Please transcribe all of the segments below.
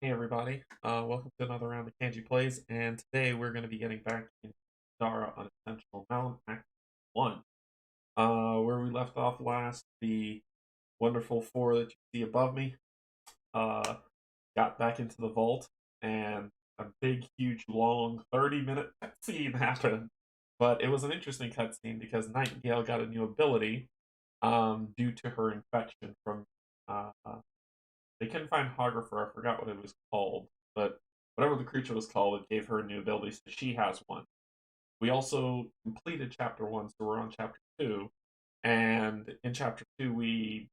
Hey everybody, welcome to another round of Canje Plays, and today we're going to be getting back into Middara Unessential Mount Act 1. Where we left off last, the wonderful four that you see above me uh, got back into the vault, and a big, huge, long 30-minute cutscene happened. But it was an interesting cutscene because Nightingale got a new ability due to her infection from uh, they couldn't find Hographer. I forgot what it was called, but whatever the creature was called, it gave her a new ability, so she has one. We also completed chapter 1, so we're on chapter 2. And in chapter 2, we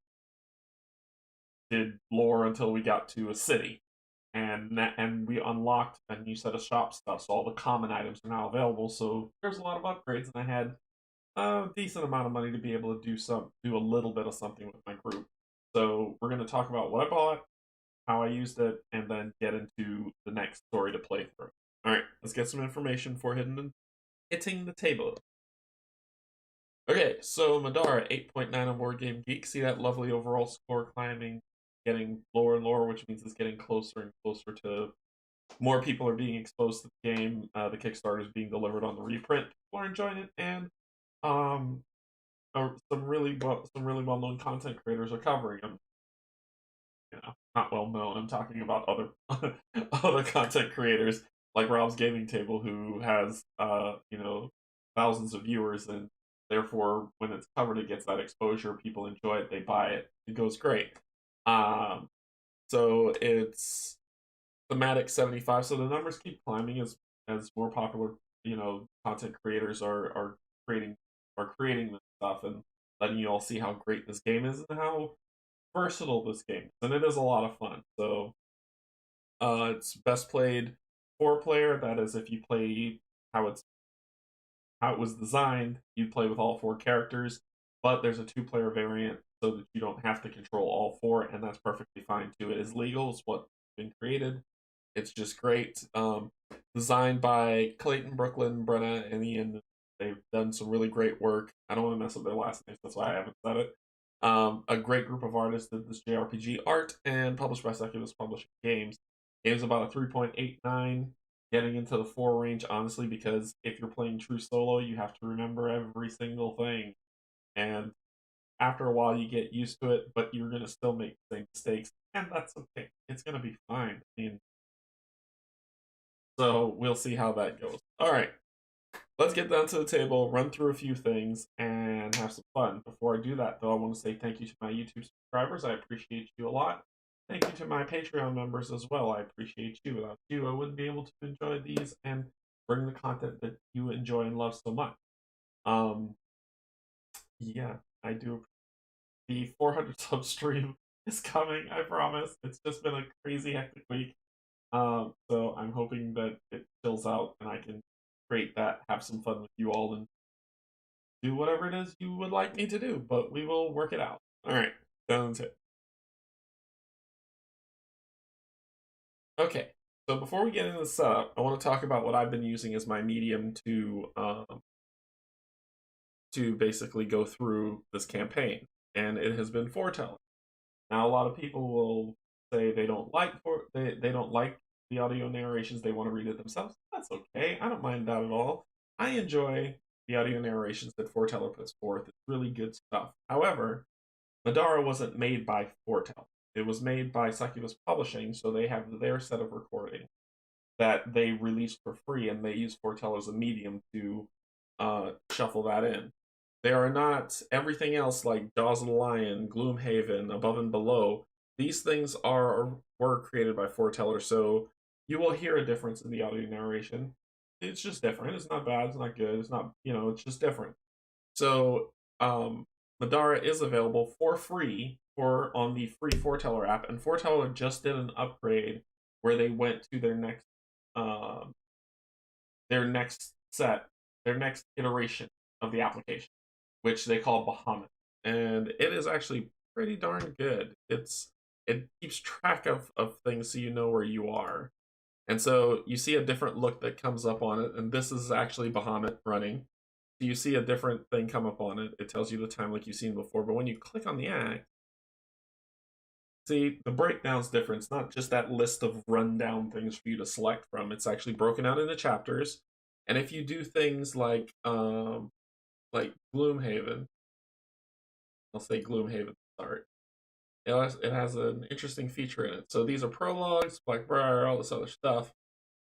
did lore until we got to a city. And we unlocked a new set of shop stuff, so all the common items are now available. So there's a lot of upgrades, and I had a decent amount of money to be able to do a little bit of something with my group. So we're going to talk about what I bought, how I used it, and then get into the next story to play through. All right, let's get some information for hitting the table. Okay, so Middara 8.9 on Board Game Geek. See that lovely overall score climbing, getting lower and lower, which means it's getting closer and closer to more people are being exposed to the game. The Kickstarter is being delivered on the reprint. People are enjoying it, and um, some really well known content creators are covering them. Not well known. I'm talking about other other content creators like Rob's Gaming Table, who has thousands of viewers, and therefore when it's covered, it gets that exposure. People enjoy it, they buy it, it goes great. Um, so it's thematic 75. So the numbers keep climbing as more popular content creators are creating creating this stuff and letting you all see how great this game is and how versatile this game is, and it is a lot of fun. So it's best played 4-player. That is, if you play how it's how it was designed, you play with all 4 characters. But there's a 2-player variant so that you don't have to control all 4, and that's perfectly fine too. It is legal. It's what's been created. It's just great. Designed by Clayton, Brooklyn, Brenna, and Ian. They've done some really great work. I don't want to mess up their last names, that's why I haven't said it. A great group of artists did this JRPG art, and published by Succubus Publishing Games. Game's about a 3.89, getting into the 4 range, honestly, because if you're playing true solo, you have to remember every single thing. And after a while, you get used to it, but you're going to still make the same mistakes, and that's okay. It's going to be fine. I mean, so we'll see how that goes. All right, let's get down to the table, run through a few things, and have some fun. Before I do that, though, I want to say thank you to my YouTube subscribers. I appreciate you a lot. Thank you to my Patreon members as well. I appreciate you. Without you, I wouldn't be able to enjoy these and bring the content that you enjoy and love so much. Um, yeah, I do. The 400 sub stream is coming. I promise. It's just been a crazy hectic week. So I'm hoping that it chills out and I can create that, have some fun with you all, and do whatever it is you would like me to do. But we will work it out. All right, down to it. Okay, so before we get into the setup, I want to talk about what I've been using as my medium to basically go through this campaign, and it has been foretelling. Now, a lot of people will say they don't like the audio narrations. They want to read it themselves. That's okay. I don't mind that at all. I enjoy the audio narrations that Foreteller puts forth. It's really good stuff. However, Middara wasn't made by Foreteller. It was made by Succubus Publishing, so they have their set of recording that they released for free, and they use Foreteller as a medium to shuffle that in. There are not everything else like Jaws of the Lion, Gloomhaven, Above and Below. These things were created by Foreteller, so you will hear a difference in the audio narration. It's just different. It's not bad. It's not good. It's not It's just different. So Middara is available for free on the free Foreteller app, and Foreteller just did an upgrade where they went to um, their next their next iteration of the application, which they call Bahamut, and it is actually pretty darn good. It keeps track of things so you know where you are, and so you see a different look that comes up on it, and this is actually Bahamut running. So you see a different thing come up on it. It tells you the time like you've seen before, but when you click on the act, See, the breakdown's different. It's not just that list of rundown things for you to select from. It's actually broken out into chapters. And if you do things like Gloomhaven, I'll say Gloomhaven to start. It has an interesting feature in it. So these are prologues, Blackbriar, all this other stuff.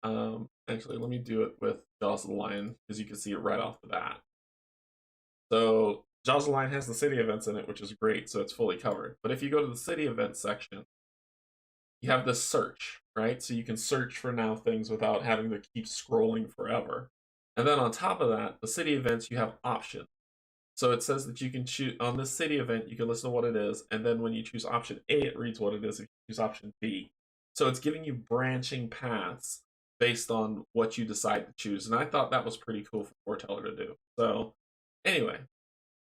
Actually, let me do it with Jaws of the Lion because you can see it right off the bat. So Jaws of the Lion has the city events in it, which is great, so it's fully covered. But if you go to the city events section, you have this search, right? So you can search for now things without having to keep scrolling forever. And then on top of that, the city events, you have options. So it says that you can choose on this city event, you can listen to what it is, and then when you choose option A, it reads what it is. If you choose option B, so it's giving you branching paths based on what you decide to choose. And I thought that was pretty cool for Foreteller to do. So anyway,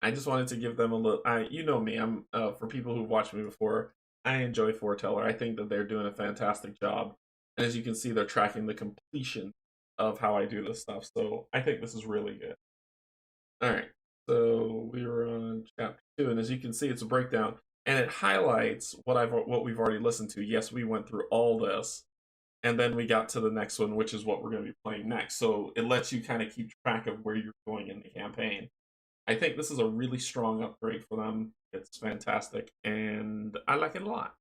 I just wanted to give them a little. You know me. I'm for people who've watched me before. I enjoy Foreteller. I think that they're doing a fantastic job, and as you can see, they're tracking the completion of how I do this stuff. So I think this is really good. All right. So we were on chapter 2, and as you can see, it's a breakdown, and it highlights what we've already listened to. Yes, we went through all this, and then we got to the next one, which is what we're going to be playing next. So it lets you kind of keep track of where you're going in the campaign. I think this is a really strong upgrade for them. It's fantastic, and I like it a lot.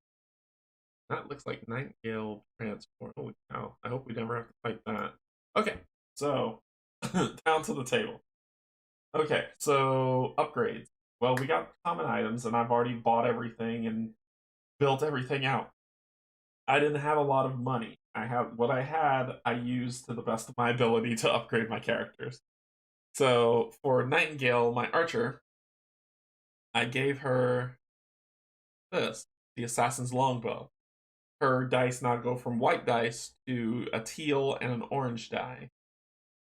That looks like Nightingale transport. Holy cow! I hope we never have to fight that. Okay, so down to the table. Okay, so upgrades. Well, we got common items, and I've already bought everything and built everything out. I didn't have a lot of money. I have what I had. I used to the best of my ability to upgrade my characters. So for Nightingale, my archer, I gave her this, the Assassin's Longbow. Her dice now go from white dice to a teal and an orange die.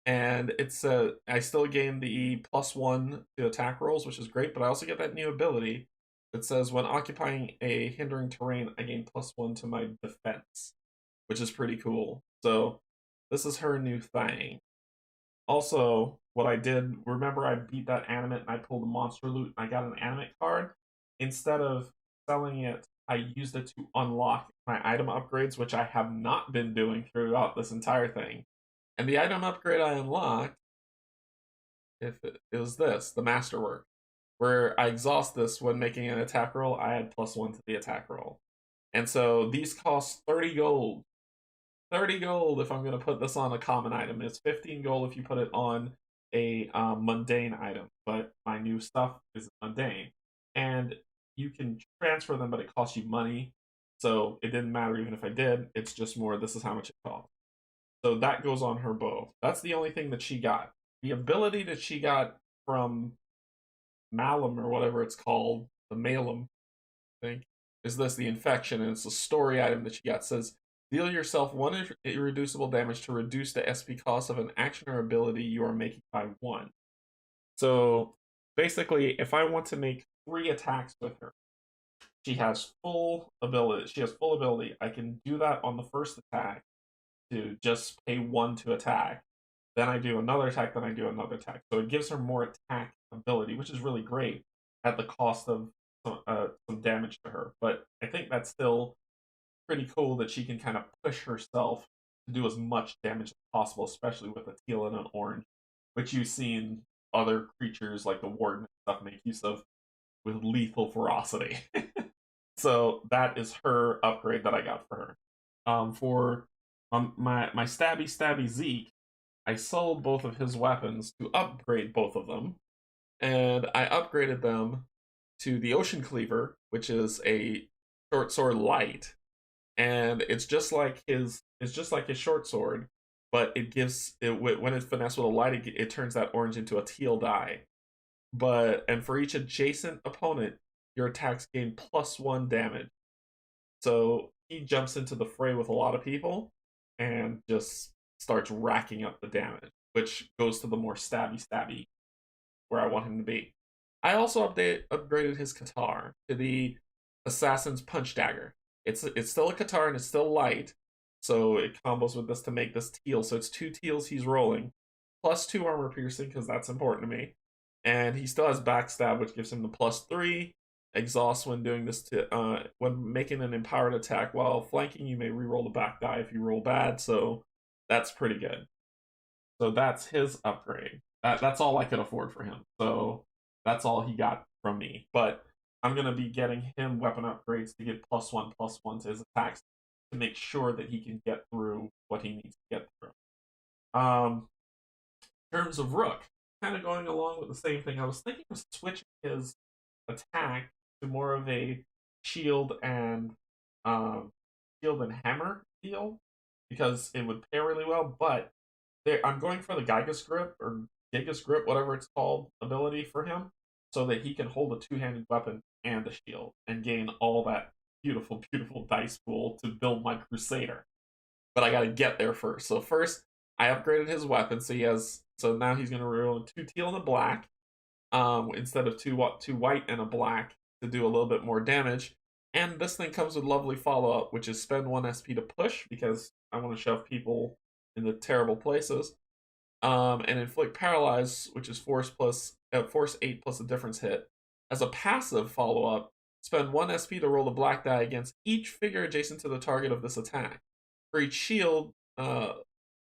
And it's I still gain the +1 to attack rolls, which is great, but I also get that new ability that says when occupying a hindering terrain, I gain +1 to my defense, which is pretty cool. So this is her new thing. Also, what I did, remember I beat that animate and I pulled a monster loot and I got an animate card? Instead of selling it, I used it to unlock my item upgrades, which I have not been doing throughout this entire thing. And the item upgrade I unlocked, if it was this, the Masterwork, where I exhaust this when making an attack roll, I add +1 to the attack roll. And so these cost 30 gold. 30 gold if I'm going to put this on a common item. It's 15 gold if you put it on a mundane item. But my new stuff is mundane. And you can transfer them, but it costs you money. So it didn't matter even if I did. It's just more, this is how much it costs. So that goes on her bow. That's the only thing that she got. The ability that she got from Malum or whatever it's called, the Malum, I think, is this, the infection, and it's a story item that she got. It says, deal yourself 1 irreducible damage to reduce the SP cost of an action or ability you are making by 1. So basically, if I want to make 3 attacks with her, she has full ability. I can do that on the first attack to just pay 1 to attack. Then I do another attack, then I do another attack. So it gives her more attack ability, which is really great at the cost of some damage to her. But I think that's still pretty cool that she can kind of push herself to do as much damage as possible, especially with a teal and an orange, which you've seen other creatures like the Warden and stuff make use of with lethal ferocity. So that is her upgrade that I got for her. For my stabby Zeke, I sold both of his weapons to upgrade both of them, and I upgraded them to the Ocean Cleaver, which is a short sword light, and it's just like his short sword, but it gives it when it's finessed with a light, it turns that orange into a teal die. And for each adjacent opponent, your attacks gain +1 damage. So he jumps into the fray with a lot of people and just starts racking up the damage, which goes to the more stabby where I want him to be. I also upgraded his Qatar to the Assassin's Punch Dagger. It's still a Qatar and it's still light, so it combos with this to make this teal. So it's 2 teals he's rolling, +2 armor piercing, because that's important to me. And he still has backstab, which gives him the +3, exhaust when doing this when making an empowered attack. While flanking, you may reroll the back die if you roll bad, so that's pretty good. So that's his upgrade. That's all I could afford for him. So that's all he got from me. But I'm gonna be getting him weapon upgrades to get +1/+1 to his attacks to make sure that he can get through what he needs to get through. In terms of Rook, kind of going along with the same thing. I was thinking of switching his attack to more of a shield and um, shield and hammer deal because it would pair really well. But I'm going for the Gigas Grip or Gigas Grip, whatever it's called, ability for him, so that he can hold a two-handed weapon and a shield and gain all that beautiful, beautiful dice pool to build my Crusader. But I got to get there first. So first, I upgraded his weapon, so he has. So now he's going to roll 2 teal and a black, instead of two white and a black to do a little bit more damage. And this thing comes with lovely follow-up, which is spend 1 SP to push because I want to shove people in the terrible places. And inflict paralyze, which is force 8 plus a difference hit. As a passive follow-up, spend 1 SP to roll the black die against each figure adjacent to the target of this attack. For each shield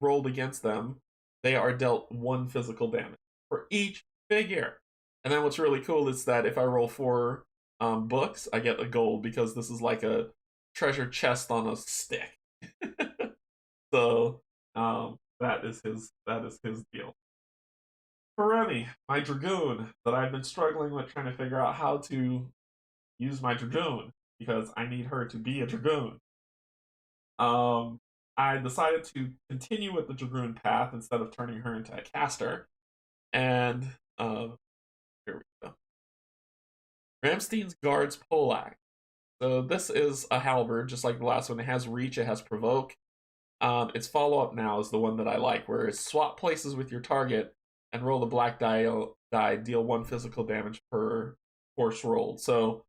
rolled against them, they are dealt 1 physical damage for each figure. And then what's really cool is that if I roll 4 books, I get a gold because this is like a treasure chest on a stick. So that is his deal. For Remy, my Dragoon that I've been struggling with trying to figure out how to use my Dragoon because I need her to be a Dragoon. I decided to continue with the Dragoon path instead of turning her into a caster. And here we go. Ramstein's Guard's Polak. So this is a halberd, just like the last one. It has reach, it has provoke. Its follow-up now is the one that I like, where it's swap places with your target and roll the black die, deal 1 physical damage per force rolled. So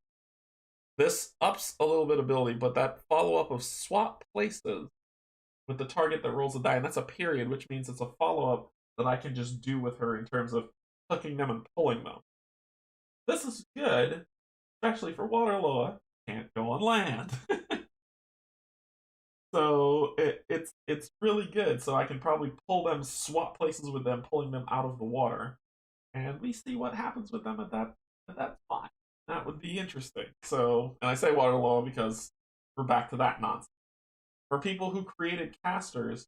this ups a little bit of ability, but that follow-up of swap places with the target that rolls a die, and that's a period, which means it's a follow-up that I can just do with her in terms of hooking them and pulling them. This is good, especially for Waterloa. Can't go on land. So it's really good. So I can probably pull them, swap places with them, pulling them out of the water, and we see what happens with them at that spot. That would be interesting. So, and I say Waterloa because we're back to that nonsense. For people who created casters,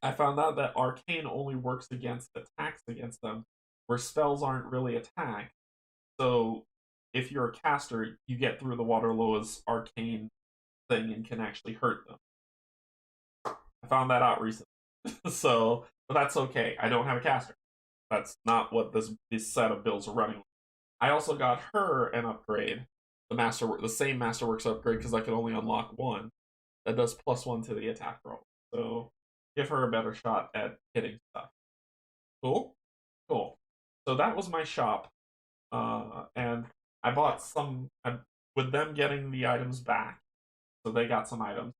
I found out that arcane only works against attacks against them, where spells aren't really attack. So if you're a caster, you get through the Waterloa's arcane thing and can actually hurt them. I found that out recently. So, but that's okay. I don't have a caster. That's not what this set of builds are running with. I also got her an upgrade, the same Masterworks upgrade, because I could only unlock 1. That does +1 to the attack roll. So give her a better shot at hitting stuff. Cool? Cool. So that was my shop. And I bought some, with them getting the items back, so they got some items.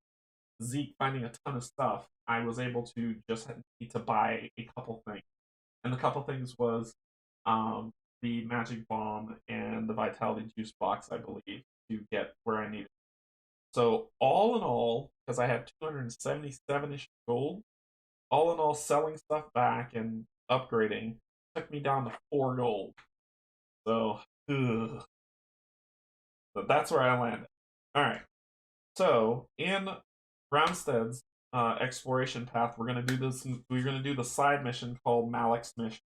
Zeke finding a ton of stuff, I was able to just need to buy a couple things. And the couple things was the magic bomb and the vitality juice box, I believe, to get where I needed. So all in all, because I had 277-ish gold, all in all, selling stuff back and upgrading took me down to 4 gold. So, ugh. So that's where I landed. All right. So in Brownstead's exploration path, we're gonna do this. We're gonna do the side mission called Malek's Mission,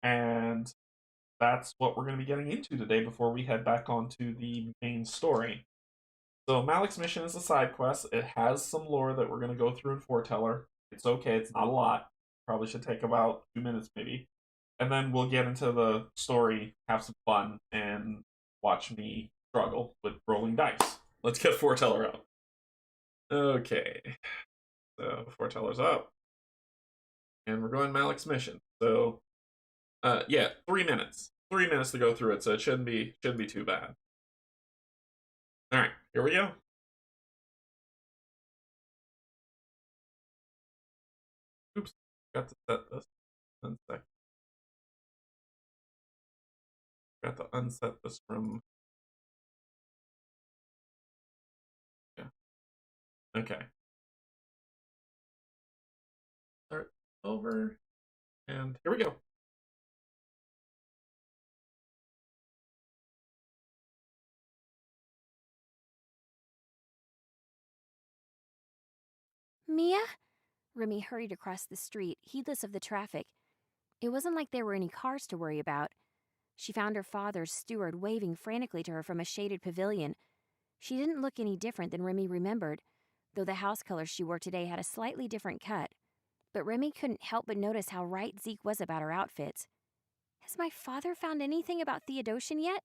and that's what we're gonna be getting into today before we head back onto the main story. So Malek's Mission is a side quest. It has some lore that we're gonna go through in Foreteller. It's okay. It's not a lot. Probably should take about 2 minutes maybe, and then we'll get into the story, have some fun, and watch me struggle with rolling dice. Let's get Foreteller out. Okay, so Foreteller's up, and we're going Malek's Mission. So, yeah, 3 minutes. 3 minutes to go through it, so it shouldn't be too bad. All right, here we go. Oops, got to set this. 1 sec. Got to unset this from Okay. Start over. And here we go. Mia? Remy hurried across the street, heedless of the traffic. It wasn't like there were any cars to worry about. She found her father's steward waving frantically to her from a shaded pavilion. She didn't look any different than Remy remembered, though the house color she wore today had a slightly different cut. But Remy couldn't help but notice how right Zeke was about her outfits. Has my father found anything about Theodosian yet?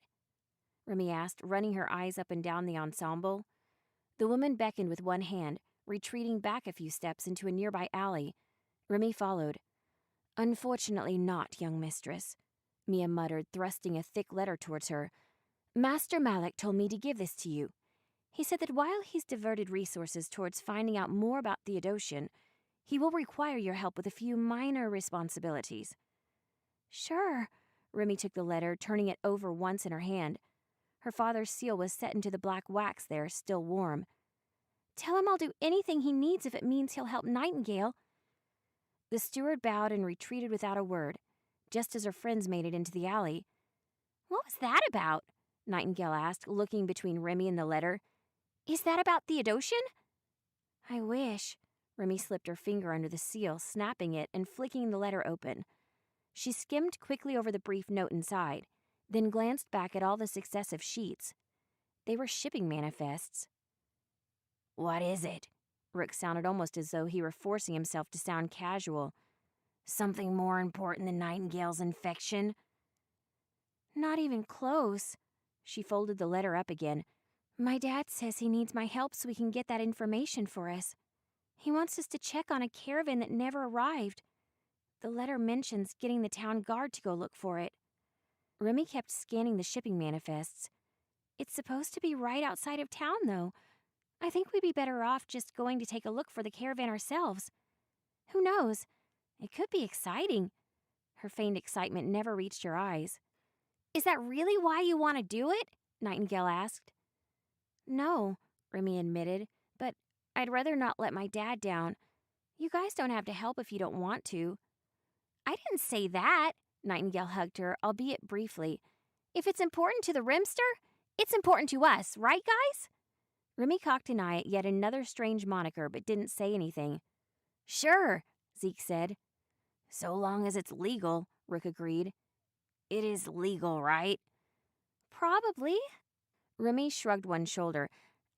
Remy asked, running her eyes up and down the ensemble. The woman beckoned with one hand, retreating back a few steps into a nearby alley. Remy followed. Unfortunately not, young mistress, Mia muttered, thrusting a thick letter towards her. Master Malek told me to give this to you. He said that while he's diverted resources towards finding out more about Theodosian, he will require your help with a few minor responsibilities. Sure. Remy took the letter, turning it over once in her hand. Her father's seal was set into the black wax there, still warm. Tell him I'll do anything he needs if it means he'll help Nightingale. The steward bowed and retreated without a word, just as her friends made it into the alley. What was that about? Nightingale asked, looking between Remy and the letter. Is that about Theodosian? I wish. Remy slipped her finger under the seal, snapping it and flicking the letter open. She skimmed quickly over the brief note inside, then glanced back at all the successive sheets. They were shipping manifests. What is it? Rook sounded almost as though he were forcing himself to sound casual. Something more important than Nightingale's infection? Not even close. She folded the letter up again. My dad says he needs my help so he can get that information for us. He wants us to check on a caravan that never arrived. The letter mentions getting the town guard to go look for it. Remy kept scanning the shipping manifests. It's supposed to be right outside of town, though. I think we'd be better off just going to take a look for the caravan ourselves. Who knows? It could be exciting. Her feigned excitement never reached her eyes. Is that really why you want to do it? Nightingale asked. No, Remy admitted, but I'd rather not let my dad down. You guys don't have to help if you don't want to. I didn't say that, Nightingale hugged her, albeit briefly. If it's important to the Rimster, it's important to us, right, guys? Remy cocked an eye at yet another strange moniker, but didn't say anything. Sure, Zeke said. So long as it's legal, Rook agreed. It is legal, right? Probably. Remy shrugged one shoulder.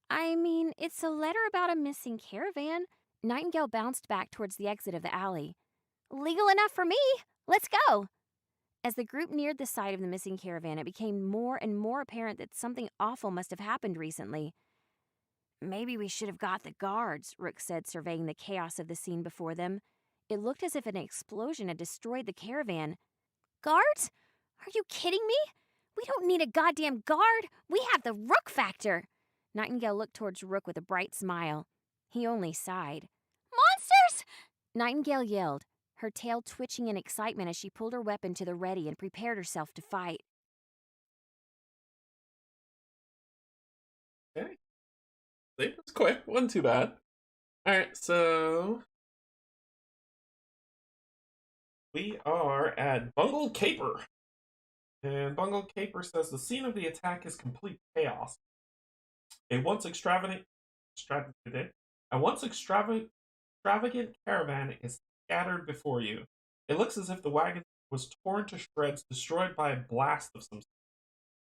I mean, it's a letter about a missing caravan. Nightingale bounced back towards the exit of the alley. Legal enough for me. Let's go. As the group neared the site of the missing caravan, it became more and more apparent that something awful must have happened recently. Maybe we should have got the guards, Rook said, surveying the chaos of the scene before them. It looked as if an explosion had destroyed the caravan. Guards? Are you kidding me? We don't need a goddamn guard. We have the Rook factor. Nightingale looked towards Rook with a bright smile. He only sighed. Monsters! Nightingale yelled, her tail twitching in excitement as she pulled her weapon to the ready and prepared herself to fight. Okay. It was quick. Wasn't too bad. Alright, so we are at Bungalow Caper. And Bungalow Caper says the scene of the attack is complete chaos. A once extravagant caravan is scattered before you. It looks as if the wagon was torn to shreds, destroyed by a blast of some sort.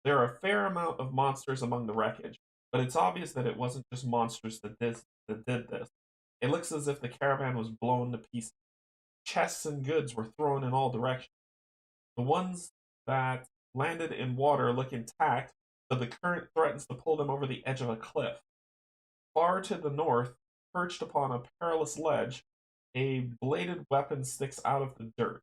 There are a fair amount of monsters among the wreckage, but it's obvious that it wasn't just monsters that did this. It looks as if the caravan was blown to pieces. Chests and goods were thrown in all directions. The ones that landed in water look intact, but the current threatens to pull them over the edge of a cliff. Far to the north, perched upon a perilous ledge, a bladed weapon sticks out of the dirt.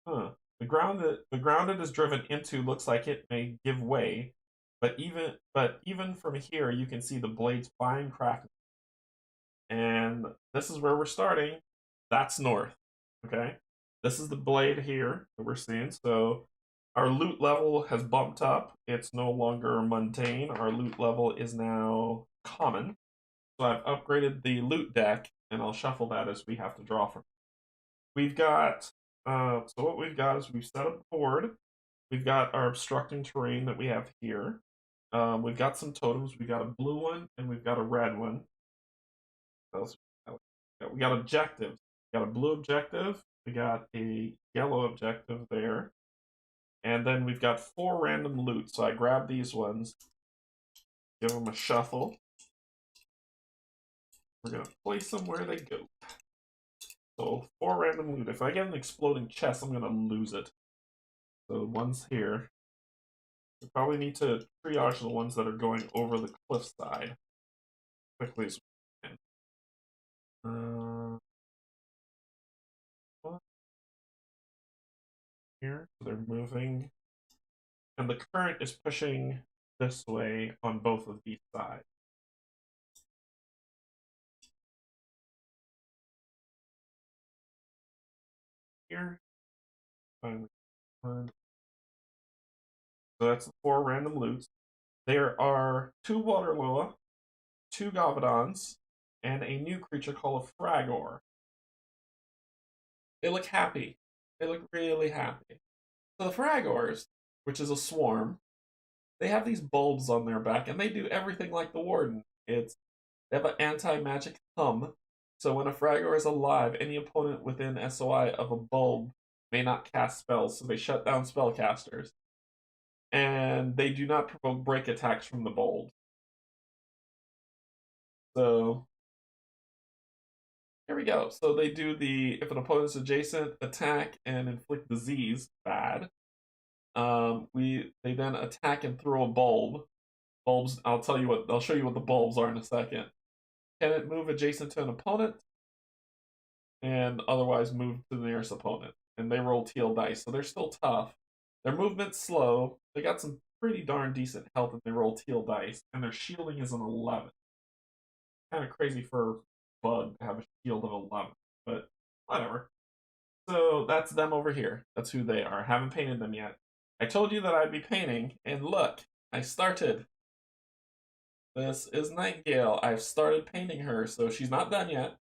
The ground it is driven into looks like it may give way, but even from here you can see the blade's fine craft. And this is where we're starting. That's north. Okay? This is the blade here that we're seeing. So our loot level has bumped up. It's no longer mundane. Our loot level is now common. So I've upgraded the loot deck, and I'll shuffle that as we have to draw from. We've got, so what we've got is we've set up a board. We've got our obstructing terrain that we have here. We've got some totems. We've got a blue one, and we've got a red one. What else? We got objectives. We got a blue objective. We got a yellow objective there. And then we've got 4 random loot. So I grab these ones, give them a shuffle. We're going to place them where they go. So 4 random loot. If I get an exploding chest, I'm going to lose it. So the ones here. We probably need to triage the ones that are going over the cliffside quickly as we can. Here, so they're moving. And the current is pushing this way on both of these sides. Here. Finally. So that's the 4 random loots. There are 2 Waterloa, 2 Gavadons, and a new creature called a Fragor. They look happy. They look really happy. So the Fragors, which is a swarm, they have these bulbs on their back, and they do everything like the Warden. They have an anti-magic hum, so when a Fragor is alive, any opponent within SOI of a bulb may not cast spells, so they shut down spellcasters. And they do not provoke break attacks from the bulb. So here we go. So they do if an opponent's adjacent, attack and inflict disease, bad. They then attack and throw a bulb. Bulbs, I'll show you what the bulbs are in a second. Can it move adjacent to an opponent? And otherwise move to the nearest opponent. And they roll teal dice, so they're still tough. Their movement's slow. They got some pretty darn decent health and they roll teal dice. And their shielding is an 11. Kind of crazy for a bug to have a shield of 11. But whatever. So that's them over here. That's who they are. I haven't painted them yet. I told you that I'd be painting, and look, I started. This is Nightingale. I've started painting her, so she's not done yet.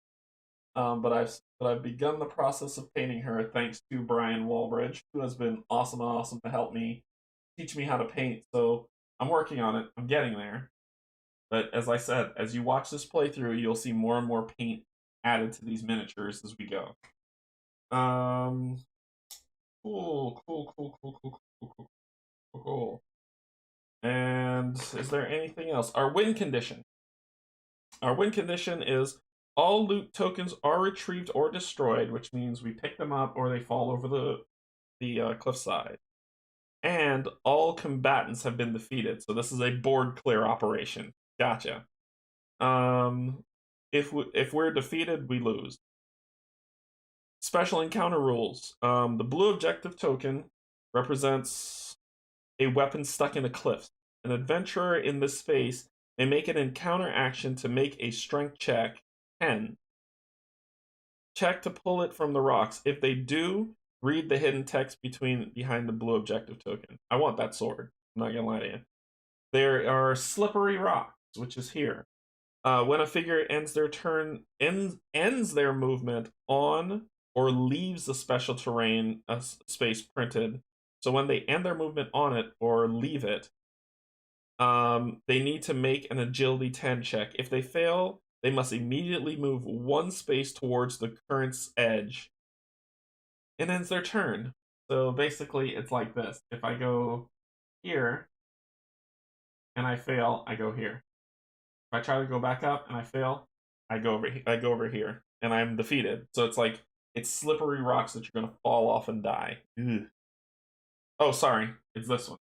But I've begun the process of painting her thanks to Brian Walbridge, who has been awesome to help me teach me how to paint. So I'm working on it. I'm getting there. But as I said, as you watch this playthrough, you'll see more and more paint added to these miniatures as we go. Cool. And is there anything else? Our win condition. Our win condition is all loot tokens are retrieved or destroyed, which means we pick them up or they fall over the cliffside. And all combatants have been defeated. So this is a board clear operation. Gotcha. If we're defeated, we lose. Special encounter rules. The blue objective token represents a weapon stuck in a cliff. An adventurer in this space may make an encounter action to make a strength check 10. Check to pull it from the rocks. If they do, read the hidden text behind the blue objective token. I want that sword. I'm not gonna lie to you. There are slippery rocks, which is here. When a figure ends their turn, ends their movement on or leaves the special terrain space printed. So when they end their movement on it or leave it, they need to make an agility 10 check. If they fail, they must immediately move 1 space towards the current's edge. It ends their turn. So basically, it's like this. If I go here and I fail, I go here. If I try to go back up and I fail, I go over here, and I'm defeated. So it's slippery rocks that you're gonna fall off and die. Ugh. Oh, sorry, it's this one.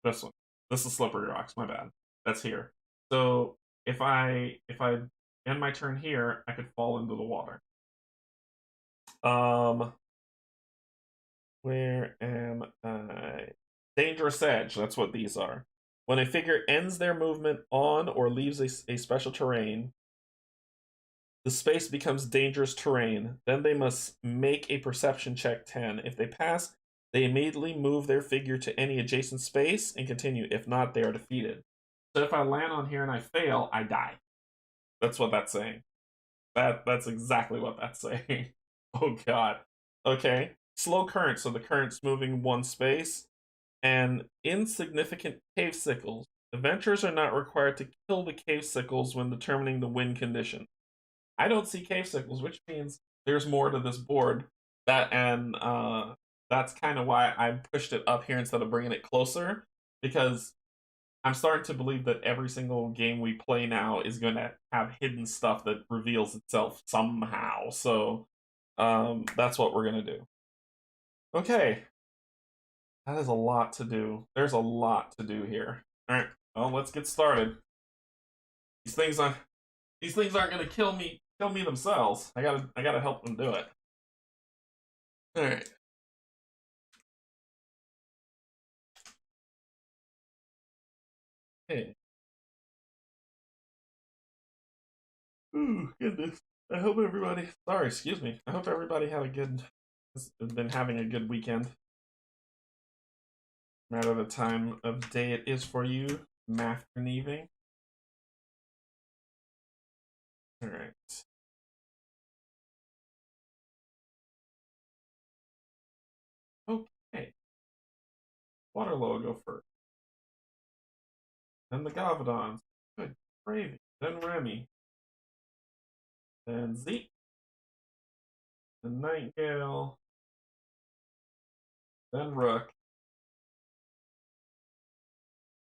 This one. This is slippery rocks. My bad. That's here. So if I end my turn here, I could fall into the water. Where am I? Dangerous edge. That's what these are. When a figure ends their movement on or leaves a special terrain, the space becomes dangerous terrain. Then they must make a perception check 10. If they pass, they immediately move their figure to any adjacent space and continue. If not, they are defeated. So if I land on here and I fail, I die. That's what that's saying. That's exactly what that's saying. Oh god. Okay. Slow current, so the current's moving one space. And insignificant cave sickles. Adventurers are not required to kill the cave sickles when determining the win condition. I don't see cave sickles, which means there's more to this board. That's kind of why I pushed it up here instead of bringing it closer, because I'm starting to believe that every single game we play now is going to have hidden stuff that reveals itself somehow. So that's what we're going to do. Okay, that is a lot to do. There's a lot to do here. All right, well, let's get started. These things aren't going to kill me themselves. I gotta help them do it. All right. Hey. Ooh, goodness. I hope everybody. Sorry, excuse me. I hope everybody had a good. Has been having a good weekend. No matter the time of day it is for you, afternoon. All right. Okay. Waterloo go first. Then the Gavadons. Good gravy. Then Remy. Then Zeke. Then Nightingale. Then Rook.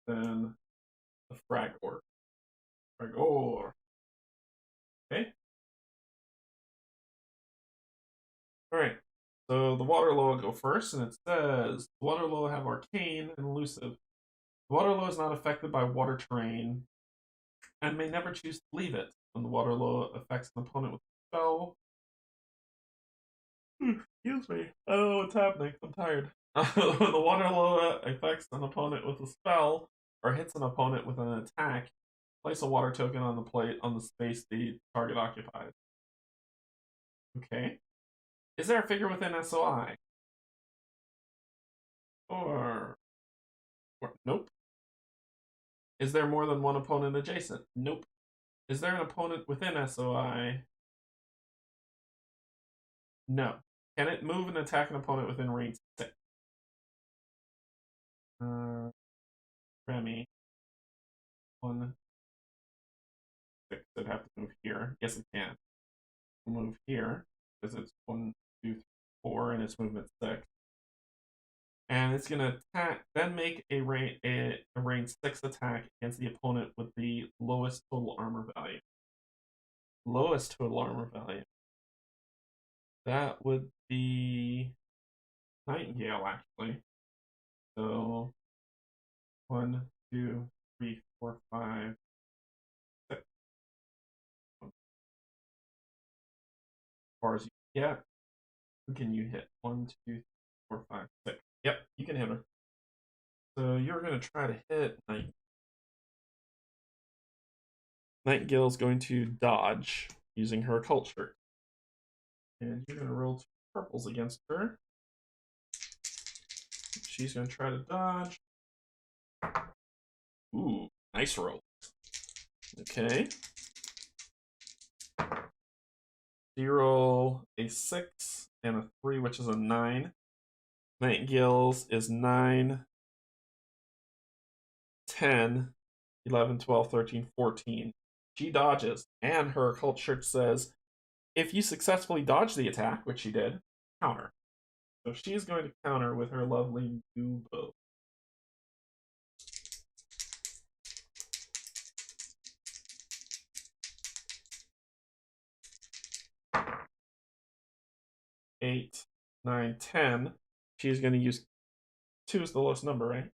Then the Fragor. Fragor. Okay. All right. So the Waterloo go first, and it says Waterloo have Arcane and Elusive. Waterloo is not affected by water terrain and may never choose to leave it. When the Waterloo affects an opponent with a spell. Excuse me. I don't know what's happening. I'm tired. When the Waterloo affects an opponent with a spell or hits an opponent with an attack, place a water token on the plate on the space the target occupies. Okay. Is there a figure within SOI? Or nope. Is there more than one opponent adjacent? Nope. Is there an opponent within SOI? No. Can it move and attack an opponent within range 6? Remy. 1, 6. It'd have to move here. Yes, it can. Move here because it's 1, 2, 3, 4, and its movement 6. And it's gonna attack, then make a range 6 attack against the opponent with the lowest total armor value. Lowest total armor value. That would be Nightingale, actually. So 1, 2, 3, 4, 5, 6. As far as you get, who can you hit? 1, 2, 3, 4, 5, 6. Yep, you can hit her. So you're gonna try to hit Night. Nightgill's going to dodge using her occult shirt. And you're gonna roll 2 purples against her. She's gonna try to dodge. Ooh, nice roll. Okay. You roll a 6 and a 3, which is a 9. Nightingale's is 9, 10, 11, 12, 13, 14. She dodges, and her occult shirt says, if you successfully dodge the attack, which she did, counter. So she's going to counter with her lovely new bow. Eight, 9, 10. She's going to use 2 is the lowest number, right?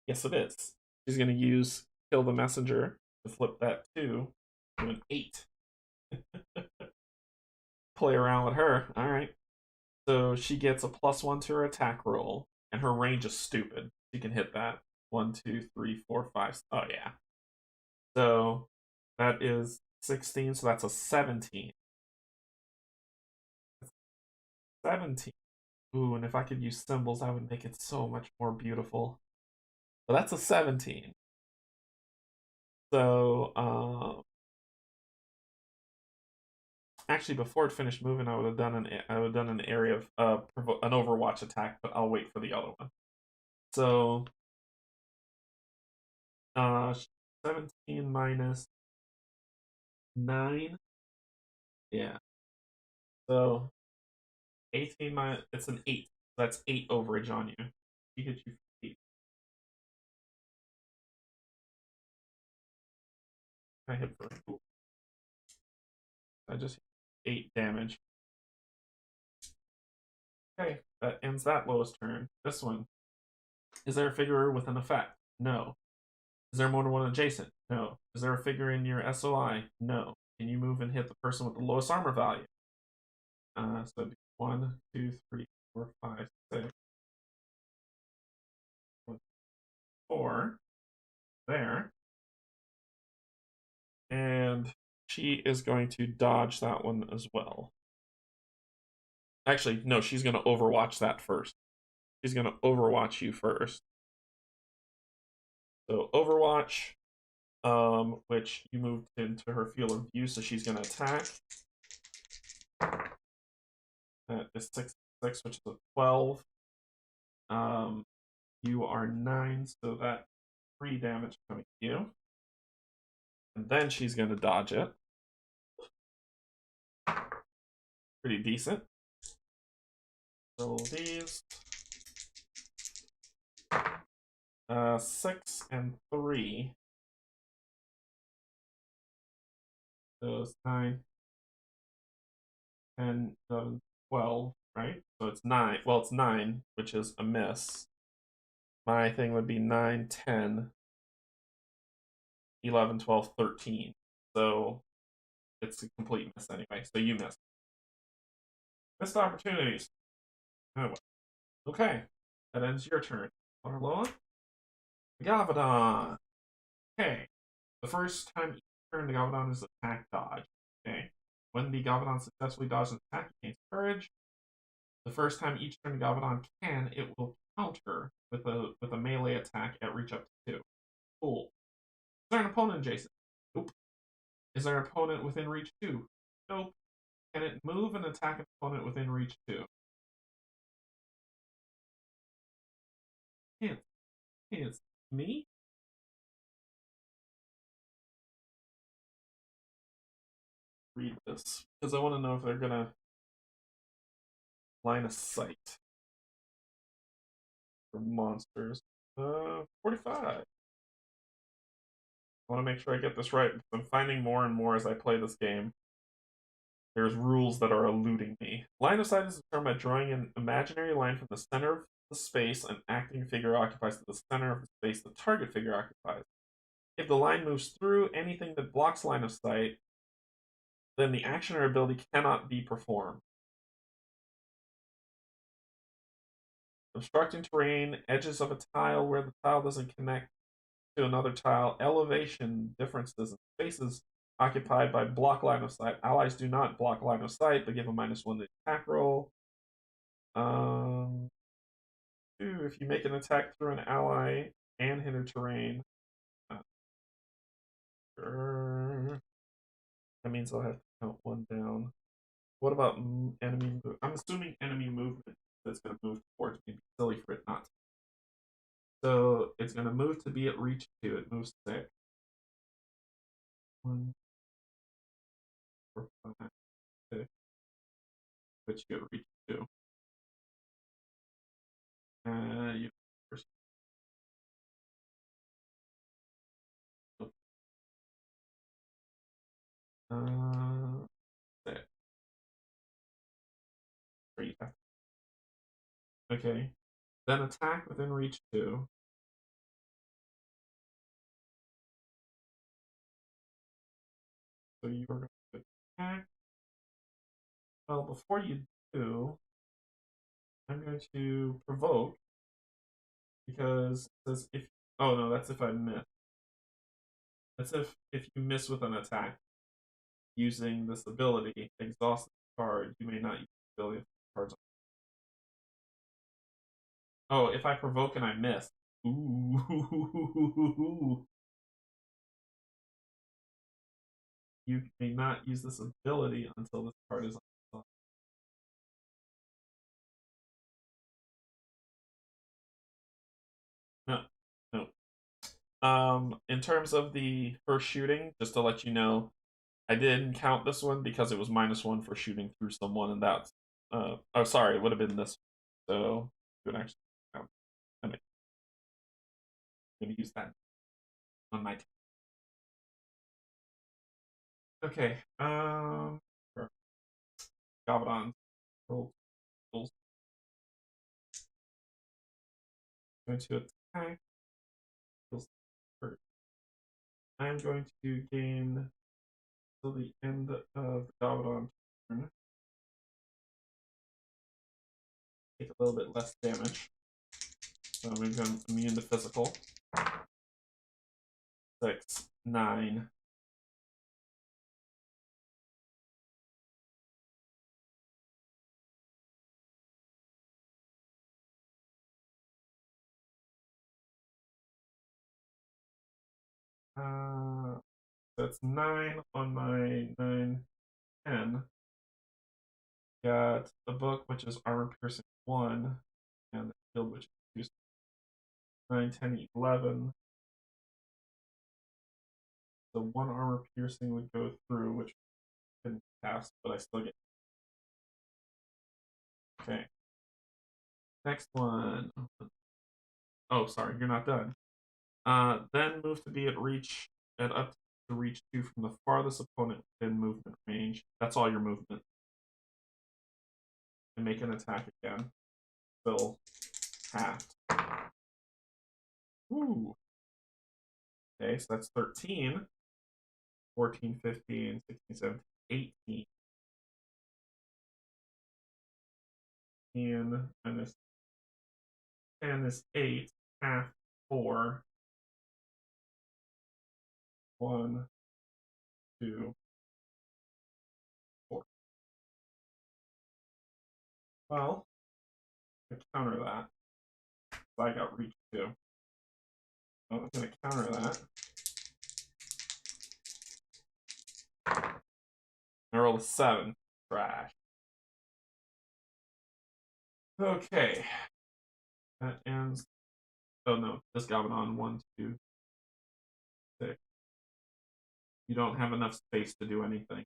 Yes, it is. She's going to use Kill the Messenger to flip that 2 to an 8. Play around with her. All right. So she gets a +1 to her attack roll, and her range is stupid. She can hit that. 1, 2, 3, 4, 5. Oh, yeah. So that is 16, so that's a 17. 17. Ooh, and if I could use symbols, I would make it so much more beautiful. But that's a 17. So, actually, before it finished moving, I would have done an area of an Overwatch attack, but I'll wait for the other one. So, 17 minus 9. Yeah. So 18 minus, it's an 8. That's 8 overage on you. He hit you for 8. I hit for 2. I just hit 8 damage. Okay, that ends that lowest turn. This one. Is there a figure with an effect? No. Is there more than one adjacent? No. Is there a figure in your SOI? No. Can you move and hit the person with the lowest armor value? So 1, 2, 3, 4, 5, 6. 4. There. And she is going to dodge that one as well. Actually, no, she's going to overwatch that first. She's going to overwatch you first. So overwatch, which you moved into her field of view, so she's going to attack. That is 6, which is a 12. You are 9, so that 3 damage coming to you. And then she's going to dodge it. Pretty decent. Roll these. 6 and 3. Those 9, 10, 11, 12, right? So it's 9. Well, it's 9, which is a miss. My thing would be 9, 10, 11, 12, 13. So it's a complete miss anyway. So you missed. Missed opportunities. Anyway. Okay. That ends your turn. Lola? Gavadon. Okay. The first time each turn, the Gavadon is attack dodge. Okay. When the Gavadon successfully dodges an attack, it gains courage. The first time each turn the Gavadon can, it will counter with a melee attack at reach up to 2. Cool. Is there an opponent adjacent? Nope. Is there an opponent within reach 2? Nope. Can it move and attack an opponent within reach 2? Can't. It's me? Read this, because I want to know if they're gonna line of sight for monsters. 45. I want to make sure I get this right, because I'm finding more and more as I play this game. There's rules that are eluding me. Line of sight is determined by drawing an imaginary line from the center of the space an acting figure occupies to the center of the space the target figure occupies. If the line moves through anything that blocks line of sight, then the action or ability cannot be performed. Obstructing terrain, edges of a tile where the tile doesn't connect to another tile, elevation differences in spaces occupied by block line of sight. Allies do not block line of sight, but give a -1 to the attack roll. 2, if you make an attack through an ally and hinder terrain. That means I'll have to count 1 down. What about enemy movement? I'm assuming enemy movement that's going to move towards me. It'd be silly for it not to. So it's going to move to be at reach 2. It moves 6. 1, 4, 5, 6. Which you at reach 2. You first. Six. 3. Okay. Then attack within reach 2. So you are going to attack. Well, before you do, I'm going to provoke, because it says if. Oh no, that's if I miss. That's if you miss with an attack using this ability, exhaust the card. You may not use the ability if the card's. Oh, if I provoke and I miss. Ooh. You may not use this ability until this card is on. No, no. In terms of the first shooting, just to let you know, I didn't count this one because it was -1 for shooting through someone, and that's oh sorry, it would have been this one. So you would actually count. I'm gonna use that on my team. Okay. Gabadon. Roll. Going to attack. I'm going to gain till the end of the Gabadon turn. Take a little bit less damage. So I'm going to go immune to physical. 6, 9. That's 9 on my 9, 10. Got the book, which is armor piercing 1, and the shield, which is 9, 10, 11. The 1 armor piercing would go through, which couldn't pass, but I still get. Okay. Next one. Oh, sorry, you're not done. Then move to be at reach at up to reach 2 from the farthest opponent within movement range. That's all your movement. And make an attack again. Still halved. Ooh. Okay, so that's 13. 14, 15, 16, 17, 18. And minus 10 is 8. Half 4. 1, 2, 4. Well, to counter that, I got reach 2. So I'm going to counter that. I rolled a 7. Trash. Okay. That ends. Oh no, this Gabadon 1, 2, 6. You don't have enough space to do anything.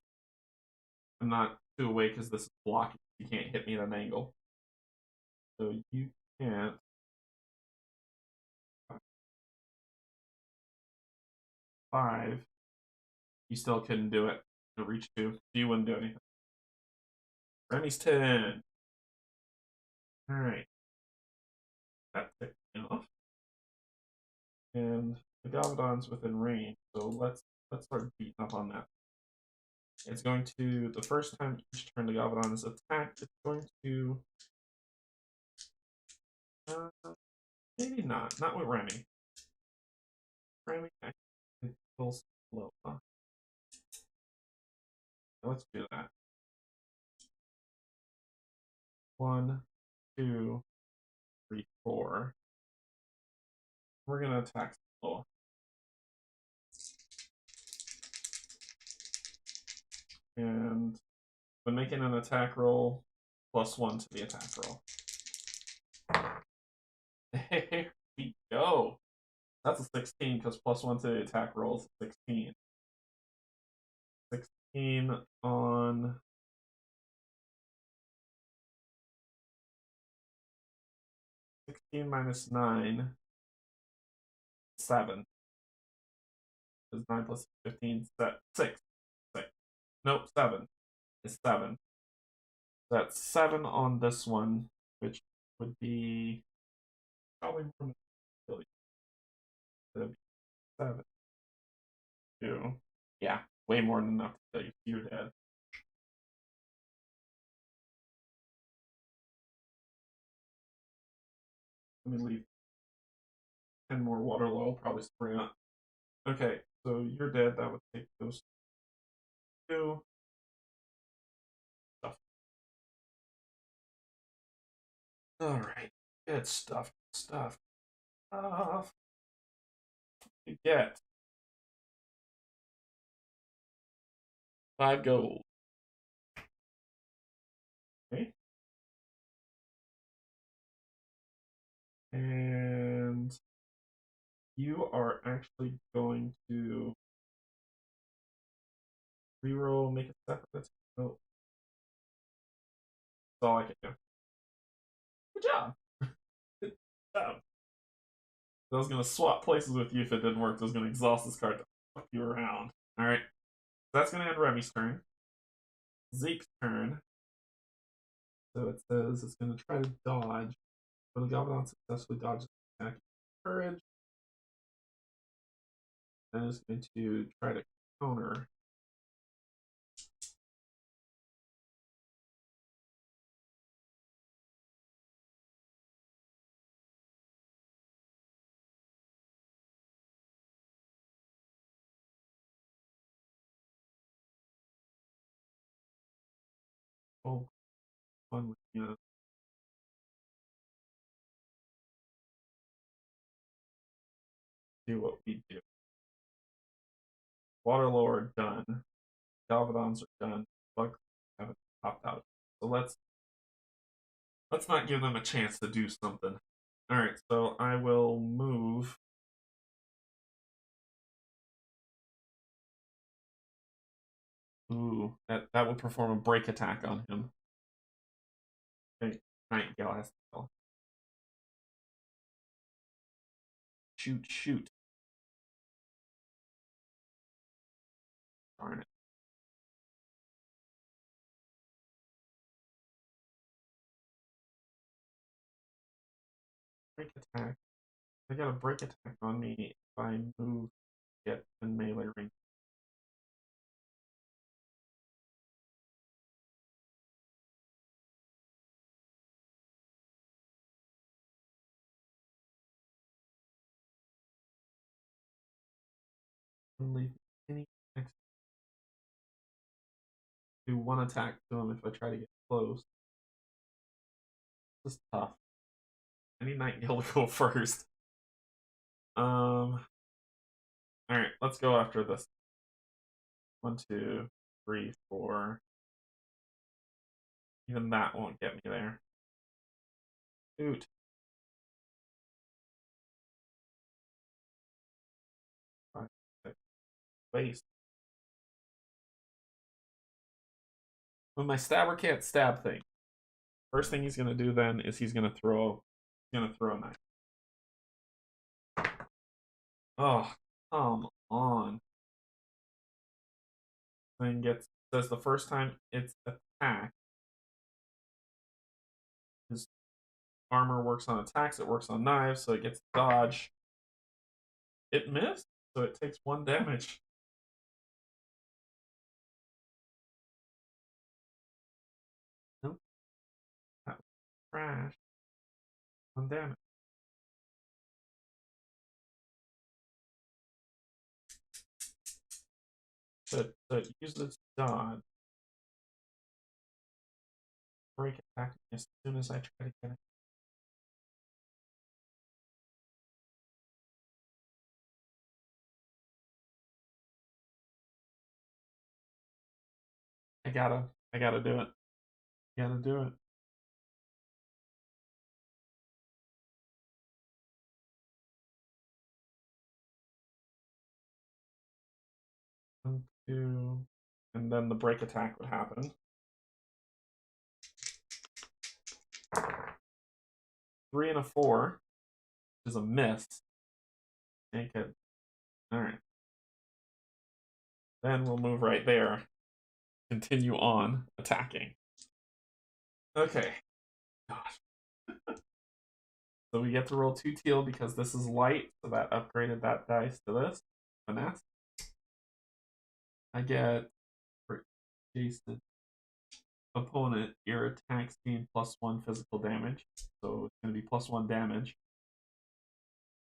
I'm not too away because this is blocking. You can't hit me at an angle. So you can't. 5. You still couldn't do it. To reach 2. So you wouldn't do anything. Remy's 10. Alright. That ticked me off. And the Gabadon's within range, so let's start beating up on that. It's going to, the first time each turn the Gabadon is attacked, it's going to maybe not with Remy. Remy actually feels slow. Huh? Let's do that. 1, 2, 3, 4. We're gonna attack slow. And when making an attack roll, +1 to the attack roll. There we go. That's a 16 because +1 to the attack roll is 16. 16 on 16 minus 9, 7. Is 9 plus 15, 6. 6. Nope, 7. It's 7. That's 7 on this one, which would be probably more than 7. 2. Yeah, way more than enough to tell you you're dead. Let me leave 10 more water low, probably spring up. Okay, so you're dead. That would take those 2. Stuff. Alright, good stuff. Stuff. You get 5 gold. Okay. And you are actually going to reroll, make a separate. Oh, that's all I can do. Good job. Good job. I was gonna swap places with you if it didn't work. I was gonna exhaust this card to fuck you around. All right. That's gonna end Remy's turn. Zeke's turn. So it says it's gonna try to dodge. When the Galvadon successfully dodges the attack, courage. And it's going to try to counter. Oh, fun with you. Do what we do. Waterlord done. Galvadons are done. Bugs haven't popped out. So let's not give them a chance to do something. All right, so I will move. Ooh, that will perform a break attack on him. Okay, Nightgill has to kill. Shoot, shoot. Darn it. Break attack. I got a break attack on me if I move, get in melee range. Leave any next. Do one attack to him if I try to get close. This is tough. I need Nightingale to go first. Alright, let's go after this. 1, 2, 3, 4. Even that won't get me there. Shoot. Five, 6. Waste. When my stabber can't stab thing, first thing he's gonna do then is he's gonna throw a knife. Oh, come on. Then says the first time it's attacked, his armor works on attacks, it works on knives, so it gets dodge. It missed, so it takes 1 damage. Nope. That was trash. 1 damage. So it uses dodge. Break attack as soon as I try to get it. I gotta do it. Gotta do it. One, two, and then the break attack would happen. 3 and a 4 is a miss. Make it. Alright. Then we'll move right there. Continue on attacking. Okay. Gosh. So we get to roll 2 teal because this is light, so that upgraded that dice to this. Finesse. I get for Jason opponent, your attacks gain +1 physical damage. So it's gonna be +1 damage.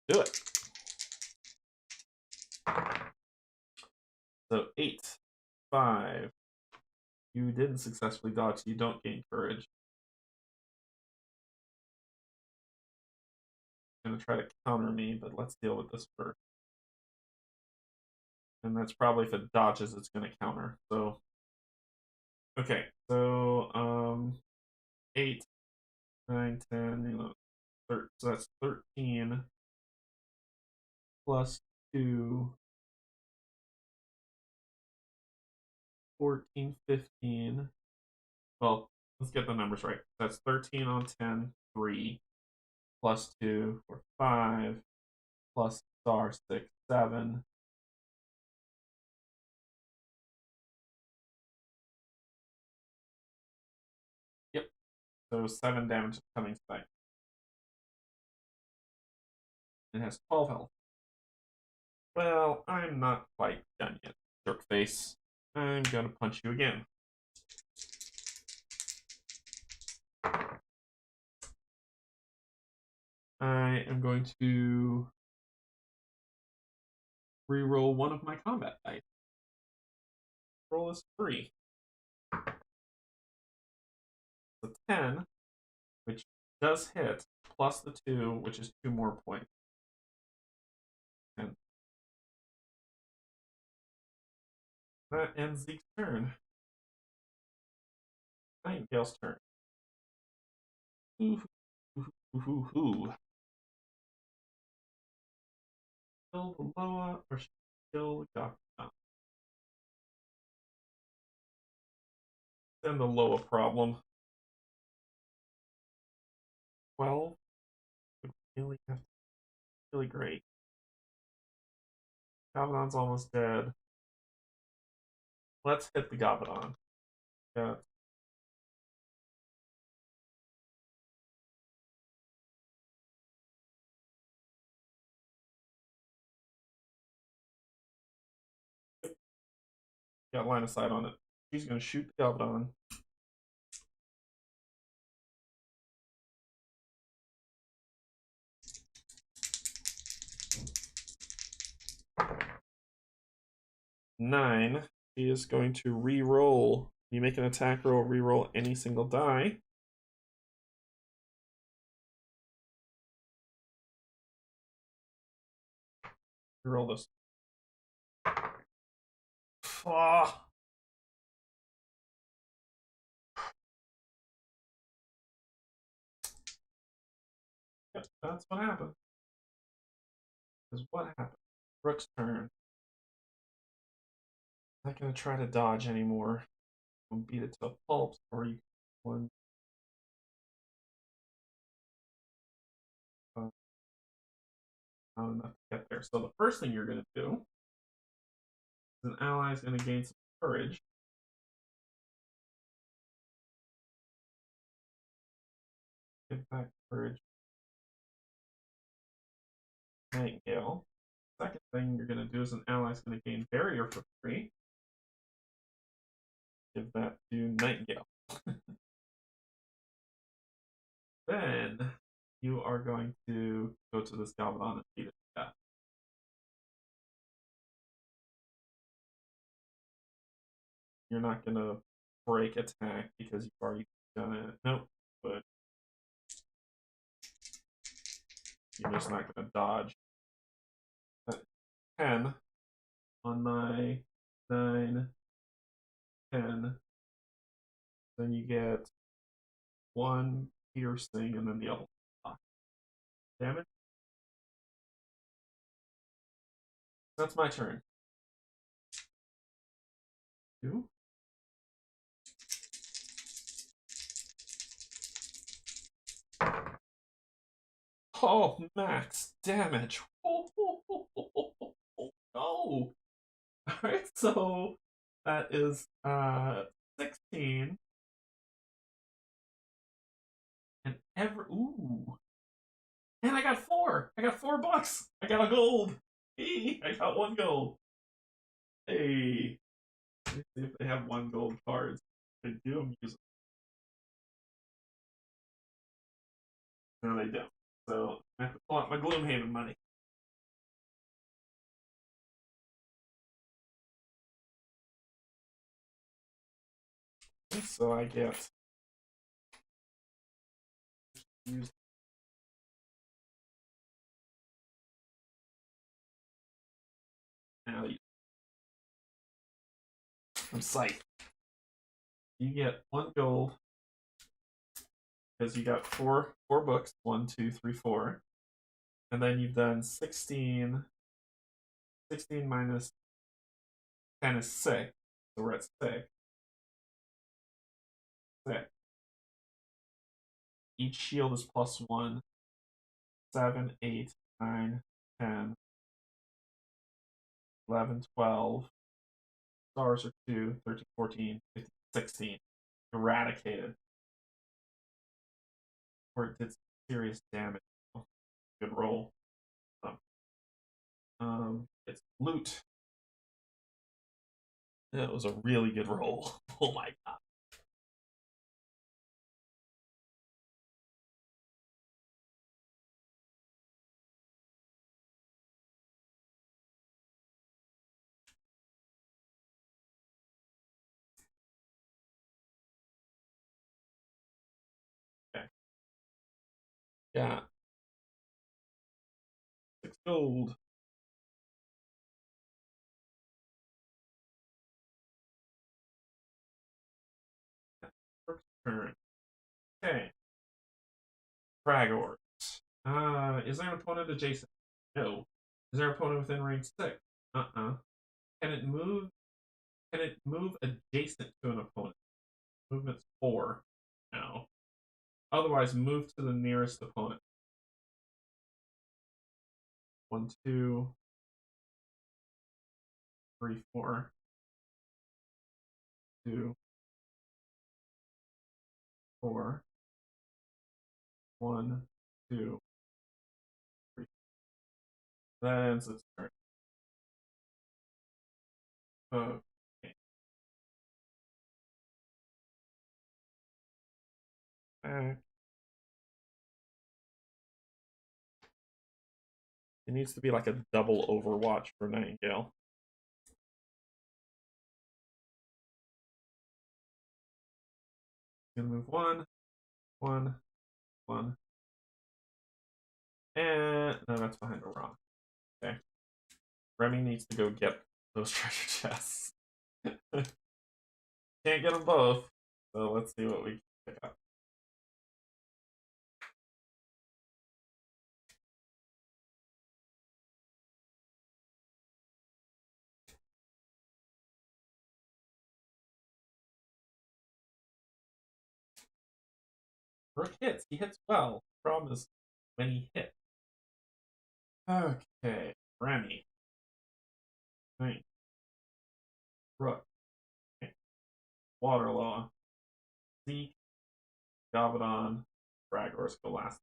Do it. So 8, 5. You didn't successfully dodge, so you don't gain courage. Gonna try to counter me, but let's deal with this first. And that's probably if it dodges, it's gonna counter. So Okay, so 8, 9, 10, 11, 13. So that's 13 plus 2, 14, 15. Well, let's get the numbers right. That's 13 on 10, 3, plus 2, or 5, plus star 6, 7. Yep, so 7 damage coming back. It has 12 health. Well, I'm not quite done yet, jerk face. I'm gonna punch you again. I am going to re-roll one of my combat dice. Roll is 3. The 10, which does hit, plus the 2, which is 2 more points. And that ends Zeke's turn. Nightingale's turn. Ooh, ooh, ooh, ooh, ooh. Kill the Loa or kill the Gakuma? Then the Loa problem. 12 would really have to be really great. Gabadon's almost dead. Let's hit the Gabadon. Yeah. Got line of sight on it. She's gonna shoot the Gabadon. Nine. She is going to re-roll. You make an attack roll, re-roll any single die. Roll this. Ah. Yep, that's what happened. Is what happened. Rook's turn. Not gonna try to dodge anymore. I'm beat it to a pulp, or you one. Not enough to get there. So the first thing you're gonna do is an ally is gonna gain some courage. Give back courage. Nightingale. Second thing you're gonna do is an ally is gonna gain barrier for free. Give that to Nightingale. Then you are going to go to this Galvadon and beat it to death. You're not gonna break attack because you've already done it. Nope, but you're just not gonna dodge. 10 on my 9, 10. Then you get 1 piercing and then the other one. Damage. That's my turn. 2. Oh, max damage. Oh, no. Alright, so that is 16. And ooh. And I got 4. I got $4. I got a gold. Hey, I got 1 gold. Hey. Let's see if they have 1 gold cards. They do, I'm using. No, they don't. So I have to pull out my Gloomhaven money. So I get use. Now I'm psyched. You get 1 gold because you got four books. 1, 2, 3, 4. And then you've done 16. 16 minus 10 is 6. So we're at 6. 6. Each shield is +1. 7, 8, 9, 10, 11, 12. Stars are 2, 13, 14, 15, 16. Eradicated. Or it did serious damage. Good roll. It's loot. That was a really good roll. Oh my god. Okay. Yeah. 6 gold. First turn. Okay. Fragors. Is there an opponent adjacent? No. Is there an opponent within range 6? Uh-uh. Can it move? Can it move adjacent to an opponent? Movement's 4. No. Otherwise, move to the nearest opponent. 1, 2, 3, 4. 2, 4. 1, 2, 3. That ends its turn. Okay. Back. It needs to be like a double Overwatch for Nightingale. Gonna move 1, 1, 1. And no, that's behind a rock. Okay. Remy needs to go get those treasure chests. Can't get them both, so let's see what we can pick up. Rook hits. He hits well. Problem is when he hits. Okay. Remy. Nice. Rook. Okay. Waterlaw. Zeke. Gavadon. Fragors go last.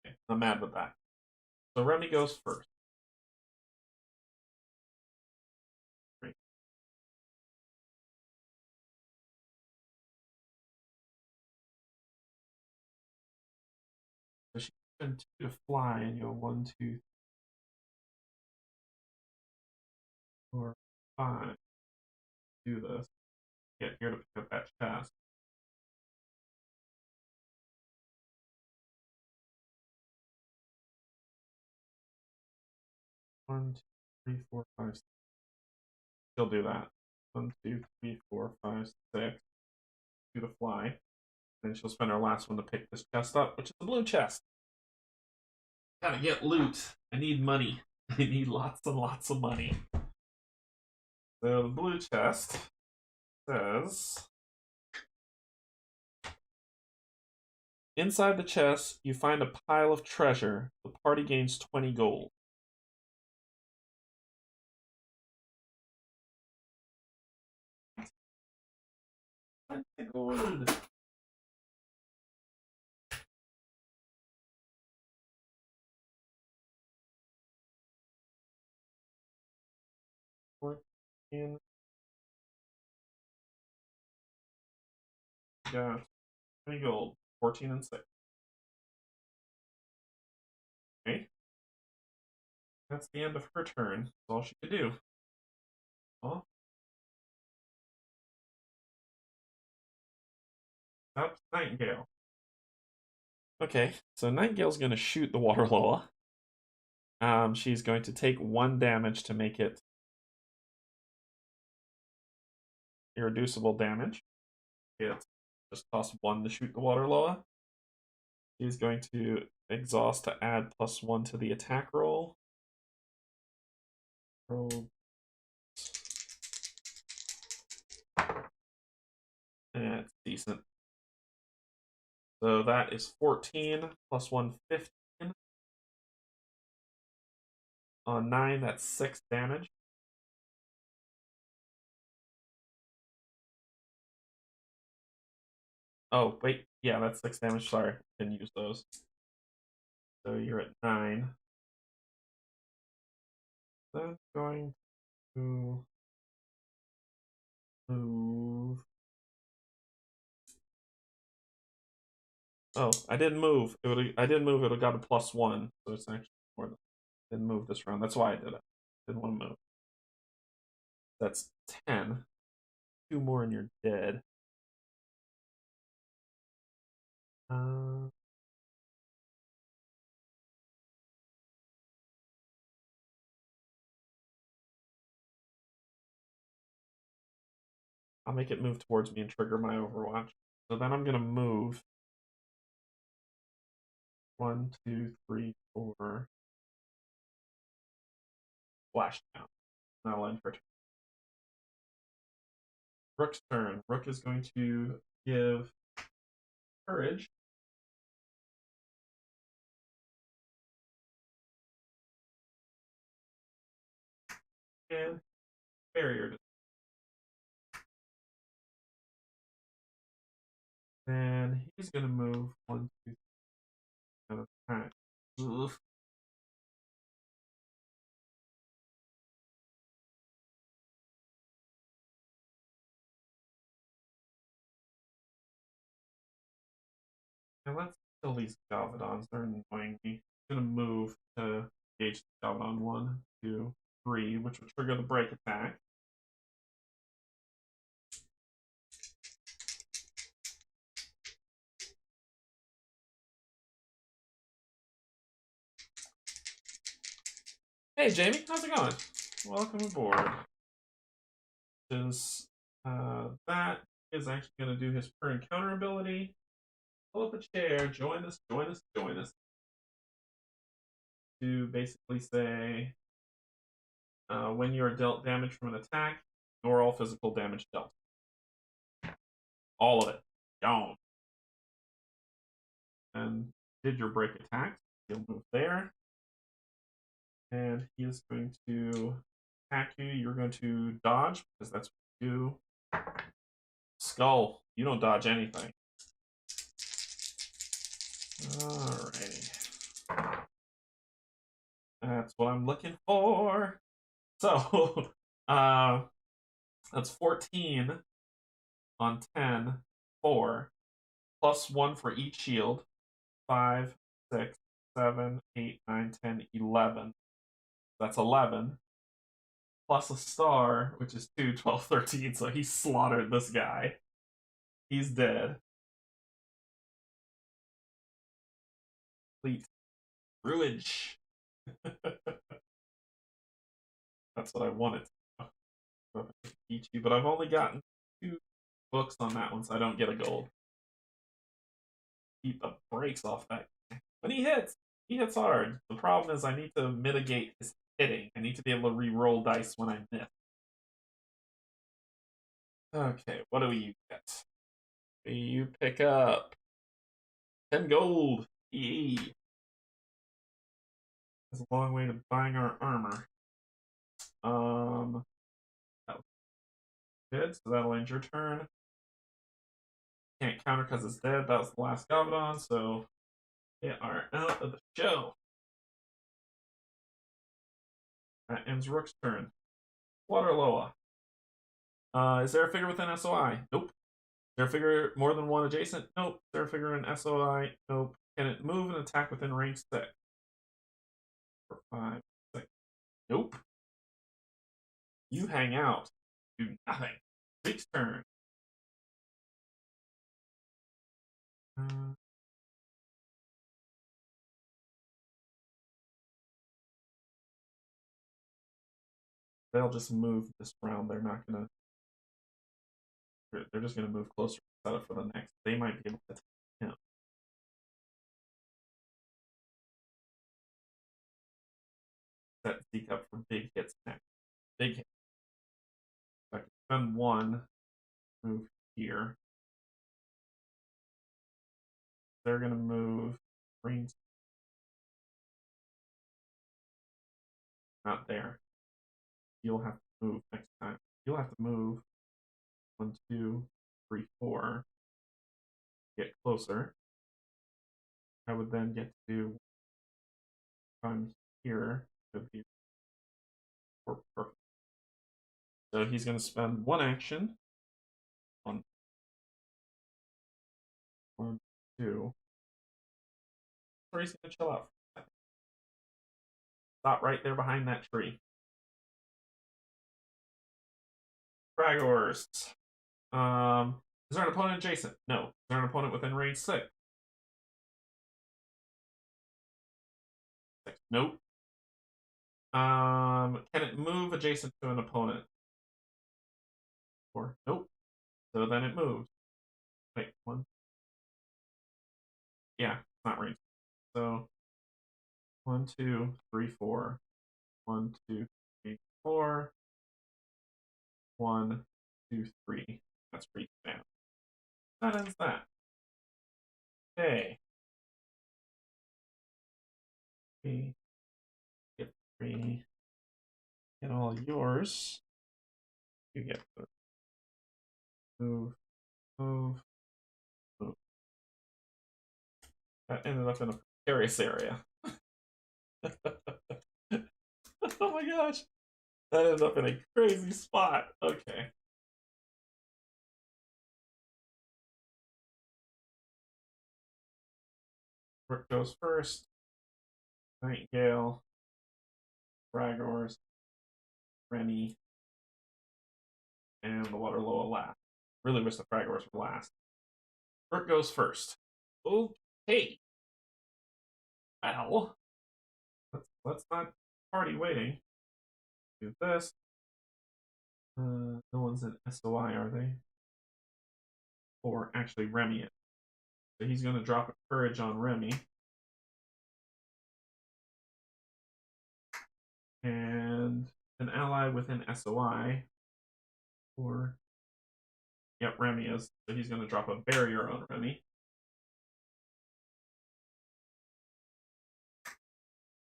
Okay. I'm mad with that. So Remy goes first. Great. So she can 2 to fly, and you go 1, 2, 4, 5. Do this. Get here to pick up that chest. One, 2, 3, 4, 5, 6. She'll do that. 1, 2, 3, 4, 5, 6. 2 to fly. Then she'll spend her last one to pick this chest up, which is the blue chest. Gotta get loot. I need money. I need lots and lots of money. So the blue chest says, inside the chest, you find a pile of treasure. The party gains 20 gold. Gold. In. Yeah, 20 gold. 14 and 6. Okay. That's the end of her turn. That's all she could do. Well, that's Nightingale. Okay, so Nightingale's going to shoot the Waterlaw. She's going to take 1 damage to make it irreducible damage. it just costs 1 to shoot the water loa. He's going to exhaust to add +1 to the attack roll. Roll. It's decent. So that is 14 +1, 15. On 9, that's 6 damage. Oh, wait. Yeah, that's 6 damage. Sorry, didn't use those. So you're at 9. That's going to move. Oh, I didn't move. I didn't move. It would have got a +1, so it's actually more than. Didn't move this round. That's why I did it. Didn't want to move. That's 10. 2 more and you're dead. Uh, I'll make it move towards me and trigger my Overwatch. So then I'm gonna move 1, 2, 3, 4. Flash down. That'll end her turn. Rook's turn. Rook is going to give courage. And barrier. And he's gonna move 1, 2, 3 out of attack. Oof. Now let's kill these Galvadons. They're annoying me. I'm gonna move to engage the Galvadon 1, 2, 3, which will trigger the break attack. Hey Jamie, how's it going? Welcome aboard. Is that is actually gonna do his per encounter ability. Pull up a chair, join us, join us, join us. To basically say when you are dealt damage from an attack, ignore all physical damage dealt. All of it. Gone. And did your break attack. He'll move there. And he is going to attack you. You're going to dodge, because that's what you do. Skull. You don't dodge anything. Alrighty. That's what I'm looking for. So, that's 14 on 10, 4, +1 for each shield. 5, 6, 7, 8, 9, 10, 11. That's 11. Plus a star, which is 2, 12, 13. So he slaughtered this guy. He's dead. Complete ruinage. That's what I wanted. Teach you, but I've only gotten 2 books on that one, so I don't get a gold. Keep the brakes off that guy. When he hits hard. The problem is I need to mitigate his hitting. I need to be able to re-roll dice when I miss. Okay, what do you get? You pick up 10 gold. Yee. That's a long way to buying our armor. That was good, so that'll end your turn. Can't counter because it's dead. That was the last Gavadon, so they are out of the show. That ends Rook's turn. Waterloa. Is there a figure within SOI? Nope. Is there a figure more than one adjacent? Nope. Is there a figure in SOI? Nope. Can it move and attack within range 6? 4, 5, 6. Nope. You hang out. Do nothing. Zeke's turn. They'll just move this round. They're not gonna. They're just going to move closer to set up for the next. They might be able to take him. Set Zeke up for big hits next. Big hit. So I can spend one, move here. They're going to move greens. Not there. You'll have to move next time. You'll have to move 1, 2, 3, 4. Get closer. I would then get to do from here. Could be perfect. So he's going to spend one action on 1, 2. Or he's going to chill out for a second. Stop right there behind that tree. Fragorst. Is there an opponent adjacent? No. Is there an opponent within range 6? Nope. Can it move adjacent to an opponent? Or nope. So then it moves. Wait, 1. Yeah, it's not range. So 1, 2, 3, 4. 1, 2, 3, 4. 1, 2, 3. That's pretty bad. That ends that. Okay. Get 3. Get all yours. You get the move, move, move. That ended up in a precarious area. Oh my gosh. That ended up in a crazy spot. Okay. Rook goes first. Nightingale. Fragors. Rennie. And the Waterloa last. Really wish the Fragors were last. Rook goes first. Okay. Well, let's not party waiting. Do this. No one's in SOI, are they? Or actually, Remy is. So he's going to drop a courage on Remy. And an ally within SOI. Or, yep, Remy is. So he's going to drop a barrier on Remy.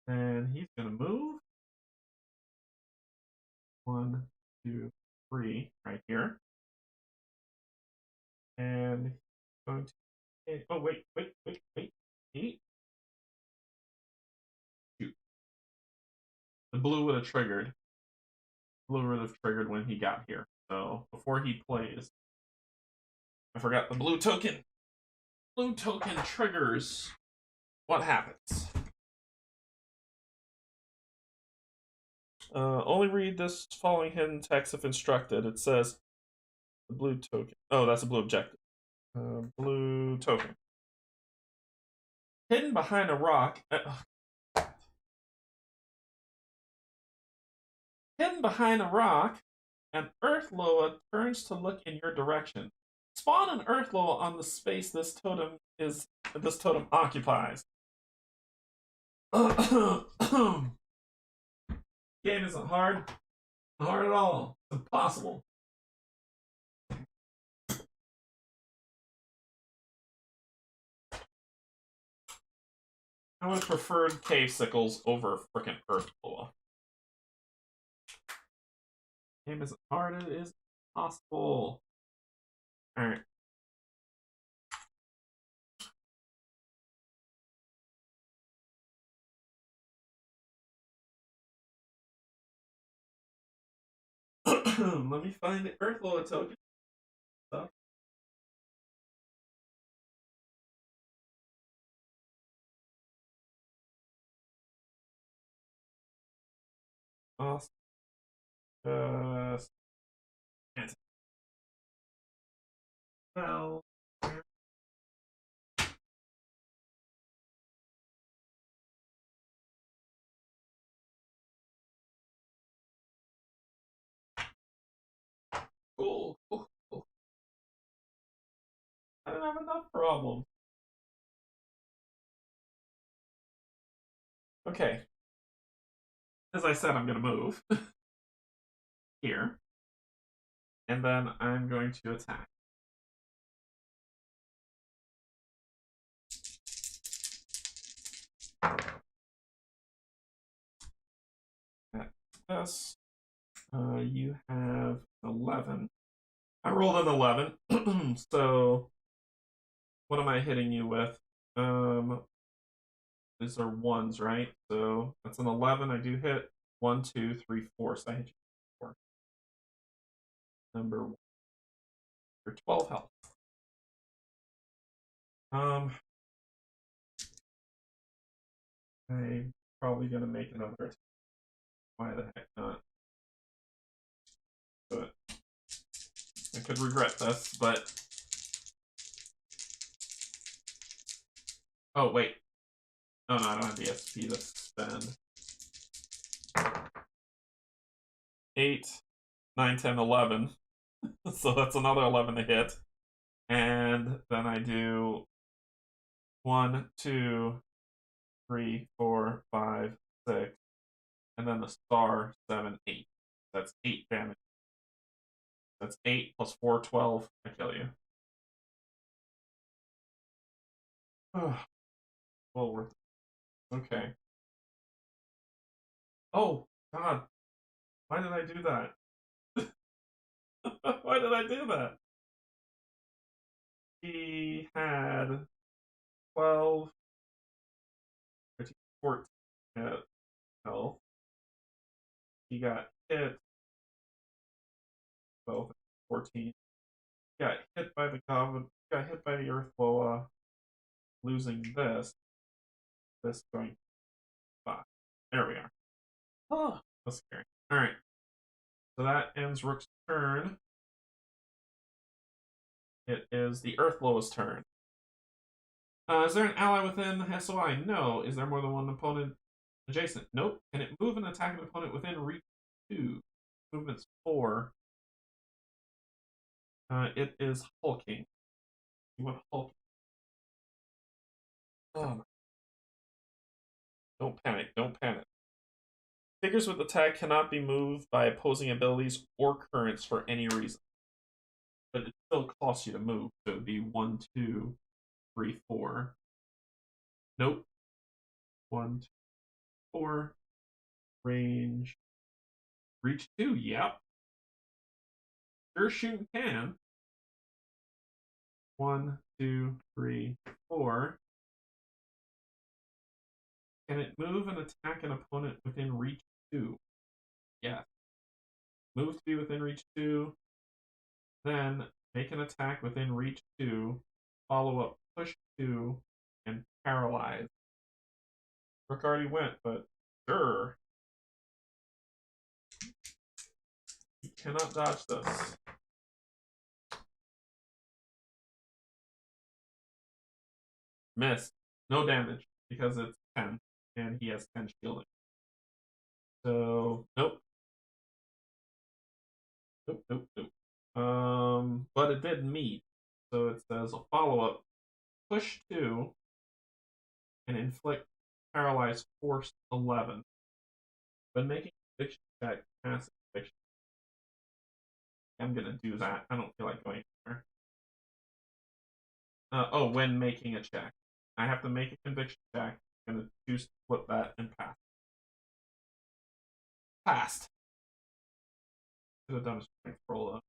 And he's going to move. 1, 2, 3, right here. And he's going to. Oh, wait. 8. Shoot. The blue would have triggered. Blue would have triggered when he got here. So before he plays, I forgot the blue token. Blue token triggers. What happens? Only read this following hidden text if instructed. It says the blue token. Oh, that's a blue objective. Blue token. Hidden behind a rock. Hidden behind a rock, an Earth Loa turns to look in your direction. Spawn an Earth Loa on the space this totem occupies. Game isn't hard at all. It's impossible. I would have preferred cave sickles over frickin' Earth Loa. Game isn't hard, it is possible. Alright. Let me find the Earth Loa token. Stuff. Awesome. Well. Cool. have enough problems. Okay. As I said, I'm going to move here. And then I'm going to attack. Yes. You have 11. I rolled an 11. So, what am I hitting you with? These are ones, right? So, that's an 11. I do hit. 1, 2, 3, 4. So, I hit you 4. Number 1. You're 12 health. I'm probably going to make another attack. Why the heck not? But I could regret this, but... Oh, wait. Oh, no, I don't have the SP to spend. 8, 9, 10, 11. So that's another 11 to hit. And then I do 1, 2, 3, 4, 5, 6. And then the star, 7, 8. That's 8 damage. That's 8 plus 4, 12. I kill you. Well worth it. Okay. Oh, God. Why did I do that? Why did I do that? He had 12, 13, 14 health. He got hit 12, 14. He got hit by the goblin. Got hit by the earth boa, losing this. This going 5. There we are. Oh, that's scary. All right. So that ends Rook's turn. It is the Earthblow's turn. Is there an ally within SOI? No. Is there more than one opponent adjacent? Nope. Can it move and attack an opponent within reach 2? Movement's 4. It is hulking. You want hulking? Oh. Don't panic. Don't panic. Figures with attack cannot be moved by opposing abilities or currents for any reason. But it still costs you to move. So it would be 1, 2, 3, 4. Nope. 1, 2, 4. Range. Reach 2. Yep. Sure shooting can. 1, 2, 3, 4. Can it move and attack an opponent within reach 2? Yes. Move to be within reach 2. Then make an attack within reach 2. Follow up push 2 and paralyze. Rook already went, but sure. You cannot dodge this. Miss. No damage because it's 10 and he has 10 shielding. So, nope. Nope, nope, nope. But it did meet. So it says a follow-up. Push 2 and inflict paralyzed force 11. When making a conviction check, pass conviction. I'm gonna do that. I don't feel like going anywhere. When making a check. I have to make a conviction check. I'm gonna choose to flip that and pass. Passed. Should have done a strength roll though.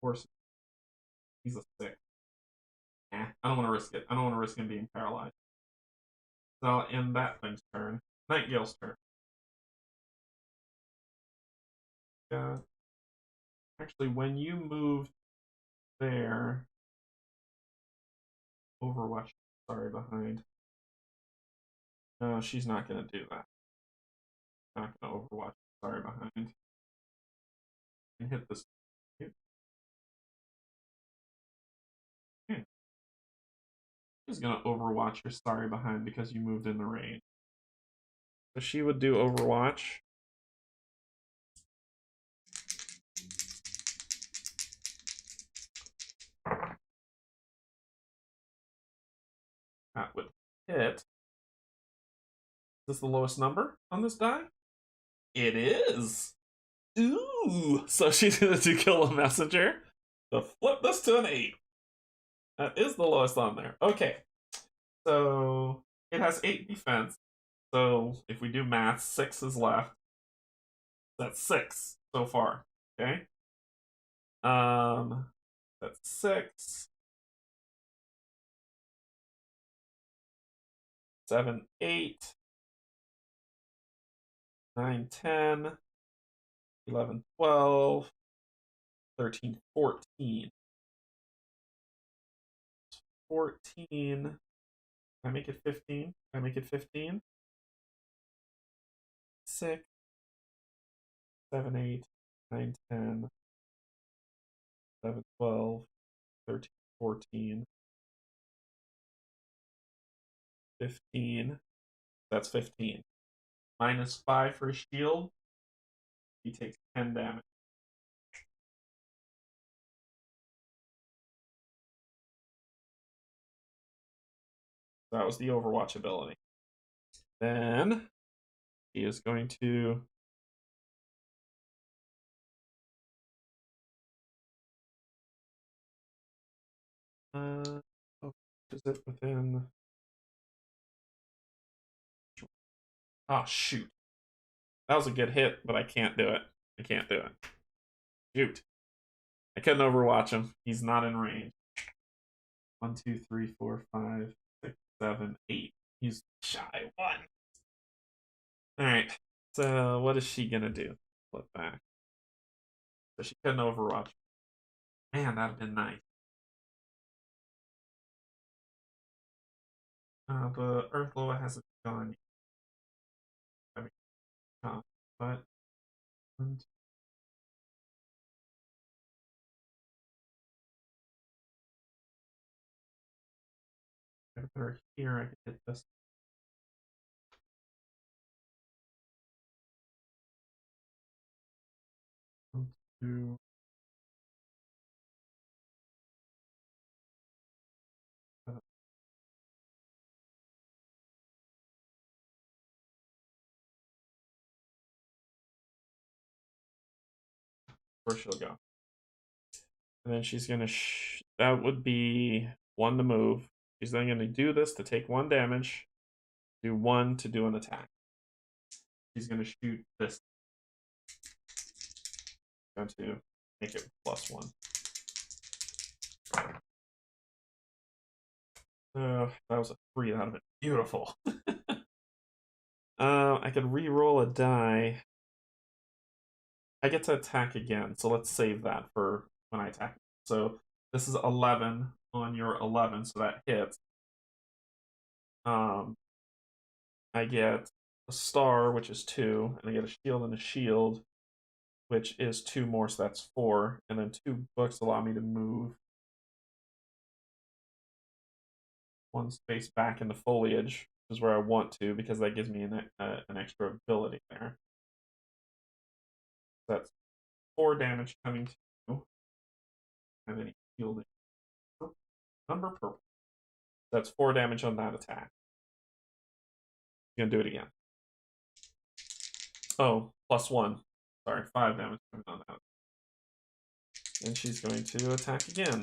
Force. He's a 6. I don't want to risk it. I don't want to risk him being paralyzed. So I'll end that thing's turn. Nightgill's turn. Actually, when you moved there, Overwatch, sorry, behind. No, she's not going to do that. Not going to Overwatch, sorry, behind. And hit this. She's going to Overwatch your sorry behind because you moved in the range. So she would do Overwatch. That would hit. Is this the lowest number on this die? It is. Ooh. So she's going to kill a messenger. So flip this to an 8. That is the lowest on there. Okay. So it has 8 defense. So if we do math, 6 is left. That's 6 so far. Okay. That's 6. 7, 8. 9, 10. 11, 12. 13, 14. 14. Can I make it 15? Can I make it 15? 6, 7, 8, 9, 10, 11, 12, 13, 14, 15. That's 15. Minus 5 for a shield. He takes 10 damage. That was the Overwatch ability. Then he is going to is it within? Oh shoot. That was a good hit, but I can't do it. I can't do it. Shoot. I couldn't overwatch him. He's not in range. 1, 2, 3, 4, 5, 6, 7, 8. He's shy 1. Alright. So what is she gonna do? Flip back. So she couldn't overwatch. Man, that'd have been nice. But Earth Loa hasn't gone. I mean, but I put her here. I could hit this. 1, 2. Where she'll go. And then she's gonna. That would be 1 to move. She's then gonna do this to take 1 damage. Do 1 to do an attack. She's gonna shoot this. Going to make it +1. That was a 3. That would have been beautiful. I could re-roll a die. I get to attack again, so let's save that for when I attack. So this is 11 on your 11, so that hits. I get a star, which is 2, and I get a shield and a shield, which is 2 more, so that's 4. And then 2 books allow me to move 1 space back into foliage, which is where I want to, because that gives me an extra ability there. That's 4 damage coming to you. Have any shielding? Number purple. That's 4 damage on that attack. Gonna do it again. Oh, +1. Sorry, 5 damage coming on that. And she's going to attack again.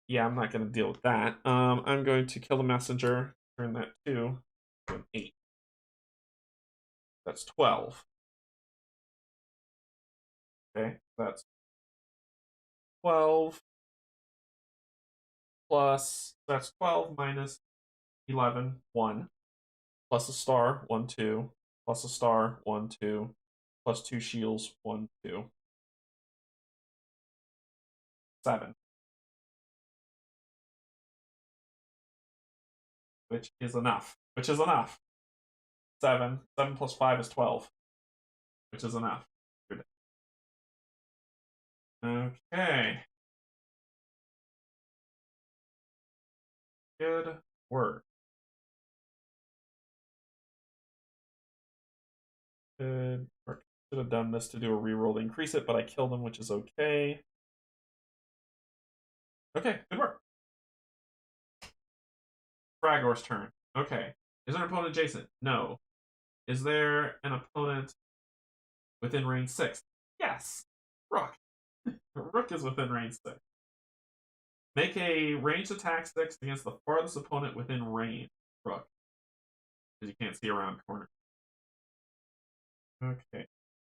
Yeah, I'm not going to deal with that. I'm going to kill the messenger. Turn that 2 to an 8. That's 12. Okay, that's 12 plus, that's 12 minus 11, 1. Plus a star, 1, 2. Plus a star, 1, 2. Plus 2 shields, 1, 2. 7. Which is enough. 7. 7 plus 5 is 12. Which is enough. Okay. Good work. Good work. Should have done this to do a reroll to increase it, but I killed him, which is okay. Okay, good work. Fragor's turn. Okay. Is there an opponent adjacent? No. Is there an opponent within range 6? Yes. Rook. Rook is within range 6. Make a ranged attack 6 against the farthest opponent within range. Rook. Because you can't see around corners. Okay.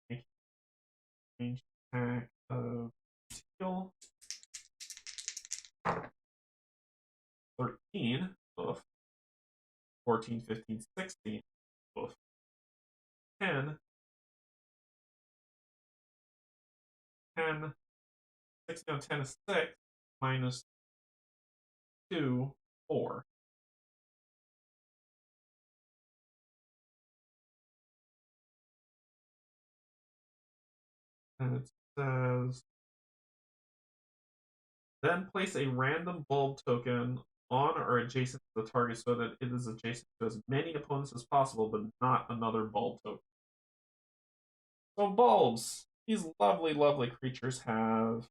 Make ranged attack of steel. 13. Oof. 14, 15, 16. Oof. 10. 10. 16 on 10 is 6. Minus 2, 4. And it says, then place a random bulb token on or adjacent to the target so that it is adjacent to as many opponents as possible, but not another bulb token. So bulbs. These lovely, lovely creatures have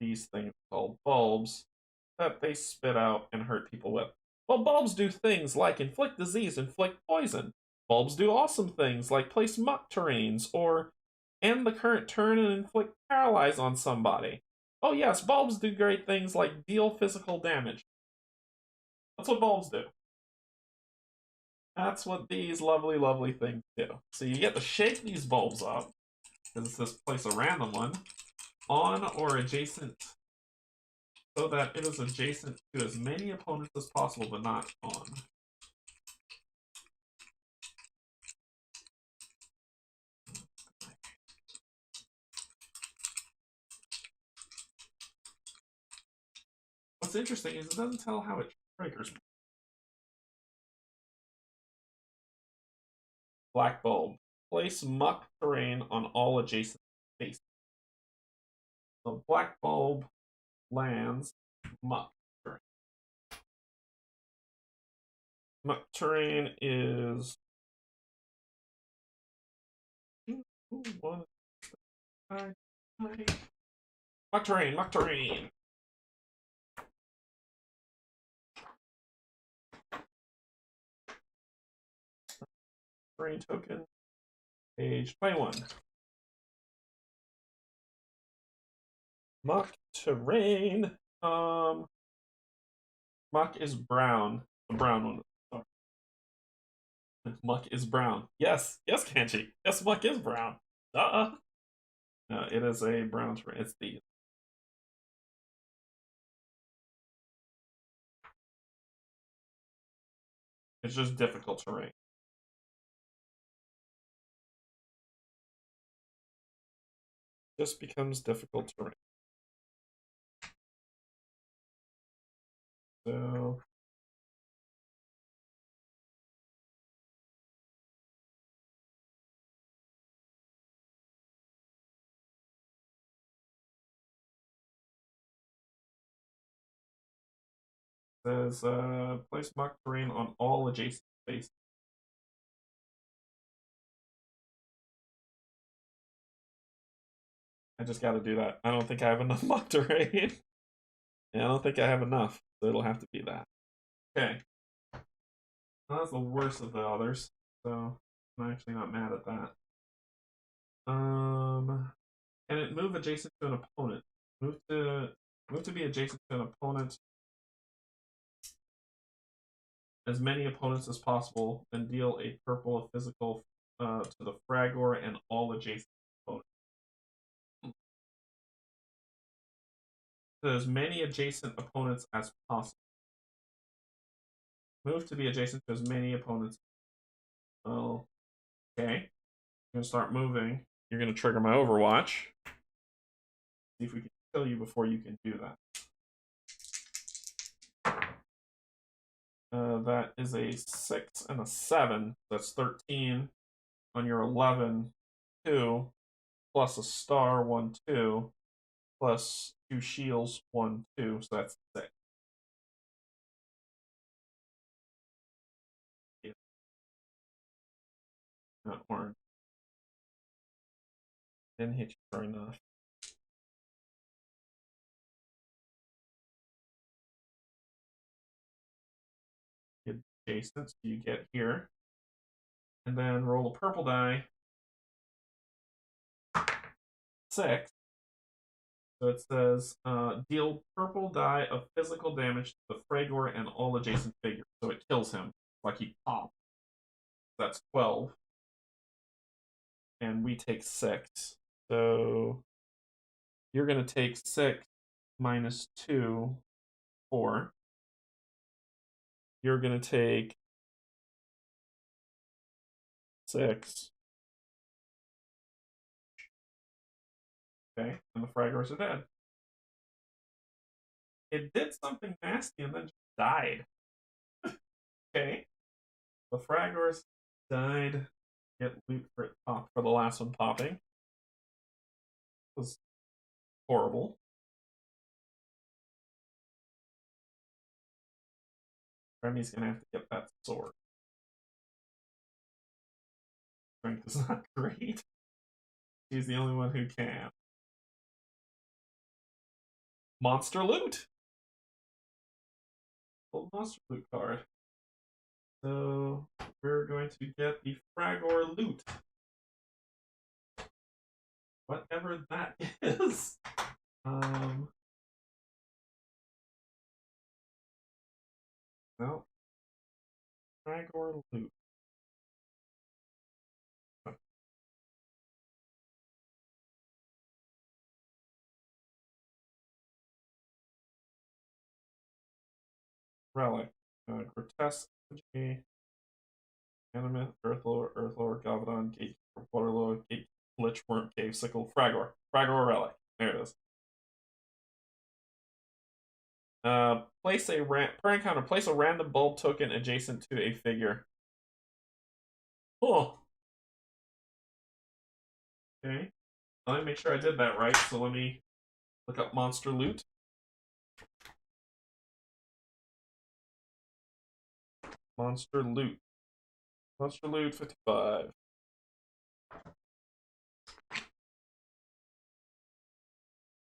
these things called bulbs that they spit out and hurt people with. Well, bulbs do things like inflict disease, inflict poison. Bulbs do awesome things like place muck terrains or end the current turn and inflict paralyze on somebody. Oh yes, bulbs do great things like deal physical damage. That's what bulbs do. That's what these lovely, lovely things do. So you get to shake these bulbs up, because this place a random one, on or adjacent, so that it is adjacent to as many opponents as possible, but not on. What's interesting is it doesn't tell how it triggers. Black bulb. Place muck terrain on all adjacent spaces. So black bulb lands muck terrain. Muck terrain is one. Muck terrain, muck terrain. Terrain token. Page 21. Muck terrain. Muck is brown. The brown one. Sorry. Muck is brown. Yes, yes, Canje. Yes, muck is brown. No, it is a brown terrain. It's the. It's just difficult terrain. Just becomes difficult terrain. So says place muck terrain on all adjacent spaces. I just got to do that. I don't think I have enough muck terrain. Yeah, I don't think I have enough, so it'll have to be that. Okay. Well, that's the worst of the others, so I'm actually not mad at that. Can it move adjacent to an opponent? Move to be adjacent to an opponent. As many opponents as possible, then deal a purple of physical to the Fragor and all adjacent opponents. To as many adjacent opponents as possible. Move to be adjacent to as many opponents. Well, okay. I'm gonna start moving. You're gonna trigger my Overwatch. See if we can kill you before you can do that. That is a 6 and a 7. That's 13. On your 11, 2, plus a star, 1, 2, plus 2 shields, 1, 2. So that's 6. Yeah. Not orange. Didn't hit you for enough. adjacent, so you get here. And then roll a purple die. 6. So it says, deal purple die of physical damage to the Fragor and all adjacent figures. So it kills him, like he pops. That's 12. And we take 6. So you're going to take 6 minus 2, 4. You're going to take 6. Okay, and the Fragors are dead. It did something nasty and then just died. Okay. The Fragors died. Get loot for it pop for the last one popping. It was horrible. Remy's gonna have to get that sword. Strength is not great. She's the only one who can. Monster loot. Old monster loot card. So we're going to get the Fragor loot. Whatever that is. No. Fragor loot. Relic. Grotesque. Animate, Earthlore, Galvadon, Gatekeeper, Waterlord, Gate, Lichworm, Cave Sickle, Fragor. Fragor Relic. There it is. Per encounter, place a random bulb token adjacent to a figure. Oh. Okay. Let me make sure I did that right, so let me look up monster loot. Monster loot. Monster loot 55.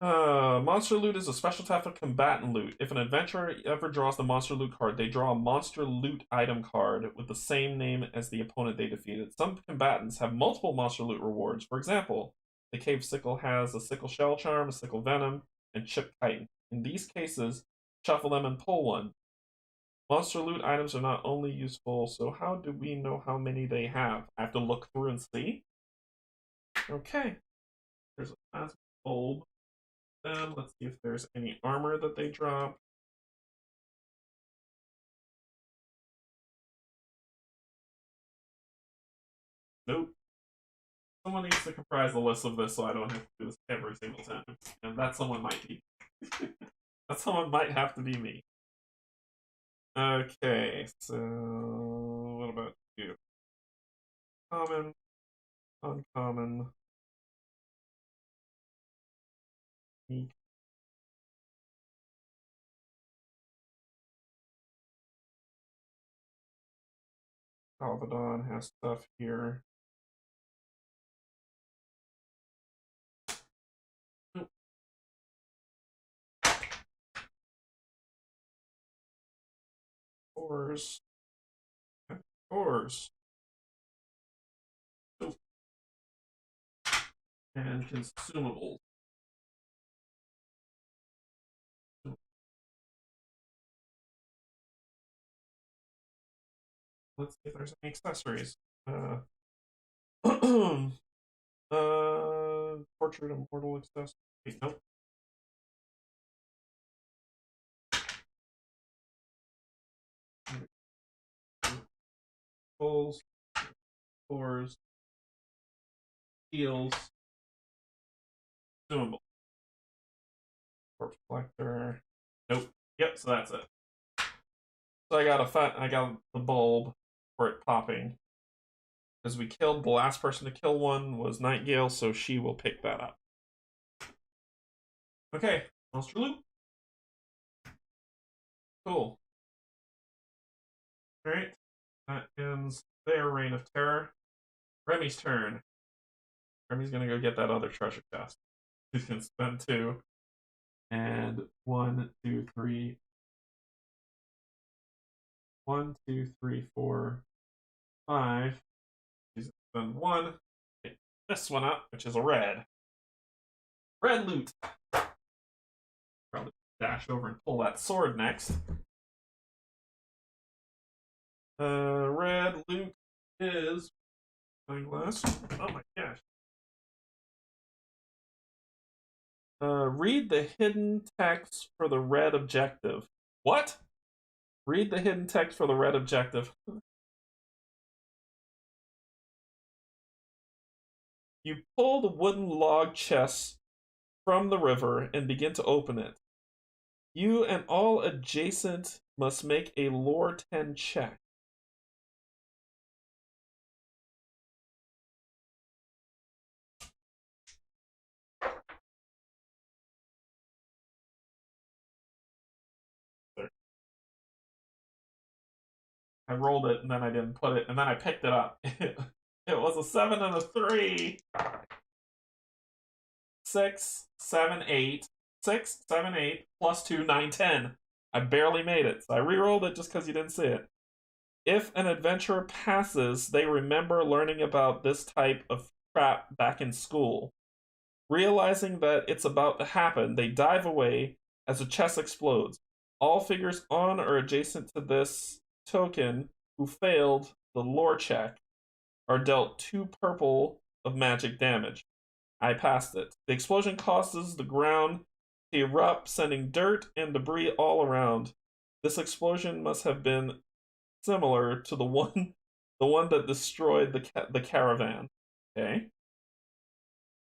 Monster loot is a special type of combatant loot. If an adventurer ever draws the monster loot card, they draw a monster loot item card with the same name as the opponent they defeated. Some combatants have multiple monster loot rewards. For example, the Cave Sickle has a Sickle Shell Charm, a Sickle Venom, and Chip Chitin. In these cases, shuffle them and pull one. Monster loot items are not only useful, so how do we know how many they have? I have to look through and see? Okay. There's a plasma bulb. Let's see if there's any armor that they drop. Nope. Someone needs to comprise the list of this so I don't have to do this every single time. And that someone might be. That someone might have to be me. Okay, so what about you? Common, uncommon, unique. Calvadon has stuff here. Nope. Cores. Cores. Nope. And consumables. Nope. Let's see if there's any accessories. Portrait Immortal accessory. Nope. Pulls, cores, heals, consumable. Corpse collector. Nope. Yep. So that's it. So I got the bulb for it popping. Because we killed the last person to kill one was Nightgill, so she will pick that up. Okay, monster loot. Cool. Alright. That ends their reign of terror. Remy's turn. Remy's gonna go get that other treasure chest. She's gonna spend 2. And 1, 2, 3, 1, 2, 3, 4, 5. Then 1. Pick this one up, which is a red. Red loot. Probably dash over and pull that sword next. Red loot is glass. Oh my gosh. Read the hidden text for the red objective. What? Read the hidden text for the red objective. You pull the wooden log chest from the river and begin to open it. You and all adjacent must make a lore 10 check. I rolled it and then I didn't put it, and then I picked it up. It was a 7 and a 3. 6, 7, 8. 6, 7, 8, plus 2, 9, 10. I barely made it, so I re-rolled it just because you didn't see it. If an adventurer passes, they remember learning about this type of trap back in school. Realizing that it's about to happen, they dive away as the chest explodes. All figures on or adjacent to this token who failed the lore check are dealt 2 purple of magic damage. I passed it. The explosion causes the ground to erupt, sending dirt and debris all around. This explosion must have been similar to the one that destroyed the caravan. Okay.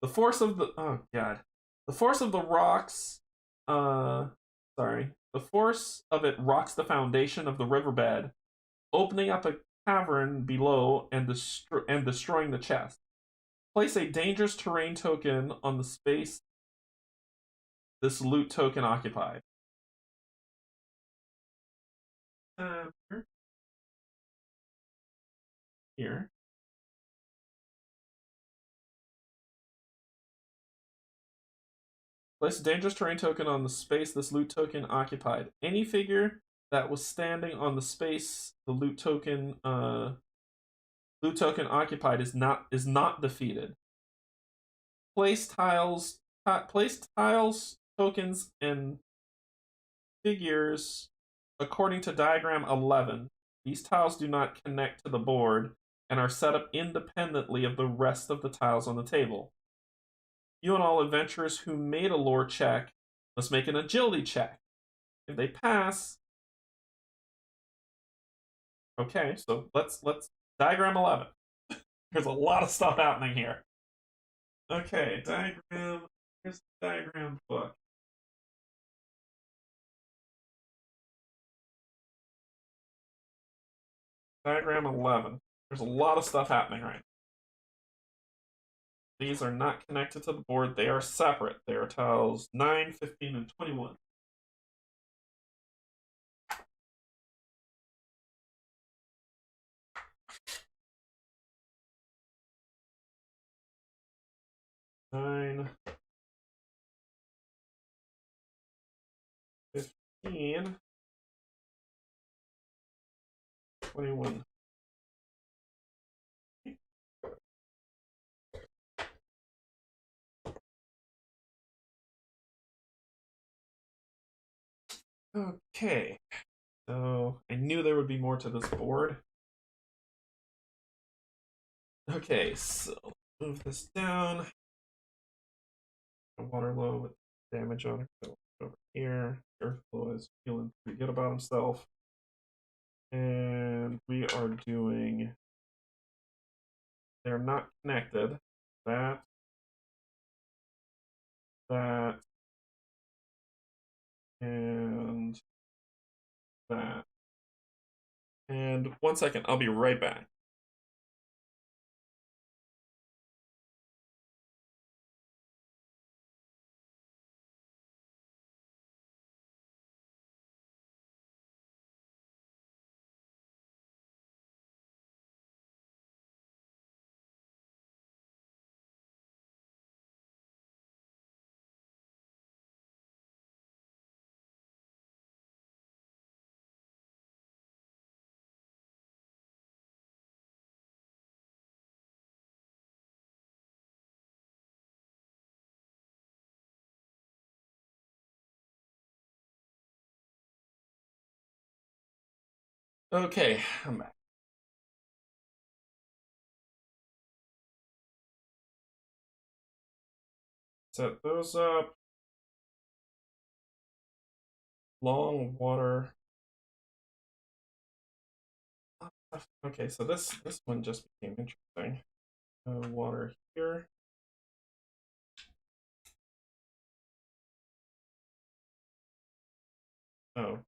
The force of the the force of the rocks the force of it rocks the foundation of the riverbed, opening up a cavern below and destroying the chest. Place a dangerous terrain token on the space this loot token occupied. Here. Place a dangerous terrain token on the space this loot token occupied. Any figure that was standing on the space the loot token occupied is not defeated. Place tiles, tokens, and figures according to diagram 11. These tiles do not connect to the board and are set up independently of the rest of the tiles on the table. You and all adventurers who made a lore check must make an agility check. If they pass, okay, so let's diagram 11. There's a lot of stuff happening here. Okay, diagram. Here's the diagram book. Diagram 11. There's a lot of stuff happening right now. These are not connected to the board. They are separate. They are tiles 9, 15, and 21. Nine, 15, 21. Okay, so I knew there would be more to this board. Okay, so move this down. Waterlow with damage on it. Go over here. Earthflow is feeling pretty good about himself. And we are doing. They're not connected. That. And that. And 1 second, I'll be right back. Okay, I'm back. Set those up. Long water. Okay, so this one just became interesting. Water here. Oh,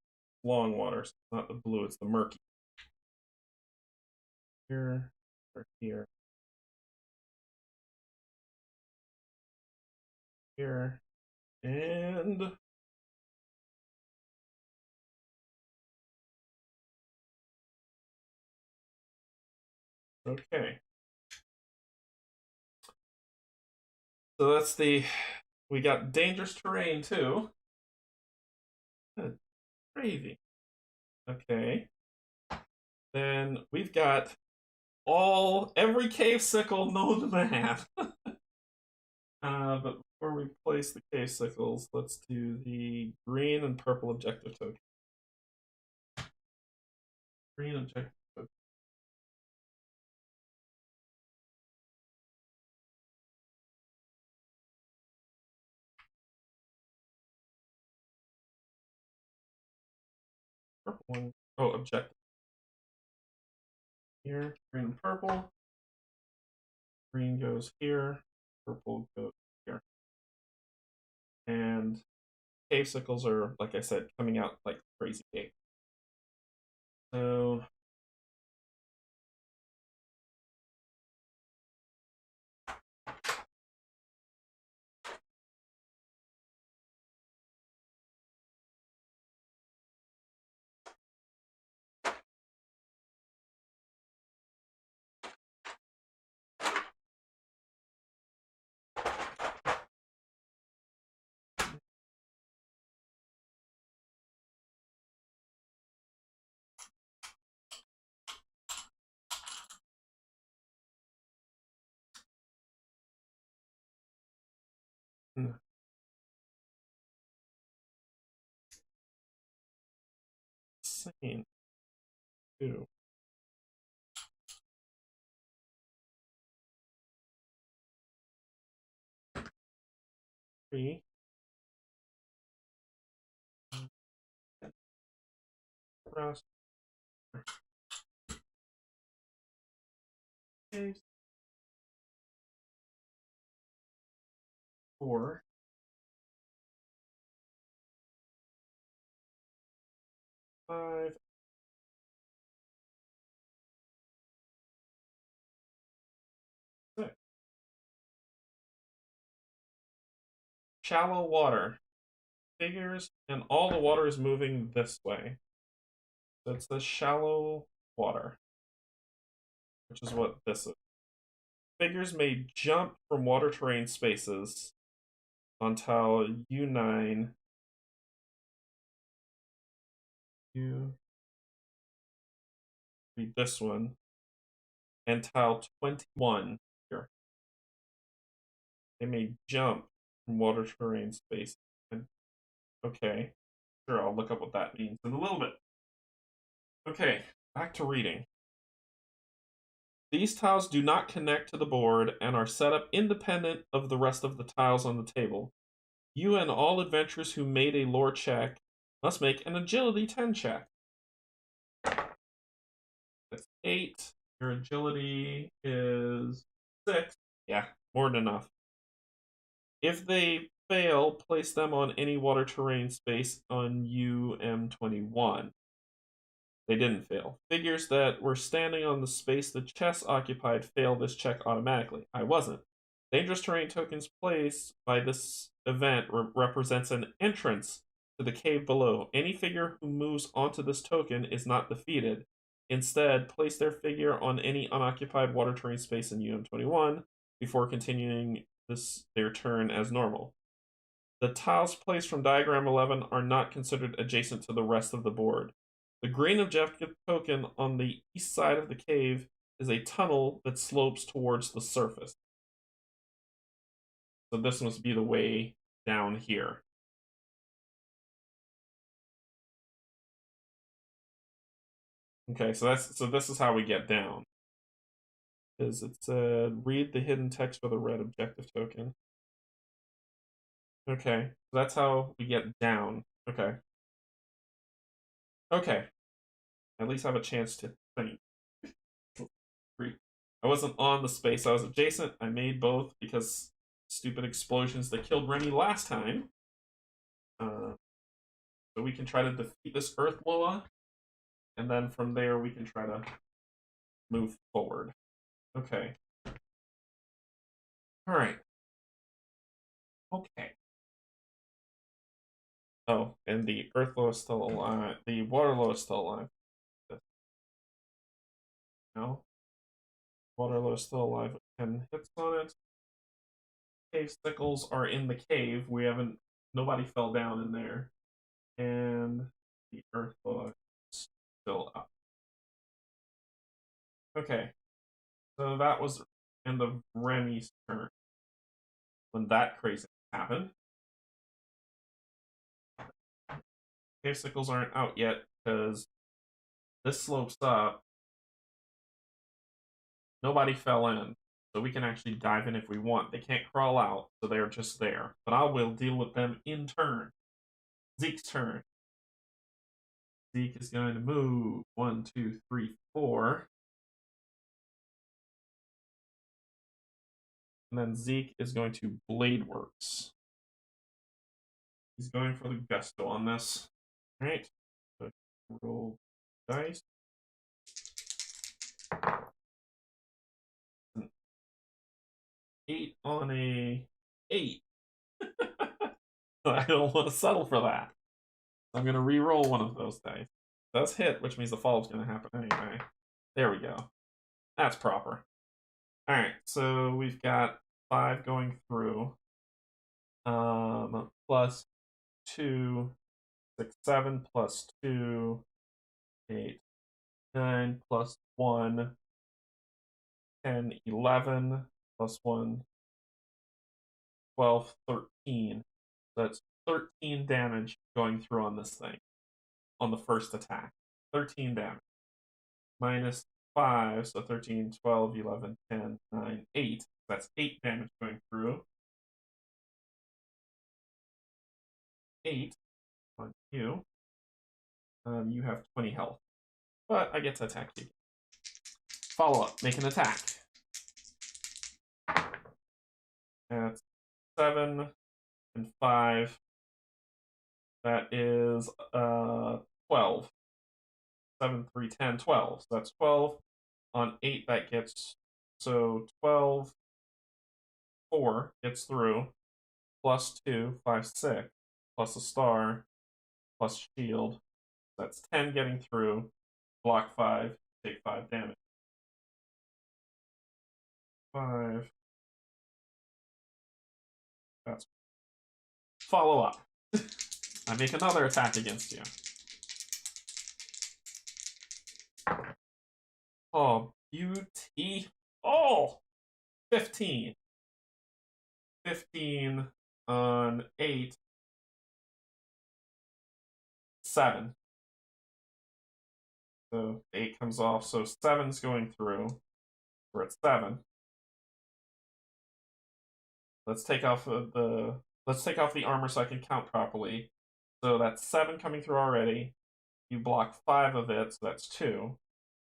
long water. So it's not the blue, it's the murky. Here, or here, here, and okay. So that's we got dangerous terrain too. Good gravy. Okay. Then we've got every cave sickle known to man. But before we place the cave sickles, let's do the green and purple objective token. Green objective token. Purple one. Oh, objective. Here, green and purple. Green goes here. Purple goes here. And cave sickles are, like I said, coming out like crazy big. So insane. 2, 3. Rest. Cave. 4. 5. 6. Shallow water. Figures, and all the water is moving this way. So it's the shallow water, which is what this is. Figures may jump from water terrain spaces on tile U9. Read this one. And tile 21 here. They may jump from water terrain space. Okay. Sure, I'll look up what that means in a little bit. Okay, back to reading. These tiles do not connect to the board and are set up independent of the rest of the tiles on the table. You and all adventurers who made a lore check must make an agility 10 check. That's 8. Your agility is 6. Yeah, more than enough. If they fail, place them on any water terrain space on UM21. They didn't fail. Figures that were standing on the space the chest occupied fail this check automatically. I wasn't. Dangerous terrain tokens placed by this event represents an entrance to the cave below. Any figure who moves onto this token is not defeated. Instead, place their figure on any unoccupied water terrain space in UM21 before continuing their turn as normal. The tiles placed from diagram 11 are not considered adjacent to the rest of the board. The green objective token on the east side of the cave is a tunnel that slopes towards the surface. So this must be the way down here. Okay, so this is how we get down. Is it said read the hidden text for the red objective token. Okay, so that's how we get down. Okay. Okay. At least have a chance to think. I wasn't on the space, I was adjacent. I made both because stupid explosions that killed Remy last time. So we can try to defeat this Earth Loa, and then from there we can try to move forward. Okay. Alright. Okay. Oh, and the Earth Loa is still alive. The Water Loa is still alive. No? Water Loa is still alive with 10 hits on it. Cave sickles are in the cave. We haven't. Nobody fell down in there. And the Earth Loa is still up. Okay. So that was end of Remy's turn. When that crazy happened. Cave sickles aren't out yet because this slopes up. Nobody fell in. So we can actually dive in if we want. They can't crawl out, so they're just there. But I will deal with them in turn. Zeke's turn. Zeke is going to move 1, 2, 3, 4. And then Zeke is going to Blade Works. He's going for the gusto on this. Alright. So roll dice. An 8 on a 8. I don't want to settle for that. I'm going to re-roll one of those dice. It does hit, which means the fall is going to happen anyway. There we go. That's proper. Alright, so we've got 5 going through. Plus 2, 6, 7, plus 2, 8, 9, plus 1, 10, 11, plus 1, 12, 13. That's 13 damage going through on this thing. On the first attack. 13 damage. Minus 5, so 13, 12, 11, 10, 9, 8. That's 8 damage going through. 8 on you. You have 20 health. But I get to attack you. Follow up. Make an attack. That's 7 and 5. That is 12. 7, 3, 10, 12. So that's 12. On 8, that gets. So 12, 4 gets through. Plus 2, 5, 6. Plus a star. Plus shield. That's 10 getting through. Block 5. Take 5 damage. 5. That's. Follow up. I make another attack against you. Oh, beauty. Oh! 15. 15 on 8. 7. So 8 comes off, so 7's going through. We're at 7. Let's take off the armor so I can count properly. So that's 7 coming through already. You block 5 of it, so that's 2.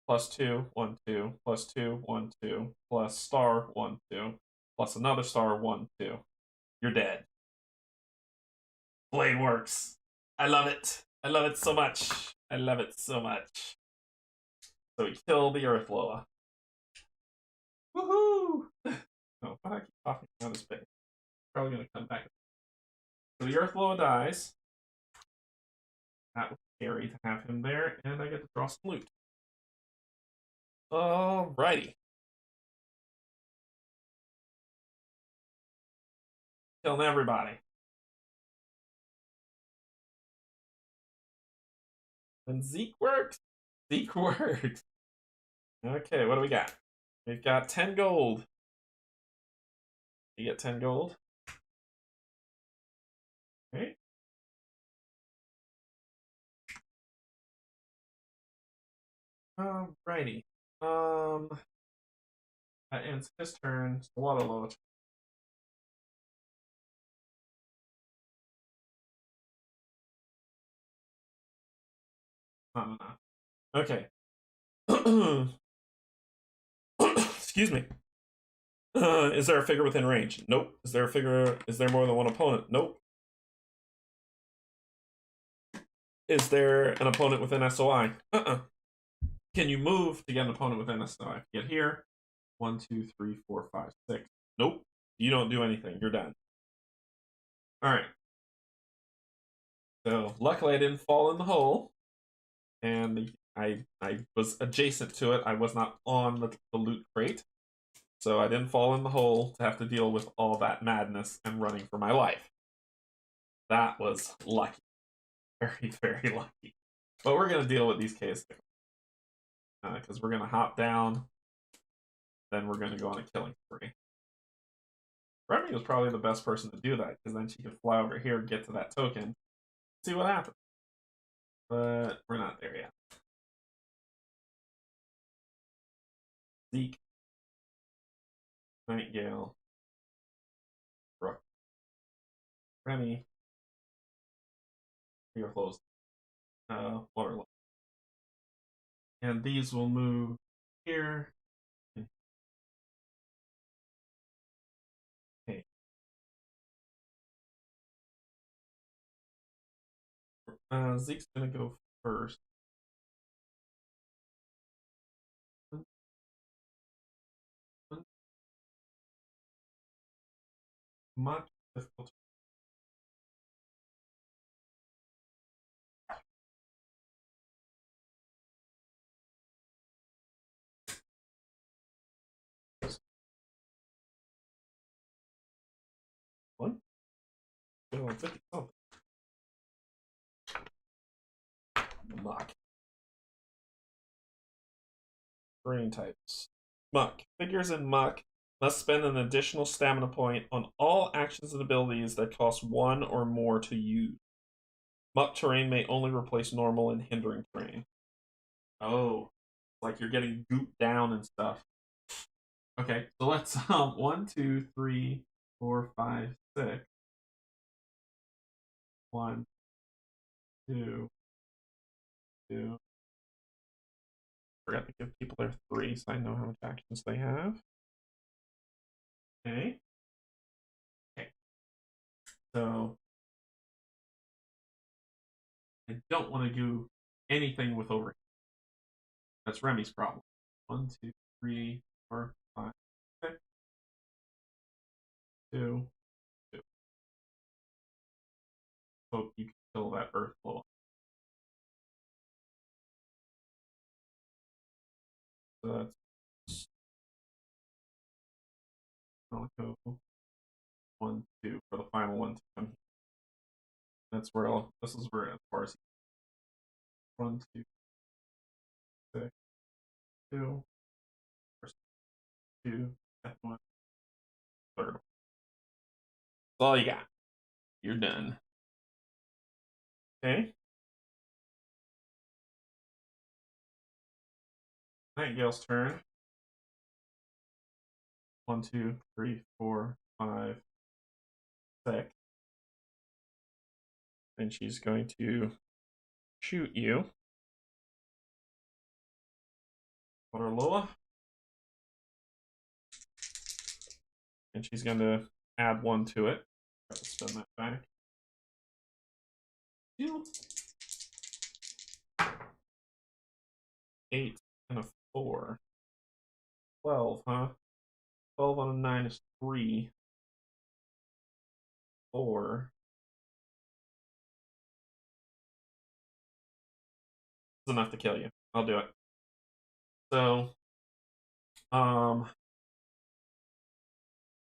Plus 2, 1, 2. Plus 2, 1, 2. Plus star, 1, 2. Plus another star, 1, 2. You're dead. Blade works. I love it. I love it so much. I love it so much. So we kill the Earth Loa. Woohoo! No, why do I keep talking out of space? Probably gonna come back. So the Earth Loa dies. That was scary to have him there, and I get to draw some loot. Alrighty. Killing everybody. And Zeke worked. Zeke worked. Okay, what do we got? We've got 10 gold. You get 10 gold. Okay. Righty. That ends his turn. So what a load. Not enough. Okay. Excuse me. Is there a figure within range? Nope. Is there a figure? Is there more than one opponent? Nope. Is there an opponent within SOI? Can you move to get an opponent within SOI? Get here. 1, 2, 3, 4, 5, 6. Nope. You don't do anything. You're done. All right. So luckily I didn't fall in the hole, and I was adjacent to it. I was not on the loot crate, so I didn't fall in the hole to have to deal with all that madness and running for my life. That was lucky. Very, very lucky. But we're going to deal with these cases. Because we're going to hop down. Then we're going to go on a killing spree. Remy was probably the best person to do that. Because then she could fly over here, get to that token. See what happens. But we're not there yet. Zeke. Nightgale. Brooke. Remy. You're close. Waterloo. And these will move here. Okay. Zeke's gonna go first. Much difficult. One. 50 something. Muck. Brain types. Muck. Figures in Muck must spend an additional stamina point on all actions and abilities that cost 1 or more to use. Muck terrain may only replace normal and hindering terrain. Oh, like you're getting gooped down and stuff. Okay, so let's 1, 2, 3, 4, 5, 6. 1, 2, 2. Forgot to give people their 3 so I know how much actions they have. Okay. Okay. So I don't want to do anything with overheat. That's Remy's problem. 1, 2, 3, 4, 5, 6. 2, 2. Hope you can kill that earth blow. So that's I'll go 1, 2 for the final one to come. That's where this is where as far as 1, 2, 6, 2, 2, second one, third one. That's all you got. You're done. Okay. Nightingale's turn. 1, 2, 3, 4, 5, 6. And she's going to shoot you. Waterloa. And she's going to add 1 to it. Spin that back. 2. 8 and a 4. 12, huh? 12 on a 9 is 3. 4. It's enough to kill you. I'll do it. So,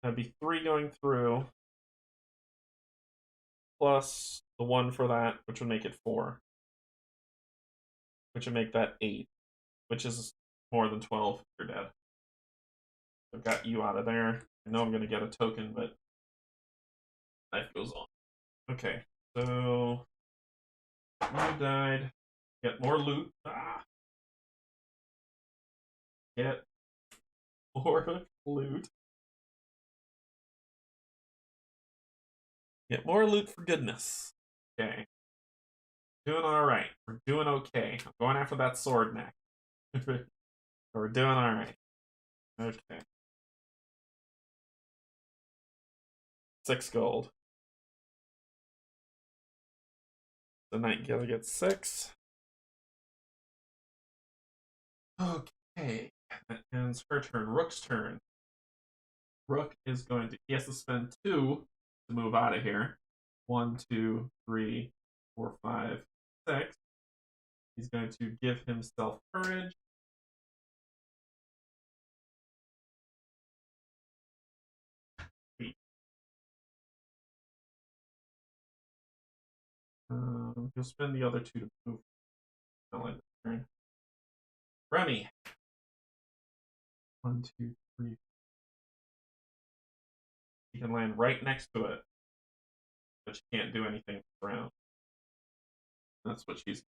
that'd be 3 going through, plus the 1 for that, which would make it 4. Which would make that 8, which is more than 12 if you're dead. I've got you out of there. I know I'm going to get a token, but life goes on. Okay, so you died. Get more loot. get more loot. Get more loot for goodness. Okay. Doing alright. We're doing okay. I'm going after that sword next. We're doing alright. Okay. 6 gold. The Nightgill gets 6. Okay. That ends her turn. Rook's turn. Rook is going to. He has to spend 2 to move out of here. 1, 2, 3, 4, 5, 6. He's going to give himself courage. He'll spend the other 2 to move. I'll end the turn. Remy. 1, 2, 3. You can land right next to it, but you can't do anything around. That's what she's.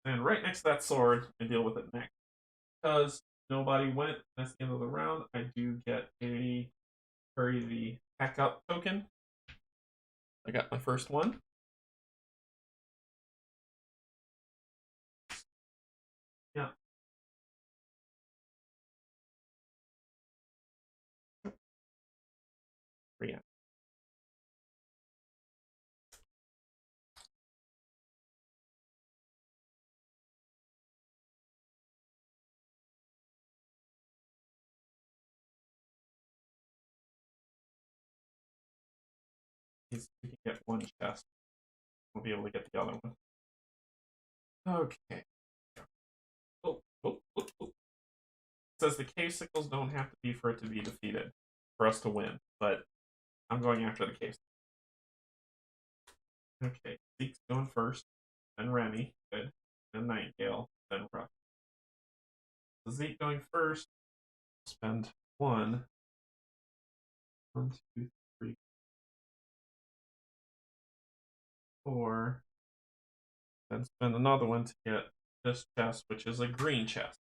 And right next to that sword, I deal with it next. Because nobody went, that's the end of the round. I do get a hurry the heck up token. I got my first one. Yeah. Yeah. We can get 1 chest. We'll be able to get the other one. Okay. Oh. It says the cave sickles don't have to be for it to be defeated, for us to win, but I'm going after the cave. Okay, Zeke's going first, then Remy, good, then Nightingale, then Ruff. So Zeke going first, spend 1, 1, 2, 3, 4, then spend another one to get this chest, which is a green chest.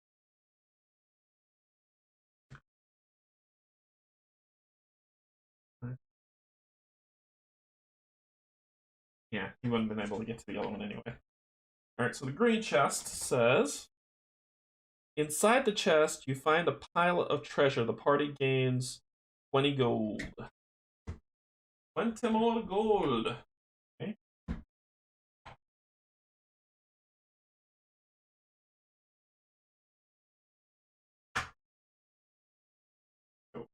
Yeah, he wouldn't have been able to get to the yellow one anyway. Alright, so the green chest says, inside the chest, you find a pile of treasure. The party gains 20 gold. 20 more gold. Okay. Go.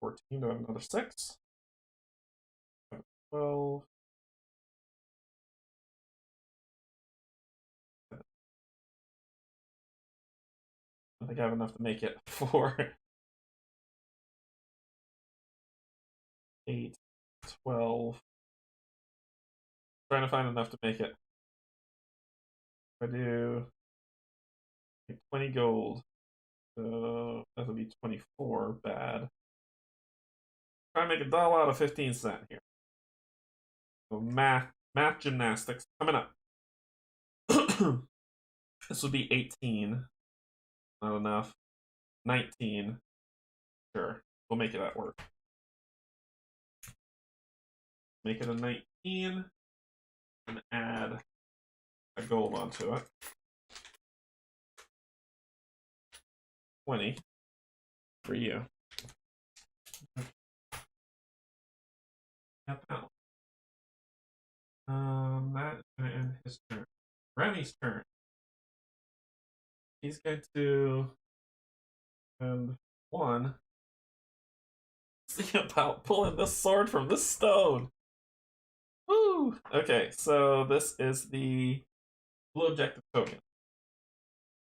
14, do I have another 6? 12. I think I have enough to make it for 8, 12. Trying to find enough to make it. If I do 20 gold, so that would be 24. Bad. Try to make $1 out of 15 cents here. So math gymnastics coming up. This would be 18. Not enough. 19. Sure. We'll make it at work. Make it a 19. And add a gold onto it. 20 for you. That is going to end his turn. Remy's turn. He's going to spend 1. See about pulling this sword from this stone. Woo! Okay, so this is the blue objective token.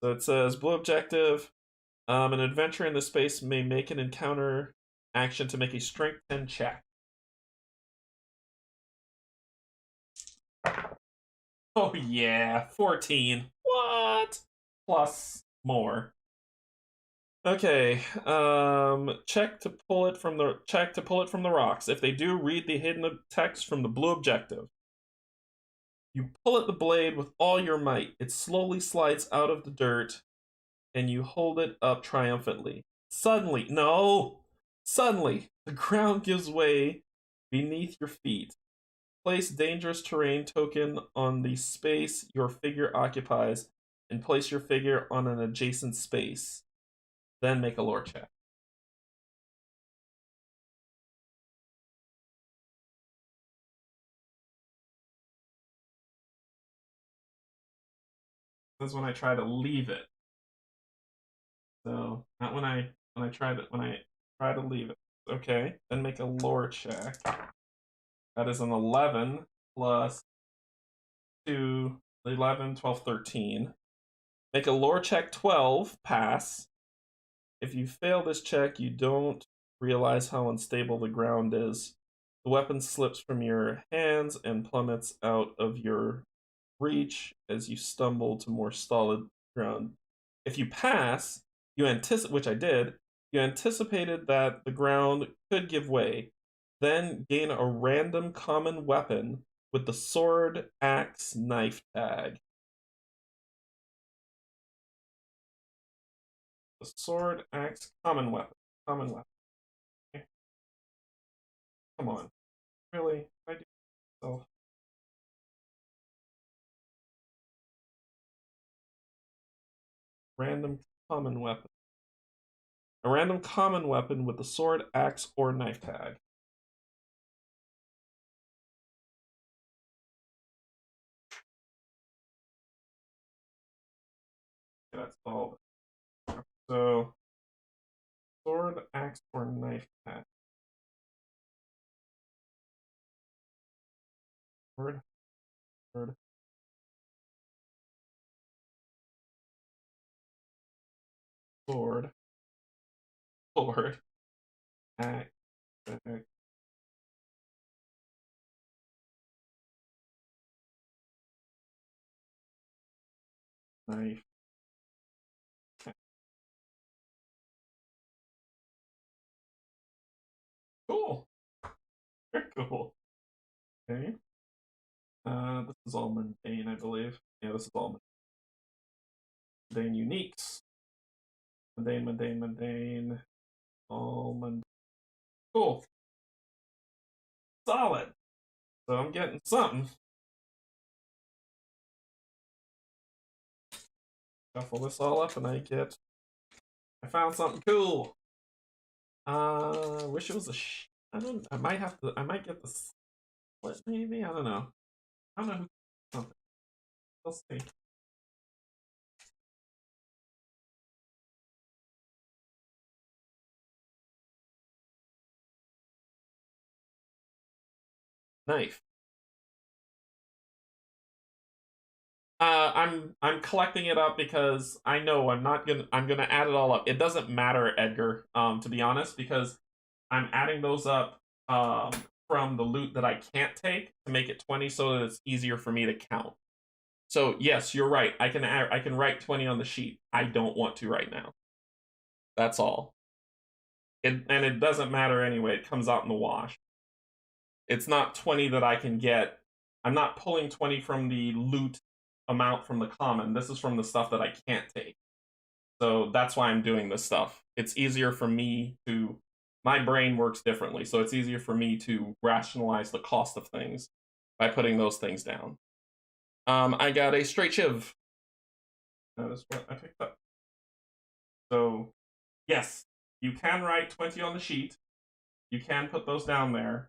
So it says blue objective. An adventurer in this space may make an encounter action to make a strength 10 check. Oh yeah, 14. What? Plus more. Okay. Check to pull it from the rocks. If they do, read the hidden text from the blue objective. You pull at the blade with all your might. It slowly slides out of the dirt, and you hold it up triumphantly. Suddenly, no! Suddenly, the ground gives way beneath your feet. Place dangerous terrain token on the space your figure occupies, and place your figure on an adjacent space. Then make a lore check. This is when I try to leave it. So not when I try to leave it. Okay, then make a lore check. That is an 11 plus 2, 11, 12, 13. Make a lore check 12, pass. If you fail this check, you don't realize how unstable the ground is. The weapon slips from your hands and plummets out of your reach as you stumble to more solid ground. If you pass, you anticipate, which I did, you anticipated that the ground could give way. Then gain a random common weapon with the sword, axe, knife tag. The sword, axe, common weapon. Common weapon. Okay. Come on. Really? I do myself. Random common weapon. A random common weapon with the sword, axe, or knife tag. Okay, that's all. So, sword, axe, or knife tag. Sword, sword, sword, sword, axe, axe, knife. Cool. Very cool. Okay. This is all mundane, I believe. Yeah, this is all mundane uniques. Mundane, mundane, mundane. All mundane. Cool. Solid. So I'm getting something. Shuffle this all up and I found something cool. Wish it was I might get the split maybe? I don't know. I don't know who something. We'll see. Knife. I'm collecting it up because I know I'm gonna add it all up. It doesn't matter, Edgar, to be honest, because I'm adding those up from the loot that I can't take to make it 20 so that it's easier for me to count. So yes, you're right. I can write 20 on the sheet. I don't want to right now. That's all. And it doesn't matter anyway. It comes out in the wash. It's not 20 that I can get. I'm not pulling 20 from the loot amount from the common. This is from the stuff that I can't take. So that's why I'm doing this stuff. It's easier for me to. My brain works differently, so it's easier for me to rationalize the cost of things by putting those things down. I got a straight shiv. That is what I picked up. So, yes, you can write 20 on the sheet. You can put those down there.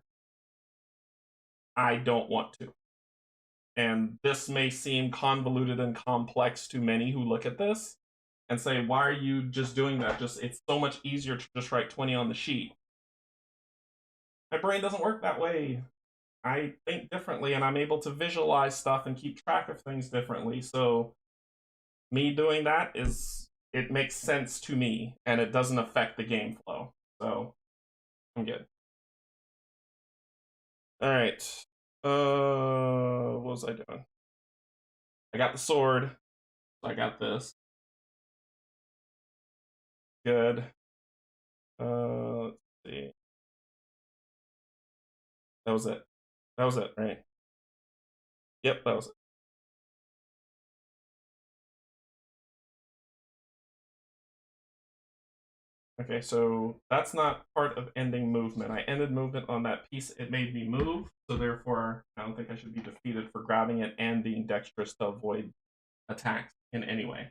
I don't want to. And this may seem convoluted and complex to many who look at this and say, why are you just doing that? It's so much easier to just write 20 on the sheet. My brain doesn't work that way. I think differently and I'm able to visualize stuff and keep track of things differently. So me doing that it makes sense to me and it doesn't affect the game flow. So I'm good. All right. What was I doing? I got the sword. So I got this. Good. Let's see. That was it. That was it, right? Yep, that was it. Okay, so that's not part of ending movement. I ended movement on that piece. It made me move, so therefore I don't think I should be defeated for grabbing it and being dexterous to avoid attacks in any way.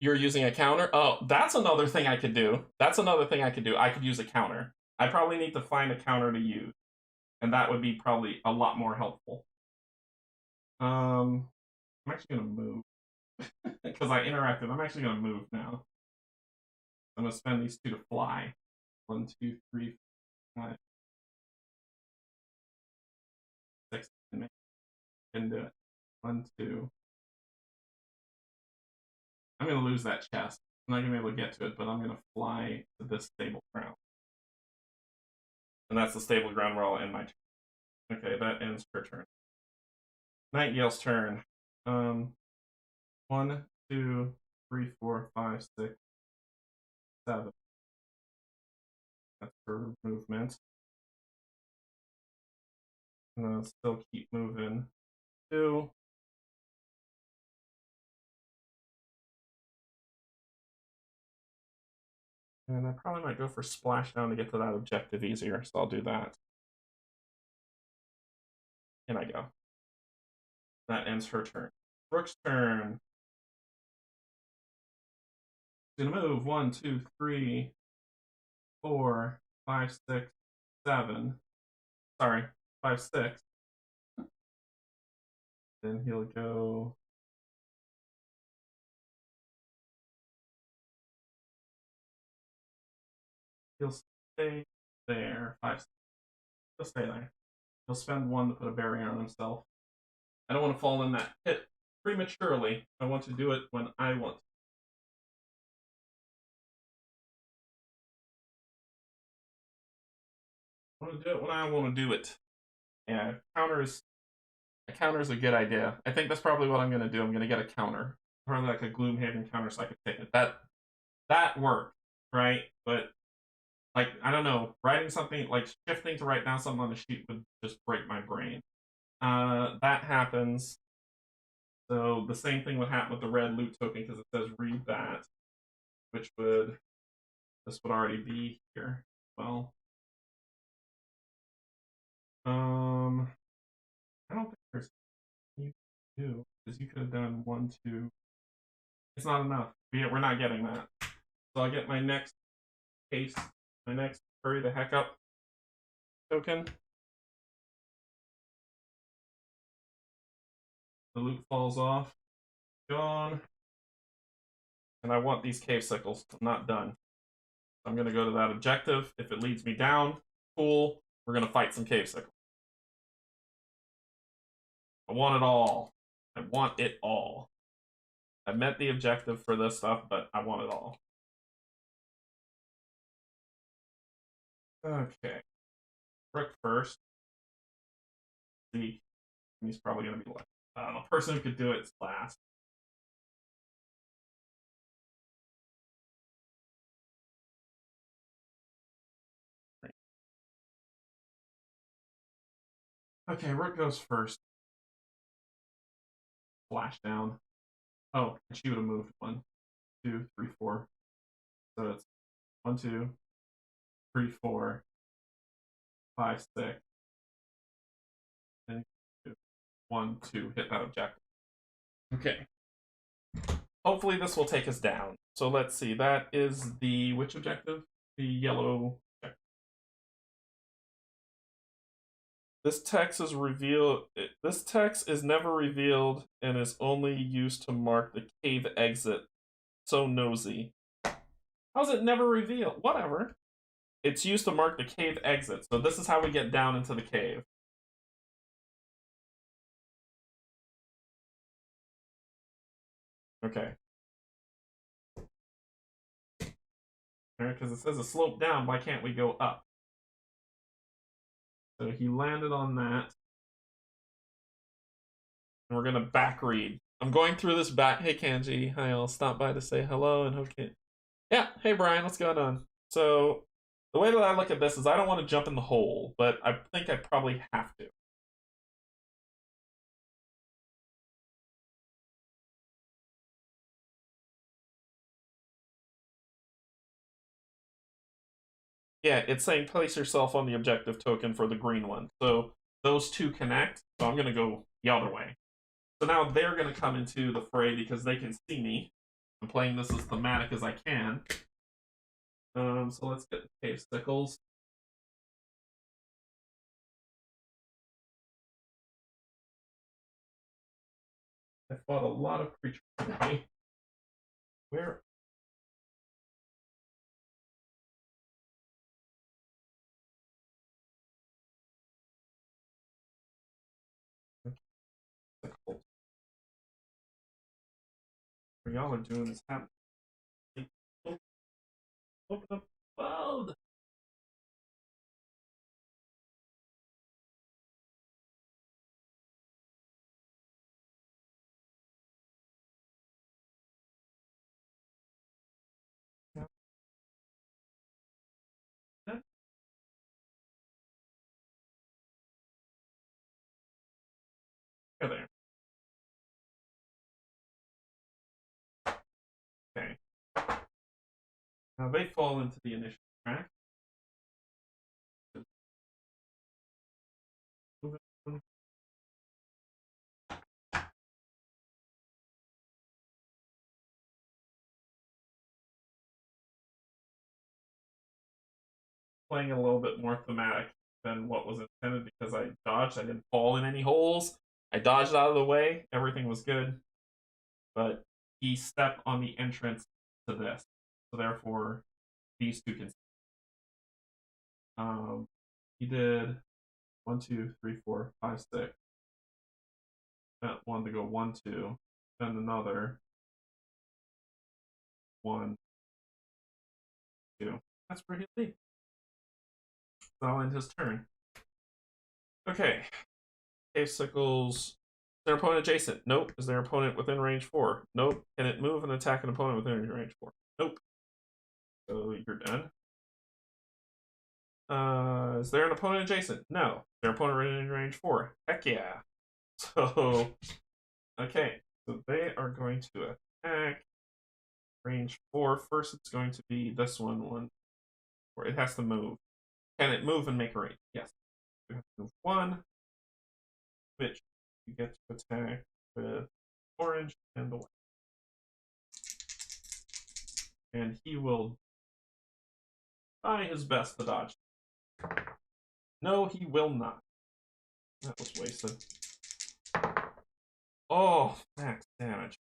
You're using a counter? Oh, that's another thing I could do. I could use a counter. I probably need to find a counter to use, and that would be probably a lot more helpful. I'm actually gonna move because I interacted. I'm actually gonna move now. I'm gonna spend these 2 to fly. 1, 2, 3, 5, 6. Can do it. 1, 2. I'm gonna lose that chest. I'm not gonna be able to get to it, but I'm gonna fly to this stable ground. And that's the stable ground where I'll end my turn. Okay, that ends her turn. Nightgale's turn. 1, 2, 3, 4, 5, 6, 7. That's her movement. And I'll still keep moving. 2. And I probably might go for splashdown to get to that objective easier, so I'll do that. And I go. That ends her turn. Rook's turn. Gonna move 1, 2, 3, 4, 5, 6, 7. Sorry, 5, 6. Then he'll go. He'll stay there. 5, 6. He'll stay there. He'll spend 1 to put a barrier on himself. I don't want to fall in that pit prematurely. I want to do it when I want. I want to do it when I want to do it. Yeah, a counter is a good idea. I think that's probably what I'm going to do. I'm going to get a counter, probably like a Gloomhaven counter, so I can take it. That worked, right? But like I don't know, writing something like shifting to write down something on the sheet would just break my brain. That happens. So the same thing would happen with the red loot token because it says read that, which this would already be here. Well, I don't think there's anything you can do because you could have done 1, 2. It's not enough. We're not getting that. So I'll get my next case, my next hurry the heck up token. The loot falls off. Gone. And I want these cave sickles. I'm not done. I'm going to go to that objective. If it leads me down, cool. We're going to fight some cave sickles. I want it all. I want it all. I met the objective for this stuff, but I want it all. Okay. Rook first. See, he's probably going to be left. The person who could do it is last. Okay, Rook goes first. Flash down. Oh, and she would have moved 1, 2, 3, 4. So it's 1, 2, 3, 4, 5, 6. And 1, 2. Hit that objective. Okay. Hopefully this will take us down. So let's see. That is the which objective? The yellow objective. This text is revealed. This text is never revealed and is only used to mark the cave exit. So nosy. How's it never revealed? Whatever. It's used to mark the cave exit. So this is how we get down into the cave. Okay. Because it says a slope down. Why can't we go up? So he landed on that. And we're going to back read. I'm going through this back. Hey, Canje. Hi, I'll stop by to say hello and hope you. Yeah. Hey, Brian. What's going on? So the way that I look at this is I don't want to jump in the hole, but I think I probably have to. Yeah, it's saying place yourself on the objective token for the green one. So those two connect. So I'm going to go the other way. So now they're going to come into the fray because they can see me. I'm playing this as thematic as I can. So let's get the cave sickles. I fought a lot of creatures today. Where? Sickles. What y'all are doing is happening. Open up the world. There. Okay. Now they fall into the initial track. Playing a little bit more thematic than what was intended because I dodged. I didn't fall in any holes. I dodged out of the way. Everything was good. But he stepped on the entrance to this. So therefore, these two can. He did 1, 2, 3, 4, 5, 6. That one to go 1, 2. Then another 1, 2. That's pretty neat. I'll end his turn. Okay. Cave Sickles. Is their opponent adjacent? Nope. Is their opponent within range 4? Nope. Can it move and attack an opponent within range 4? Nope. So you're done. Is there an opponent adjacent? No. Is their opponent in range 4? Heck yeah. So, okay. So they are going to attack range 4. First, it's going to be this one. Where it has to move. Can it move and make a range? Yes. You have to move 1. Which you get to attack with orange and the white. And he will try his best to dodge. No, he will not. That was wasted. Oh, max damage.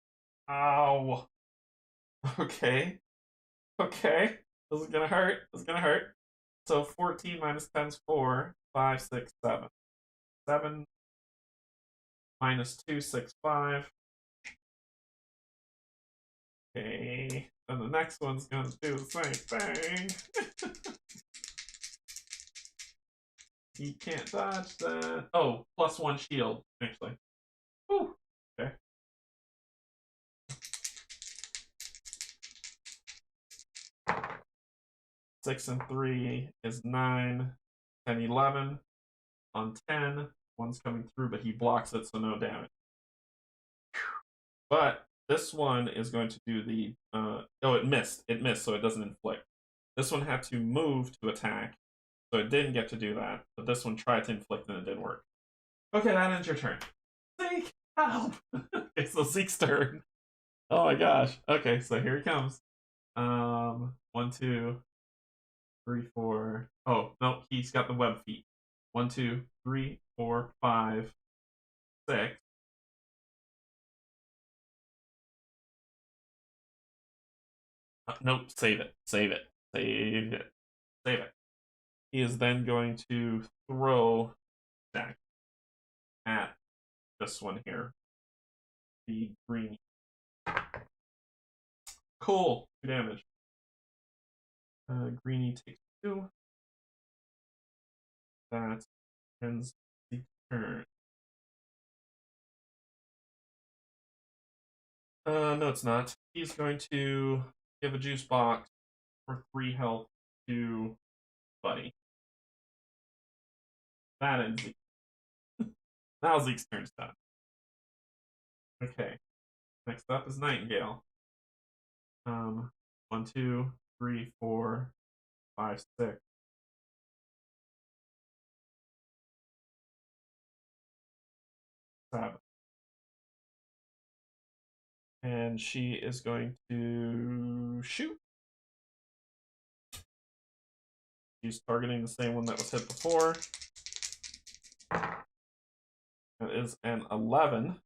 Ow. Okay. Okay. This is gonna hurt. This is gonna hurt. So 14 minus 10 is 4. 5, 6, 7. 7 minus 2, 6, 5. Okay. And the next one's gonna do the same thing. He can't dodge that. Oh, plus 1 shield, actually. Whew. Okay. Six and 3 is 9. 10, 11. On 10, one's coming through, but he blocks it, so no damage. But this one is going to do the. Oh, it missed. It missed, so it doesn't inflict. This one had to move to attack, so it didn't get to do that. But this one tried to inflict, and it didn't work. Okay, that ends your turn. Zeke, help! Okay, so Zeke's turn. Oh my gosh. Okay, so here he comes. 1, 2, 3, 4. Oh no, he's got the web feet. 1, 2, 3, 4, 5, 6. Nope, save it. Save it. Save it. Save it. He is then going to throw back at this one here. The green. Cool. 2 damage. Greenie takes 2. That ends the turn. No, it's not. He's going to give a juice box for 3 health to Buddy. That ends Zeke. Now Zeke's turn's done. Okay. Next up is Nightingale. 1, 2, 3, 4, 5, 6. 7. And she is going to shoot. She's targeting the same one that was hit before. That is an 11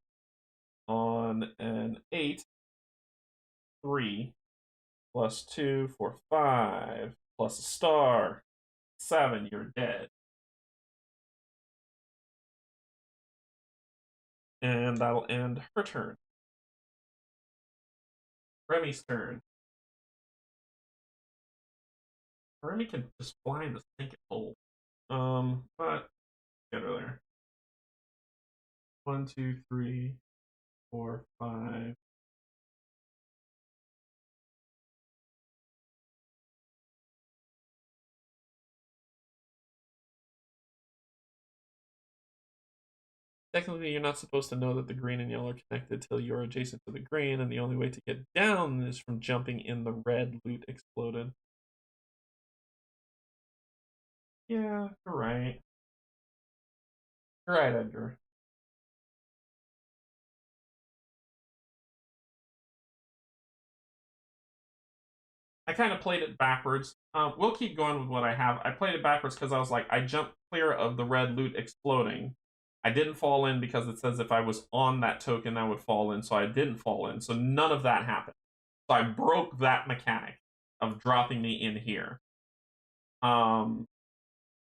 on an 8. 3 plus 2 for 5 plus a star. 7, you're dead. And that'll end her turn. Remy's turn. Remy can just fly in the stinking hole. But get her there. 1, 2, 3, 4, 5. Technically, you're not supposed to know that the green and yellow are connected till you're adjacent to the green, and the only way to get down is from jumping in the red loot exploded. Yeah, you're right. You're right, Edgar. I kind of played it backwards. We'll keep going with what I have. I played it backwards because I was like, I jumped clear of the red loot exploding. I didn't fall in because it says if I was on that token, I would fall in, so I didn't fall in. So none of that happened. So I broke that mechanic of dropping me in here.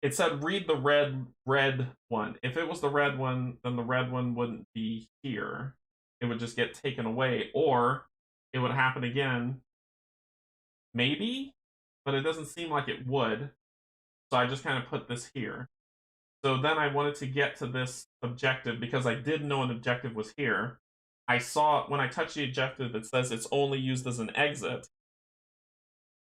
It said read the red one. If it was the red one, then the red one wouldn't be here. It would just get taken away, or it would happen again. Maybe, but it doesn't seem like it would. So I just kind of put this here. So then I wanted to get to this objective because I did know an objective was here. I saw when I touch the objective, it says it's only used as an exit.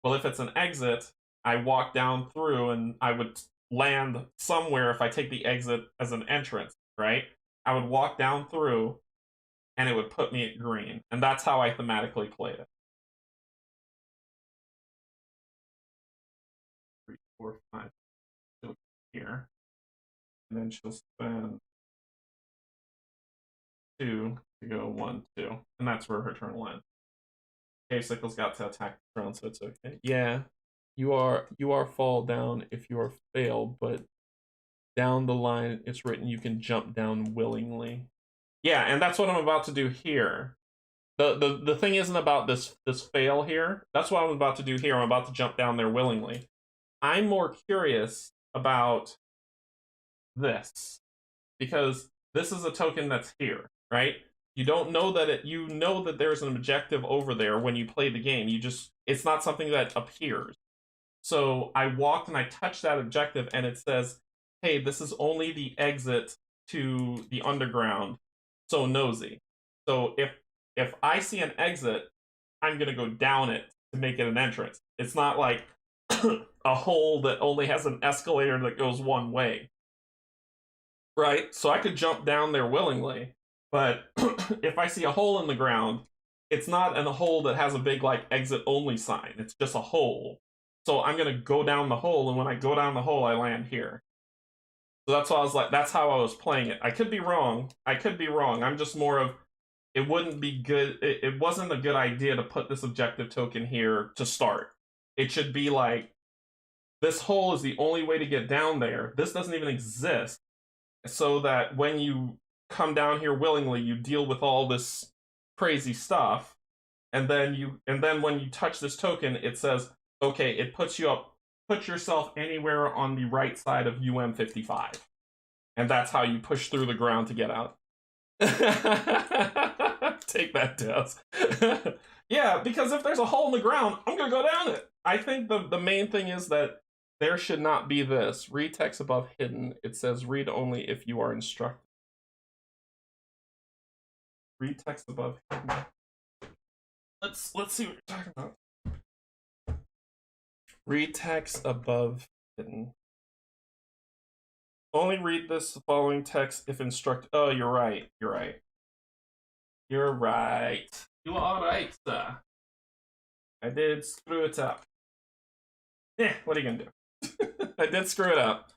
Well, if it's an exit, I walk down through and I would land somewhere if I take the exit as an entrance, right? I would walk down through and it would put me at green. And that's how I thematically played it. 3, 4, 5. Here. And then she'll spend 2 to go 1, 2. And that's where her turn will end. Okay, Sickle's got to attack the throne, so it's okay. Yeah. You are fall down if you are failed, but down the line it's written you can jump down willingly. Yeah, and that's what I'm about to do here. The thing isn't about this fail here. That's what I'm about to do here. I'm about to jump down there willingly. I'm more curious about this because this is a token that's here, right? You don't know that you know that there's an objective over there when you play the game. It's not something that appears. So I walked and I touched that objective and it says, hey, this is only the exit to the underground. So nosy. So if I see an exit, I'm gonna go down it to make it an entrance. It's not like a hole that only has an escalator that goes one way. Right? So I could jump down there willingly, but if I see a hole in the ground, it's not a hole that has a big like exit only sign. It's just a hole. So I'm gonna go down the hole, and when I go down the hole, I land here. So that's why I was like, that's how I was playing it. I could be wrong. I'm just more of, it wouldn't be good. It wasn't a good idea to put this objective token here to start. It should be like, this hole is the only way to get down there. This doesn't even exist. So that when you come down here willingly, you deal with all this crazy stuff, and then when you touch this token, it says, okay, it puts yourself anywhere on the right side of UM55, and that's how you push through the ground to get out. Take that, Des. Yeah, because if there's a hole in the ground, I'm gonna go down it. I think the main thing is that there should not be this. Read text above hidden. It says read only if you are instructed. Read text above hidden. Let's see what you're talking about. Read text above hidden. Only read this following text if instructed. Oh, you're right. You are right, sir. I did screw it up. Yeah, what are you gonna do? I did screw it up.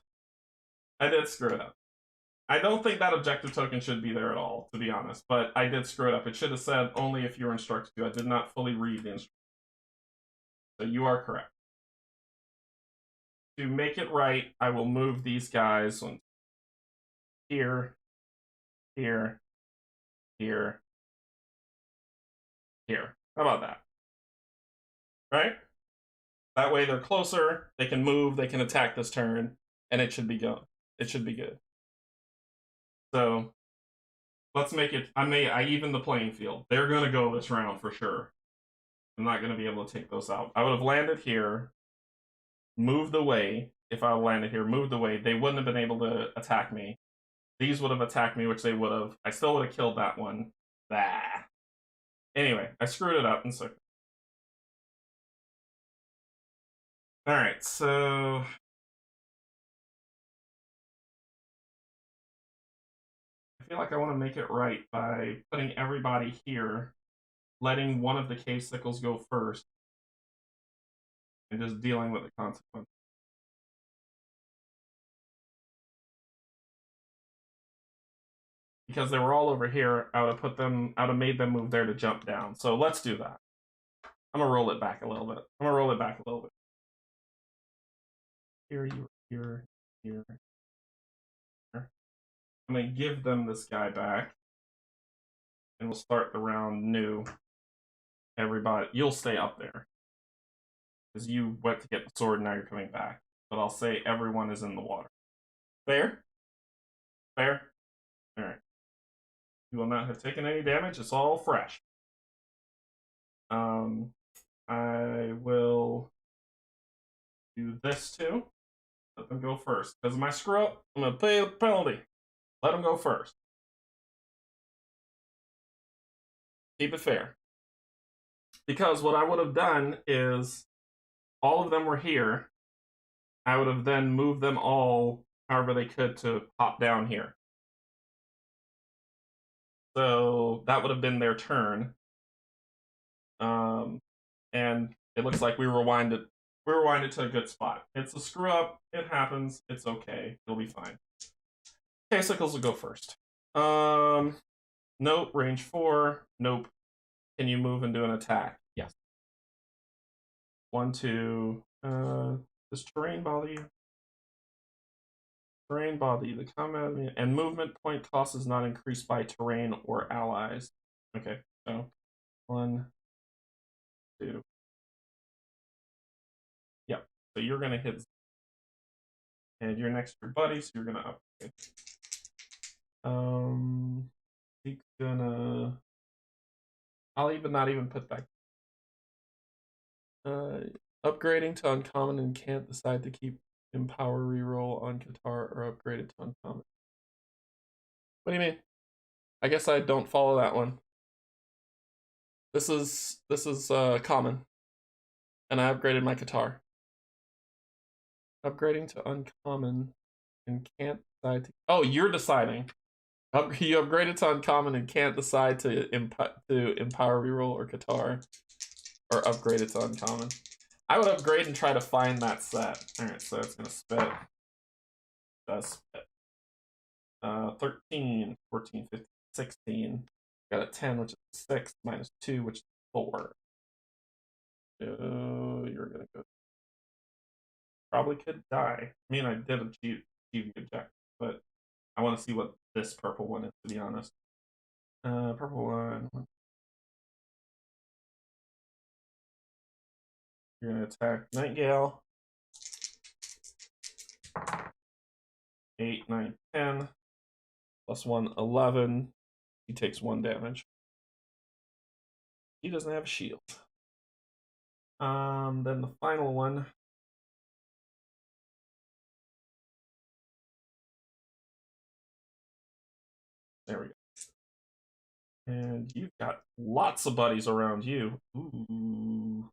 I don't think that objective token should be there at all, to be honest. But I did screw it up. It should have said only if you were instructed to. I did not fully read the instructions. So you are correct. To make it right, I will move these guys here, here, here, here. How about that? Right? That way they're closer, they can move, they can attack this turn, and it should be good. It should be good. So let's make it. I even the playing field. They're gonna go this round for sure. I'm not gonna be able to take those out. I would have landed here, moved away. If I landed here, moved away, they wouldn't have been able to attack me. These would have attacked me, which they would have. I still would have killed that one. Bah. Anyway, I screwed it up, and so. All right, so I feel like I want to make it right by putting everybody here, letting one of the cave sickles go first, and just dealing with the consequence. Because they were all over here, I would have made them move there to jump down. So let's do that. I'm gonna roll it back a little bit. Here, here. I'm gonna give them this guy back, and we'll start the round new. Everybody, you'll stay up there because you went to get the sword, and now you're coming back. But I'll say everyone is in the water. Fair? Fair? All right. You will not have taken any damage. It's all fresh. I will do this too. Let them go first. Because of my screw up, I'm going to pay the penalty. Let them go first. Keep it fair. Because what I would have done is all of them were here. I would have then moved them all however they could to pop down here. So that would have been their turn. And it looks like we rewinded to a good spot. It's a screw up. It happens. It's okay. It'll be fine. Okay, Sickles will go first. Nope. Range 4. Nope. Can you move and do an attack? Yes. 1, 2. Does terrain bother you? Terrain bother you. The combat and movement point cost is not increased by terrain or allies. Okay, so 1, 2. Yep. So you're gonna hit, and you're next to your buddy, so you're gonna upgrade. He's gonna. I'll not even put that. Upgrading to uncommon and can't decide to keep empower reroll on Qatar or upgrade it to uncommon. What do you mean? I guess I don't follow that one. This is common, and I upgraded my Qatar. Upgrading to uncommon and can't decide to. Oh, you're deciding. You upgraded to uncommon and can't decide to empower reroll or Qatar, or upgrade it to uncommon. I would upgrade and try to find that set. All right, so it's gonna spit. Does spit. 13, 14, 15, 16. Got a 10, which is 6, minus 2, which is 4. So you're gonna go. Probably could die. I mean, I did achieve the objective, but I want to see what this purple one is, to be honest. Purple one. You're gonna attack Nightgale. 8, 9, 10. Plus 1, 11. He takes 1 damage. He doesn't have a shield. Then the final one. There we go. And you've got lots of buddies around you. Ooh.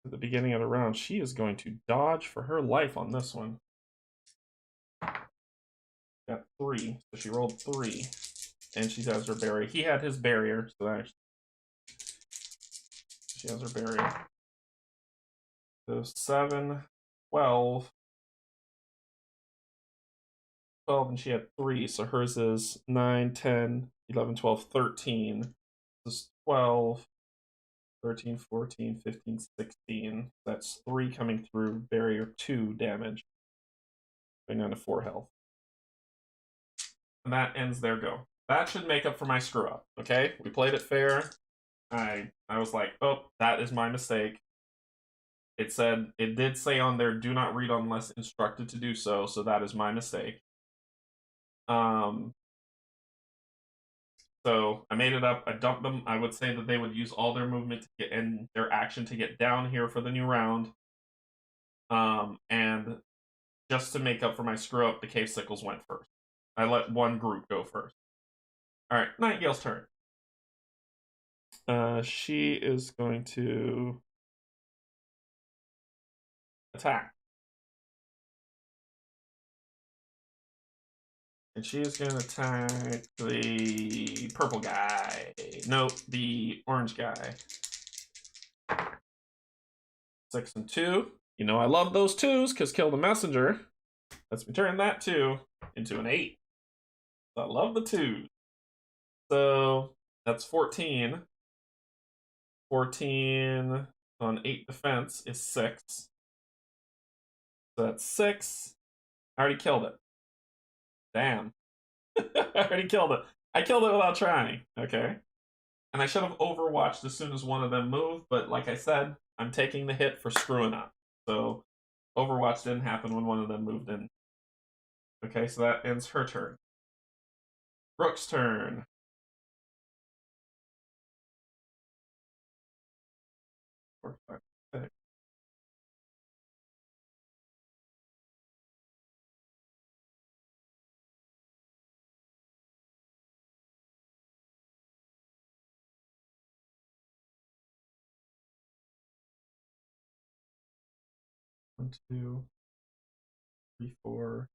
At the beginning of the round, she is going to dodge for her life on this one. Got 3, so she rolled 3, and she has her barrier. He had his barrier, so that she has her barrier. So 7, 12. 12, and she had 3, so hers is 9, 10, 11, 12, 13. This is 12, 13, 14, 15, 16. That's 3 coming through barrier 2 damage. Going down to 4 health. And that ends their go. That should make up for my screw up. Okay? We played it fair. I was like, oh, that is my mistake. It did say on there, do not read unless instructed to do so, so that is my mistake. So I made it up. I dumped them. I would say that they would use all their movement to get in their action to get down here for the new round. And just to make up for my screw up, the Cave Sickles went first. I let one group go first. All right, Nightgale's turn. She is going to attack. And she is going to attack the purple guy. Nope, the orange guy. 6 and 2. You know I love those 2s because kill the messenger. Let's turn that 2 into an 8. I love the 2s. So that's 14. 14 on 8 defense is 6. So that's 6. I already killed it. Damn. I already killed it. I killed it without trying. Okay. And I should have overwatched as soon as one of them moved, but like I said, I'm taking the hit for screwing up. So overwatch didn't happen when one of them moved in. Okay, so that ends her turn. Brooke's turn. Four, five, six. One, 2, 3, 4.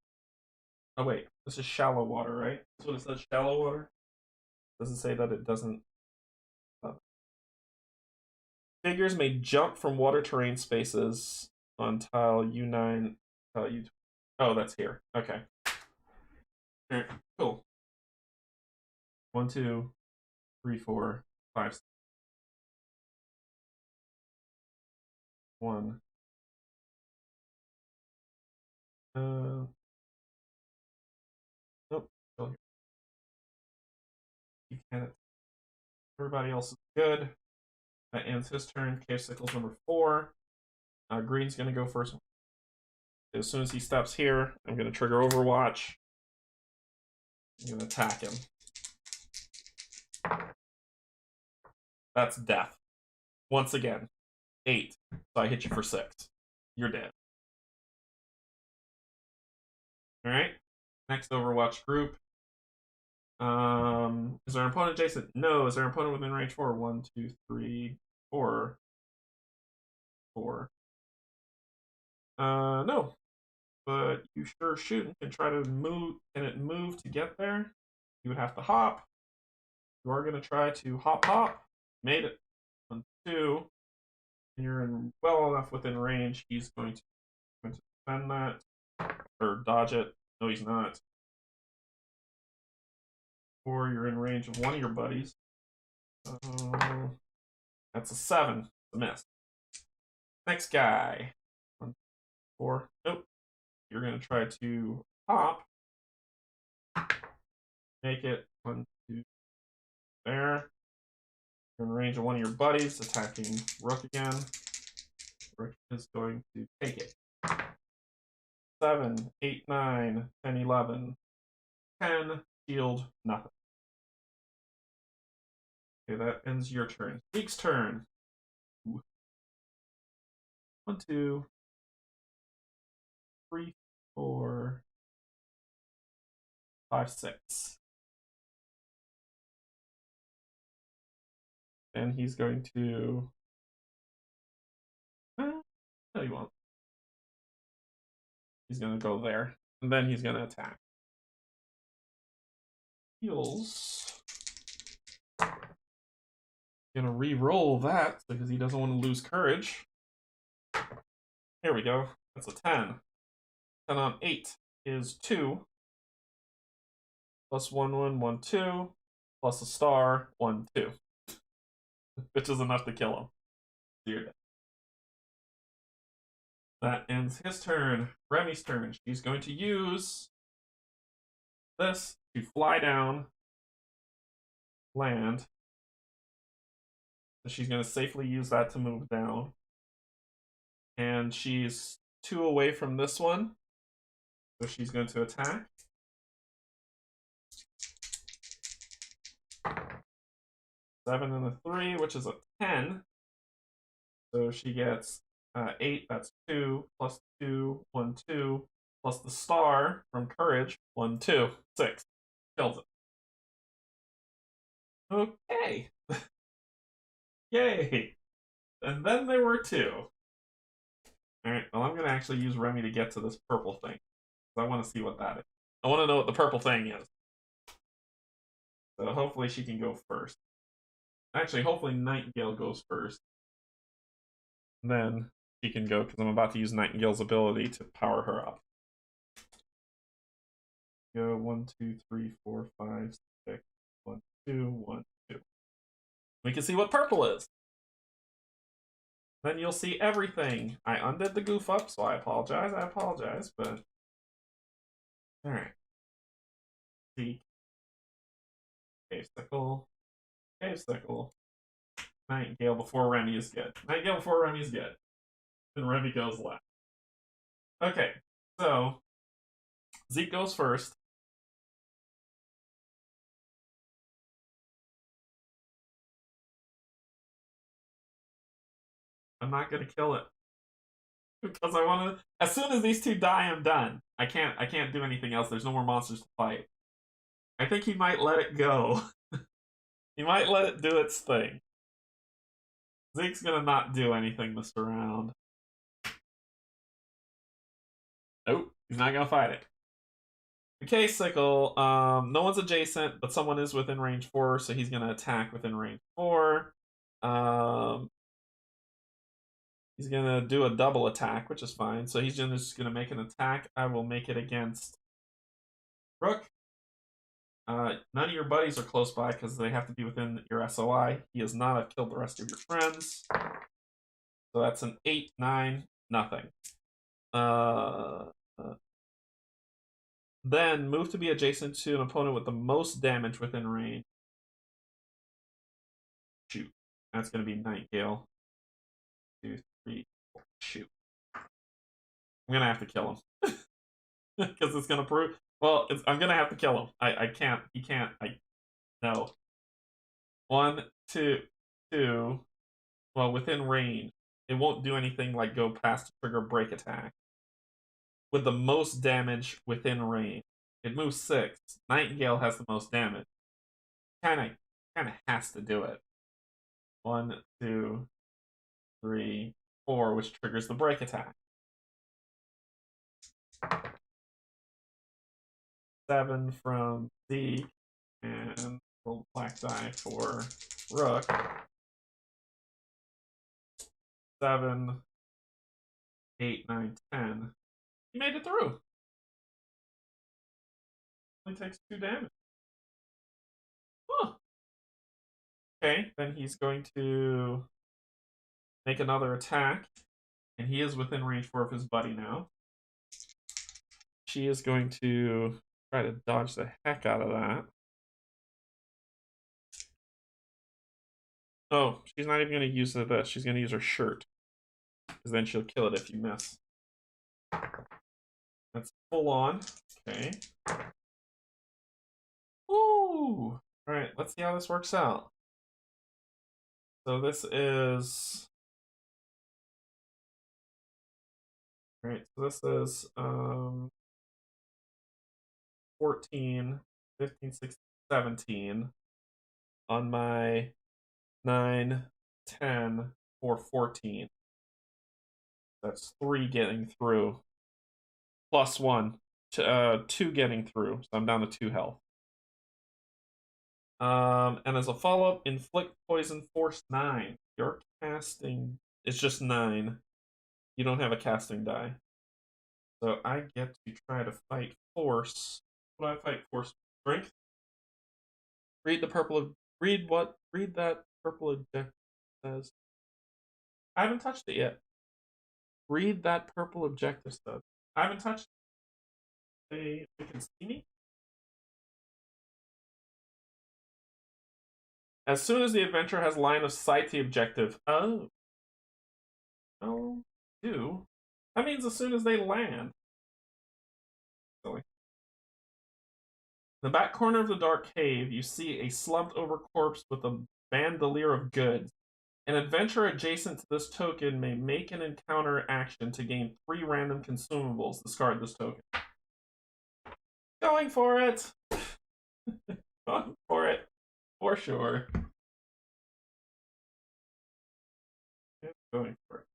Oh wait, this is shallow water, right? That's what it says, shallow water? Doesn't say that it doesn't. Figures may jump from water terrain spaces on tile U9, tile U. Oh, that's here. Okay. All right, cool. 1, 2, 3, 4, 5, 6. 1. Nope. Still here. You can't. Everybody else is good. That ends his turn. Cave Sickles number 4. Green's gonna go first. As soon as he steps here, I'm gonna trigger Overwatch. I'm gonna attack him. That's death. Once again. 8. So I hit you for 6. You're dead. Alright. Next Overwatch group. Is our opponent adjacent? No. Is our opponent within range 4? 1, 2, 3, 4. 4. No. But you sure shoot and can try to move. Can it move to get there? You would have to hop. You are going to try to hop. Made it. 1, 2. And you're in well enough within range. He's going to defend that. Or dodge it. No, he's not. Or you're in range of one of your buddies. That's a 7. A miss. Next guy. 1, 4. Nope. You're going to try to hop. Make it. 1, 2. There. You're in range of one of your buddies, attacking Rook again. Rook is going to take it. 7, 8, 9, 10, 11. 10. Shield, nothing. Okay, that ends your turn. Zeke's turn. 1, 2, 3, 4, 5, 6. And he's going to. No, he won't. He's going to go there. And then he's going to attack. Heals. Going to re-roll that because he doesn't want to lose courage. Here we go. That's a 10. 10 on 8 is 2. Plus 1, 1, 1, 2. Plus a star, 1, 2. Which is enough to kill him. Dear. That ends his turn. Remy's turn. She's going to use this to fly down, land. So she's going to safely use that to move down. And she's 2 away from this one. So she's going to attack. 7 and a 3, which is a 10. So she gets 8, that's 2, plus 2, 1, 2, plus the star from courage, 1, 2, 6. Kills it. Okay. Yay. And then there were 2. Alright, well, I'm going to actually use Remy to get to this purple thing. I want to see what that is. I want to know what the purple thing is. So hopefully she can go first. Actually, hopefully Nightgill goes first. And then she can go, because I'm about to use Nightingale's ability to power her up. Go 1, 2, 3, 4, 5, 6. 1, 2, 1, 2. We can see what purple is. Then you'll see everything. I undid the goof up, so I apologize, but... Alright. See. Cave Sickle. Nightingale before Remy is good. Nightingale before Remy is good. And Remy goes last. Okay, so Zeke goes first. I'm not gonna kill it. Because I wanna as soon as these 2 die, I'm done. I can't do anything else. There's no more monsters to fight. I think he might let it go. He might let it do its thing. Zeke's gonna not do anything this round. Nope, he's not gonna fight it. Okay, Sickle. No one's adjacent, but someone is within range 4, so he's gonna attack within range 4. He's gonna do a double attack, which is fine. So he's just gonna make an attack. I will make it against Rook. None of your buddies are close by because they have to be within your SOI. He has not killed the rest of your friends. So that's an 8, 9, nothing. Then move to be adjacent to an opponent with the most damage within range. Shoot. That's going to be Nightgale. 2, 3, 4. Shoot. I'm going to have to kill him. Because it's going to prove... Well, I'm going to have to kill him. I can't... He can't... No. 1, 2, 2. Well, within range. It won't do anything like go past to trigger break attack. With the most damage within range. It moves 6. Nightingale has the most damage. Kind of has to do it. 1, 2, 3, 4, which triggers the break attack. 7 from Zeke, and roll black die for Rook. 7, 8, 9, 10. He made it through. Only takes 2 damage. Huh. Okay, then he's going to make another attack, and he is within range 4 of his buddy now. She is going to try to dodge the heck out of that. Oh, she's not even going to use this. She's going to use her shirt. Because then she'll kill it if you miss. That's full on. Okay. Ooh! Alright, let's see how this works out. So this is... Alright, so this is 14, 15, 16, 17 on my 9, 10, or 14. That's 3 getting through. Plus 1. 2 getting through. So I'm down to 2 health. And as a follow-up, inflict poison force 9. Your casting is just 9. You don't have a casting die. So I get to try to fight force. What do I fight force? Strength? Read the purple. Read what? Read that purple objective says. I haven't touched it yet. Read that purple objective stuff. I haven't touched it. They can see me. As soon as the adventurer has line of sight to the objective. Oh. Oh. Do. That means as soon as they land. Silly. In the back corner of the dark cave, you see a slumped over corpse with a bandolier of goods. An adventurer adjacent to this token may make an encounter action to gain 3 random consumables. Discard this token. Going for it! Going for it. For sure. Going for it.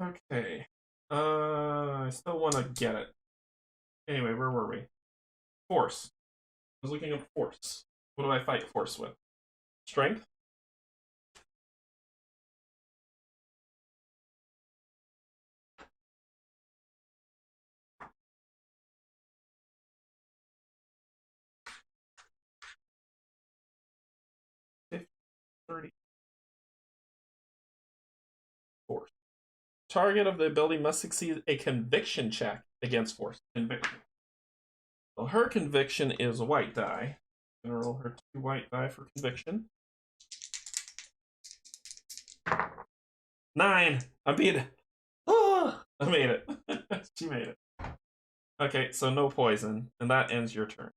Okay. I still want to get it. Anyway, where were we? Force. I was looking up force. What do I fight force with? Strength? $50, $30. Force. Target of the ability must succeed a conviction check against force. Conviction. Well, her conviction is a white die. I'm gonna roll her 2 white die for conviction. 9! I beat it. Oh, I made it. She made it. Okay, so no poison, and that ends your turn.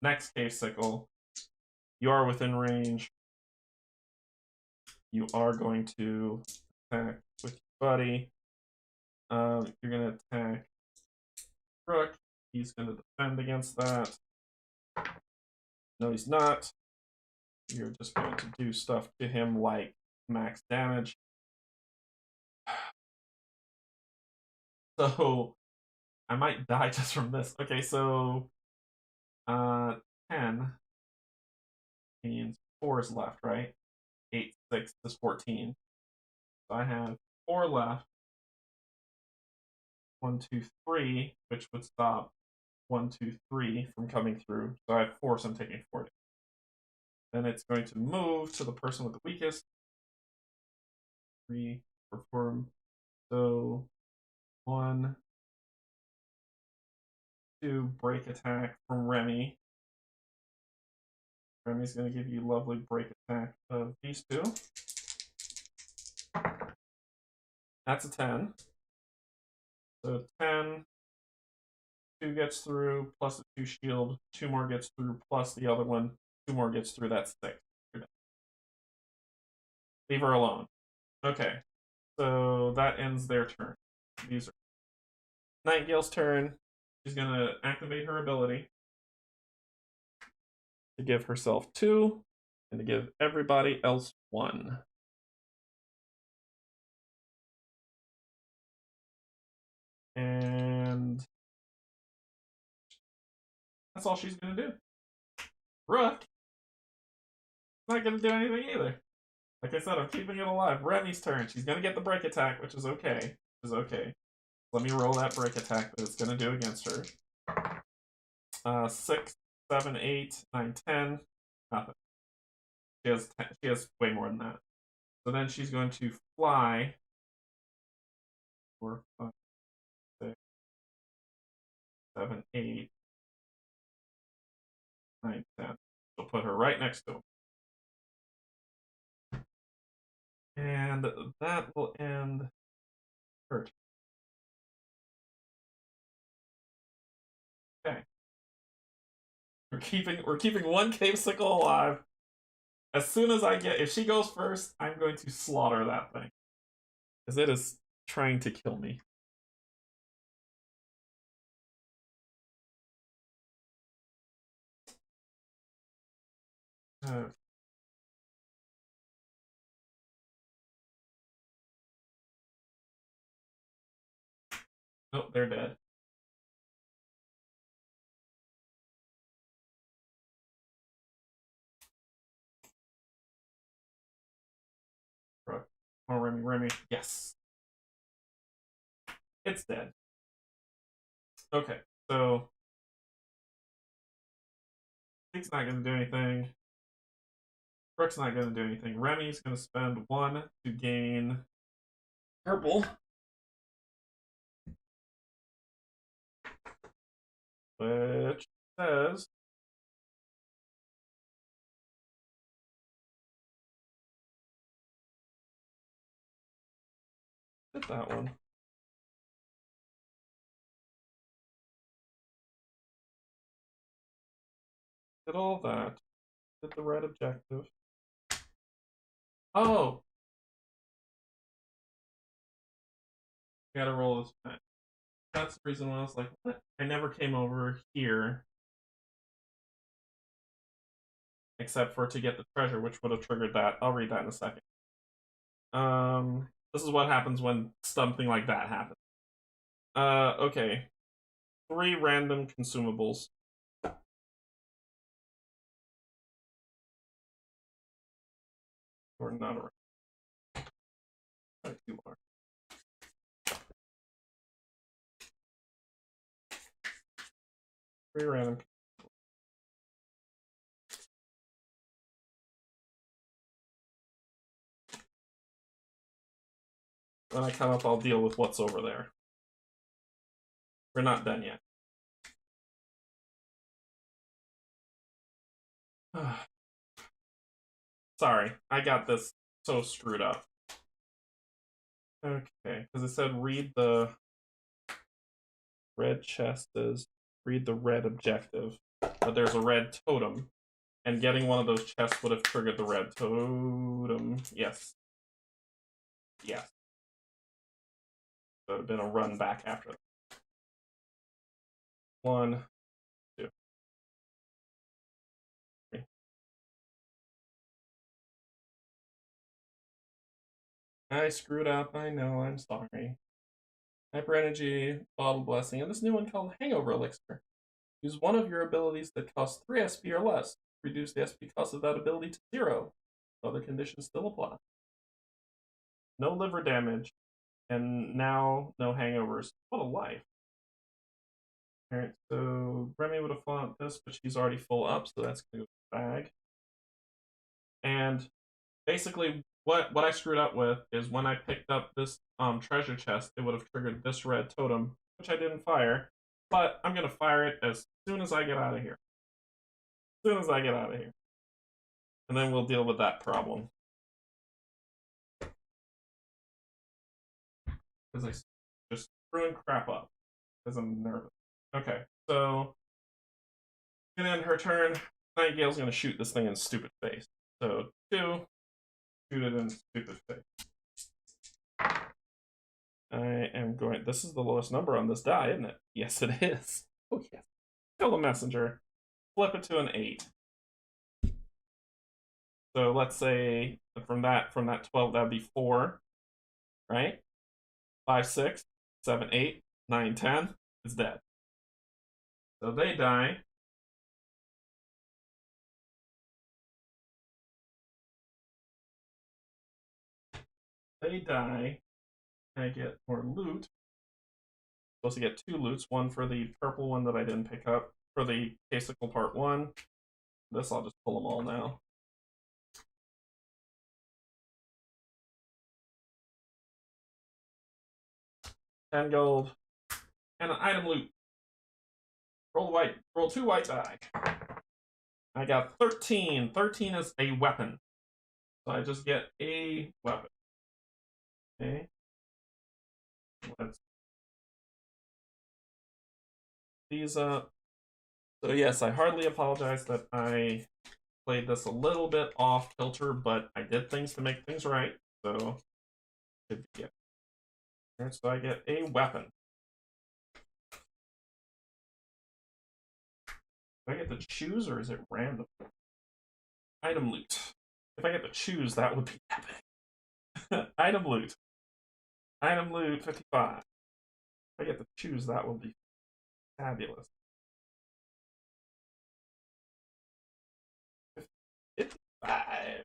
Next cave sickle. You are within range. You are going to attack with your buddy. You're gonna attack Rook. He's gonna defend against that. No, he's not. You're just going to do stuff to him like max damage. So I might die just from this. Okay, so 10 means 4 is left, right? 8, 6 is 14. So I have 4 left. 1, 2, 3, which would stop 1, 2, 3 from coming through. So I have 4, so I'm taking 4. Then it's going to move to the person with the weakest. 3 perform. So 1, 2 break attack from Remy. Remy's going to give you lovely break attack of these 2. That's a 10. So 10, 2 gets through, plus a 2 shield, 2 more gets through, plus the other one, 2 more gets through, that's 6. Leave her alone. Okay, so that ends their turn. These are Nightgill's turn. She's going to activate her ability to give herself 2 and to give everybody else 1. And that's all she's going to do. Rook not going to do anything either. Like I said, I'm keeping it alive. Remy's turn. She's going to get the break attack, which is okay. Let me roll that break attack that it's going to do against her. 6, 7, 8, 9, 10. Nothing. She has way more than that. So then she's going to fly. 4, 5, 6, 7, 8, 9, 10. She'll put her right next to him. And that will end her turn. Okay. We're keeping 1 cave sickle alive. As soon as if she goes first, I'm going to slaughter that thing. Because it is trying to kill me. Nope, they're dead. Oh, Remy. Yes. It's dead. Okay, so Pink's not going to do anything. Rook's not going to do anything. Remy's going to spend 1 to gain purple. Which says did that one. Did all that. Did the red objective. Oh! Gotta roll this back. That's the reason why I was like, what? I never came over here. Except for to get the treasure, which would have triggered that. I'll read that in a second. This is what happens when something like that happens. Okay. 3 random consumables. Or not around. Right, 2 more. Three random. When I come up, I'll deal with what's over there. We're not done yet. Sorry, I got this so screwed up. Okay, because it said read the red chest is read the red objective, but there's a red totem, and getting one of those chests would have triggered the red totem. Yes. Yes. So it would have been a run back after that. 1, 2, 3. I screwed up. I know. I'm sorry. Hyper Energy, Bottle Blessing, and this new one called Hangover Elixir. Use one of your abilities that costs 3 SP or less. Reduce the SP cost of that ability to 0. Other conditions still apply. No liver damage, and now no hangovers. What a life. Alright, so Remy would have fought this, but she's already full up, so that's going to go to the bag. And basically, what I screwed up with is when I picked up this treasure chest, it would have triggered this red totem, which I didn't fire. But I'm going to fire it as soon as I get out of here. As soon as I get out of here. And then we'll deal with that problem. Because I just screwing crap up. Because I'm nervous. Okay, so gonna end her turn. Nightgale's gonna shoot this thing in stupid face. So 2, shoot it in stupid face. I am going. This is the lowest number on this die, isn't it? Yes, it is. Oh yes. Kill the messenger. Flip it to an 8. So let's say from that 12 that'd be 4, right? 5, 6, 7, 8, 9, 10. It's dead. So they die. They die. I get more loot. Supposed to get 2 loots, one for the purple one that I didn't pick up for the Casicle Part 1. This I'll just pull them all now. $10 gold. And an item loot. Roll white. Roll 2 white die. I got 13. 13 is a weapon. So I just get a weapon. Okay. Let's these up. So yes, I hardly apologize that I played this a little bit off kilter, but I did things to make things right. So good to get. So I get a weapon. Do I get to choose or is it random? Item loot. If I get to choose, that would be epic. Item loot. Item loot 55. If I get to choose, that will be fabulous. 55.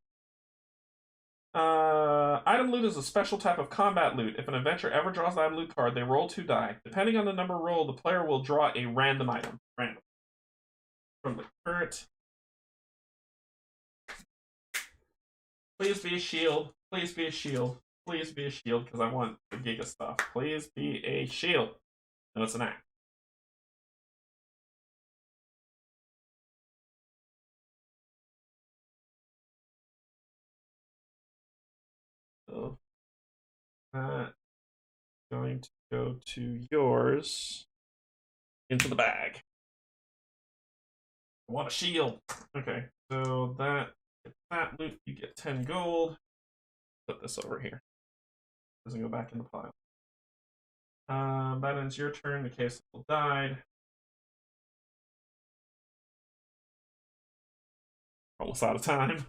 Item loot is a special type of combat loot. If an adventurer ever draws an item loot card, they roll 2 die. Depending on the number rolled, the player will draw a random item. Random. From the current. Please be a shield. Please be a shield. Please be a shield, because I want the Giga stuff. Please be a shield. No, it's an axe. So that's going to go to yours. Into the bag. I want a shield. Okay, so that loot, you get 10 gold. Put this over here. Doesn't go back in the pile. That ends your turn. The case died. Almost out of time.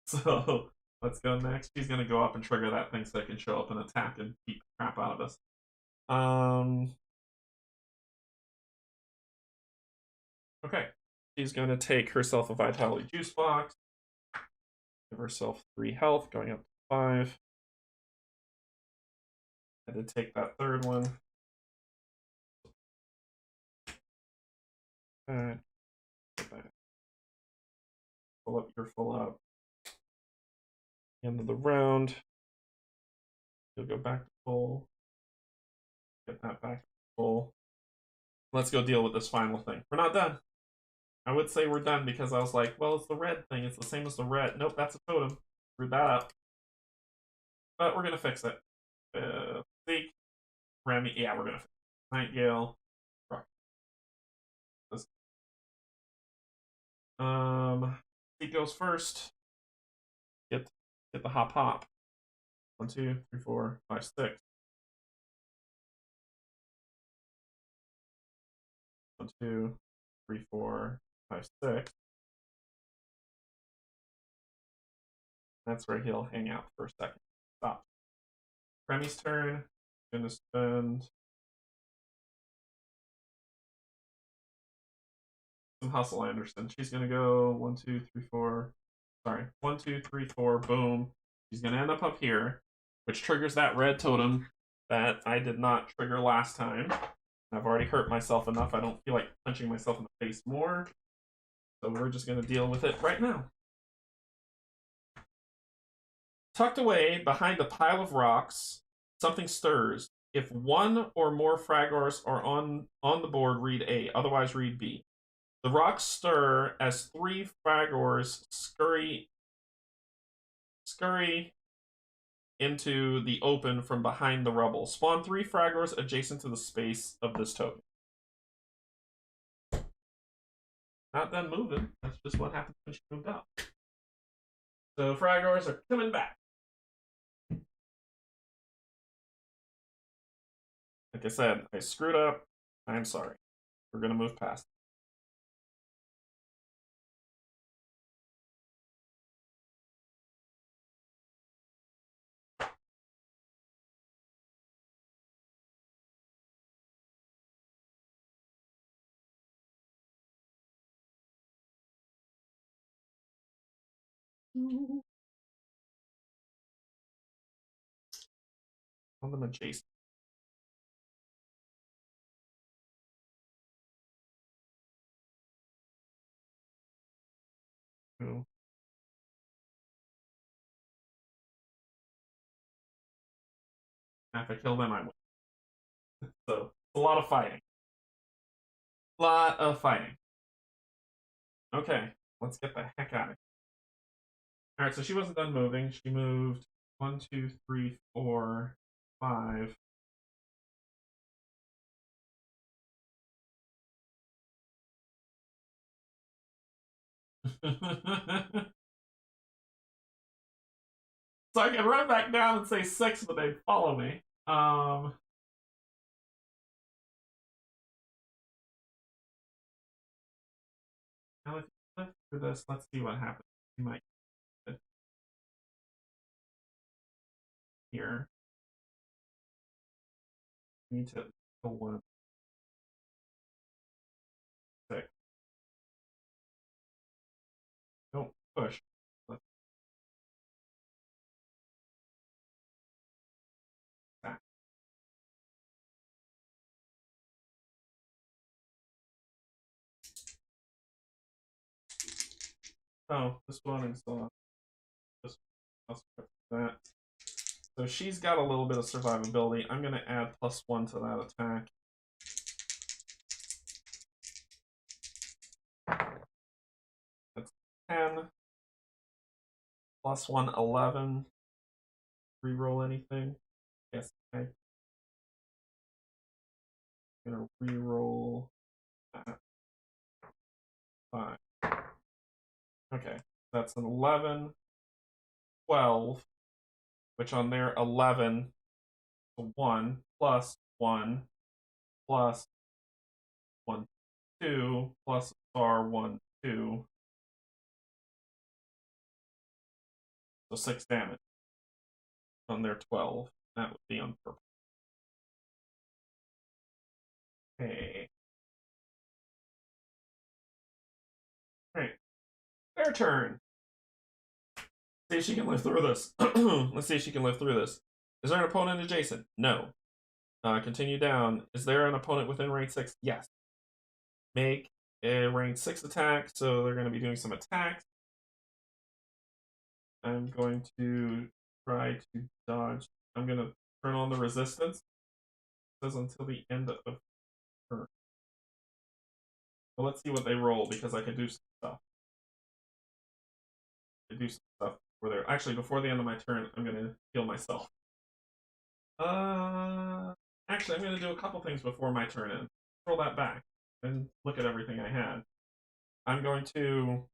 So let's go next. She's gonna go up and trigger that thing so it can show up and attack and beat the crap out of us. Okay. She's gonna take herself a vitality juice box. Give herself 3 health, going up to 5. I did take that third one. Full up, you're full up. End of the round. You'll go back to full. Get that back to full. Let's go deal with this final thing. We're not done. I would say we're done because I was like, well, it's the red thing. It's the same as the red. Nope, that's a totem. Screwed that up. But we're going to fix it. Zeke. Remy. Yeah, we're going to fix it. Nightgale. Zeke goes first. Get the hop hop. 1, 2, 3, 4, 5, 6. 1, 2, 3, 4, 5, 6. That's where he'll hang out for a second. Stop. Remy's turn. Gonna spend some hustle, Anderson. She's gonna go 1, 2, 3, 4. Sorry, 1, 2, 3, 4. Boom. She's gonna end up here, which triggers that red totem that I did not trigger last time. I've already hurt myself enough. I don't feel like punching myself in the face more. So we're just gonna deal with it right now. Tucked away behind a pile of rocks, something stirs. If one or more fragors are on the board, read A. Otherwise, read B. The rocks stir as 3 fragors scurry into the open from behind the rubble. Spawn 3 fragors adjacent to the space of this token. Not done moving. That's just what happens when she moved up. So fragors are coming back. Like I said, I screwed up. I'm sorry. We're going to move past. On them adjacent. Ooh. If I kill them, I win. So, a lot of fighting. Lot of fighting. Okay, let's get the heck out of here. Alright, so she wasn't done moving. She moved 1, 2, 3, 4, 5. So I can run back down and say 6, but they'd follow me. Now if you flip through this, let's see what happens. You might get here. You need to go 1, 6. Don't push. Oh, this one is this that. So she's got a little bit of survivability. I'm gonna add +1 to that attack. That's 10. +1, 11. Reroll anything? Yes, okay. I'm gonna reroll that. 5. Okay, that's an 11, 12, which on there 11 to 1 plus 1 plus 1, 2 plus star 1, 2. So 6 damage on their 12. That would be on purple. Okay. Alright. Their turn. See if she can live through this. Let's see if she can live through this. Is there an opponent adjacent? No. Continue down. Is there an opponent within range 6? Yes. Make a range 6 attack, so they're going to be doing some attacks. I'm going to try to dodge. I'm going to turn on the resistance. It says until the end of turn. Well, let's see what they roll, because I can do some stuff. I do some stuff before they're... Actually, before the end of my turn, I'm going to heal myself. Actually, I'm going to do a couple things before my turn ends. Roll that back and look at everything I had. I'm going to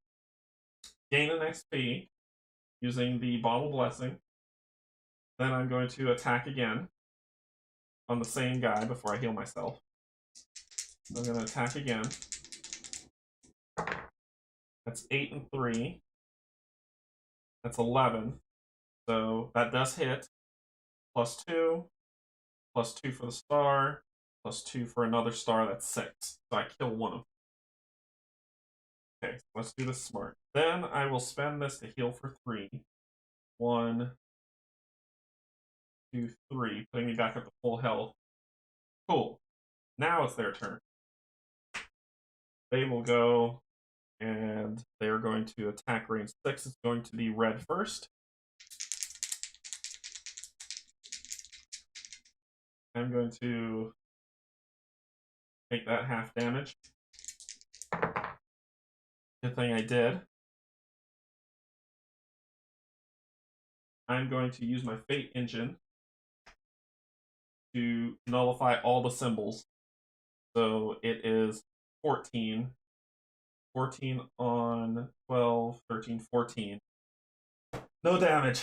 gain an XP using the Bottle Blessing. Then I'm going to attack again on the same guy before I heal myself. I'm going to attack again. That's 8 and 3. That's 11. So that does hit. +2. +2 for the star. +2 for another star. That's 6. So I kill one of them. Okay, so let's do this smart. Then I will spend this to heal for 3. 1, 2, 3, putting me back up to full health. Cool. Now it's their turn. They will go, and they're going to attack range 6. It's going to be red first. I'm going to make that half damage. Good thing I did. I'm going to use my Fate Engine to nullify all the symbols. So it is 14. 14 on 12, 13, 14. No damage.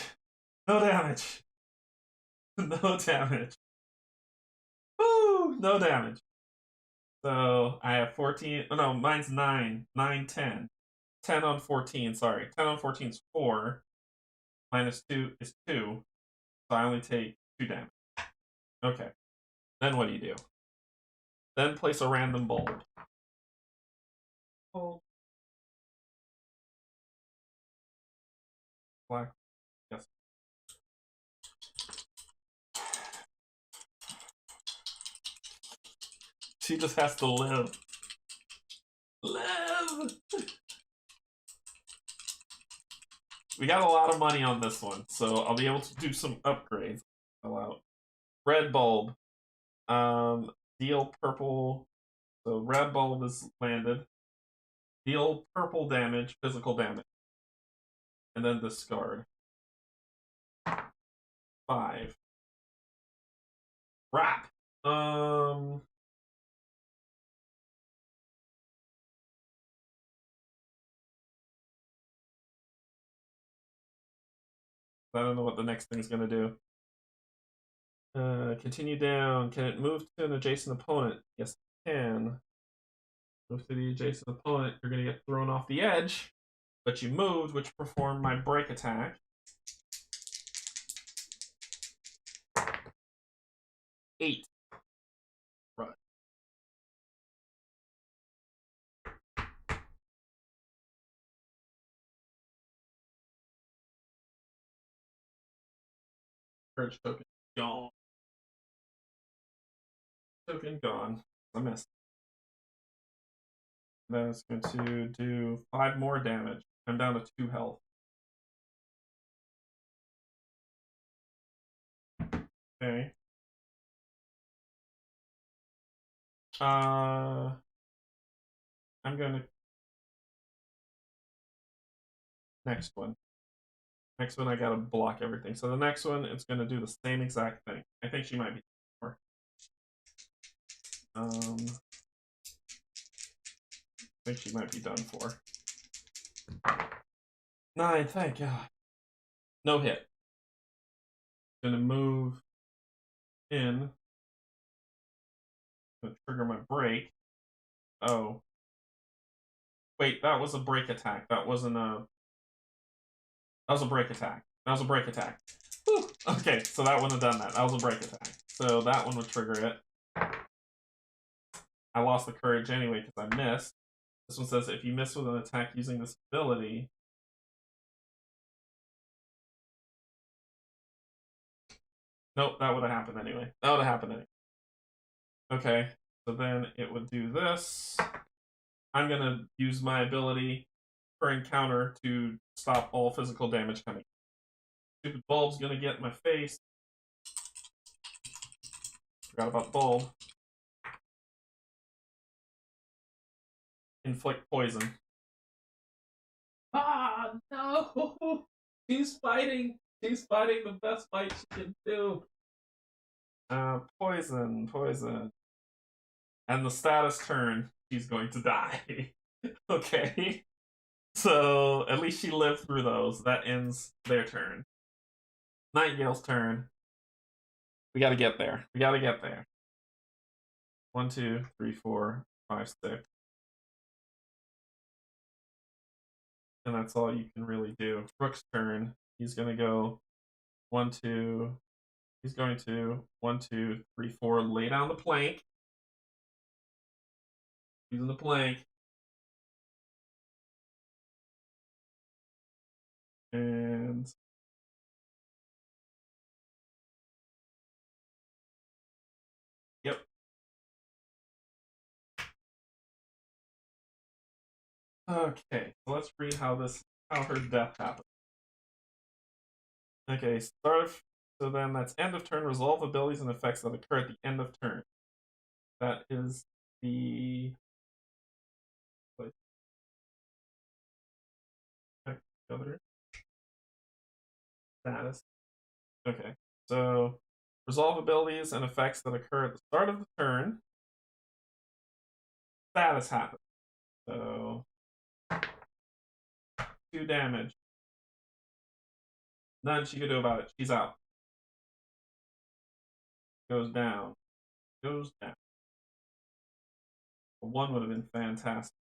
No damage. No damage. Woo! No damage. So I have 14. Oh no, mine's 9. 9, 10. 10 on 14, sorry. 10 on 14 is 4. Minus 2 is 2. So I only take 2 damage. Okay. Then what do you do? Then place a random bulb. Bulb. Black. Yes. She just has to live. Live! We got a lot of money on this one, so I'll be able to do some upgrades. Allow red bulb. Deal purple. So red bulb is landed. Deal purple damage, physical damage. And then discard. 5. Wrap. I don't know what the next thing's gonna do. Continue down. Can it move to an adjacent opponent? Yes, it can. Move to the adjacent opponent. You're gonna get thrown off the edge, but you moved, which performed my break attack. 8. Right. Courage token gone. Token gone. I missed. Then it's going to do 5 more damage. I'm down to 2 health. Okay. I'm gonna next one. Next one I gotta block everything. So the next one it's gonna do the same exact thing. I think she might be more. I think she might be done for. 9, thank God. No hit. Gonna move in. Gonna trigger my break. Oh. Wait, that was a break attack. That wasn't a... That was a break attack. That was a break attack. Whew. Okay, so that wouldn't have done that. That was a break attack. So that one would trigger it. I lost the courage anyway because I missed. This one says if you miss with an attack using this ability... Nope, that would have happened anyway. That would have happened anyway. Okay, so then it would do this. I'm going to use my ability per encounter to stop all physical damage coming. Stupid bulb's going to get in my face. Forgot about bulb. Inflict poison. Ah, no! She's fighting! She's fighting the best fight she can do. Poison. And the status turn, she's going to die. Okay. So, at least she lived through those. That ends their turn. Nightgale's turn. We gotta get there. 1, 2, 3, 4, 5, 6. And that's all you can really do. Rook's turn. He's gonna go 1, 2. He's going to 1, 2, 3, 4. Lay down the plank. Using the plank. And yep. Okay, so let's read how her death happened. Okay, so then that's end of turn, resolve abilities and effects that occur at the end of turn. That is the status. Okay, so resolve abilities and effects that occur at the start of the turn. Status happens. So 2 damage. Nothing she can do about it. She's out. Goes down. Goes down. 1 would have been fantastic.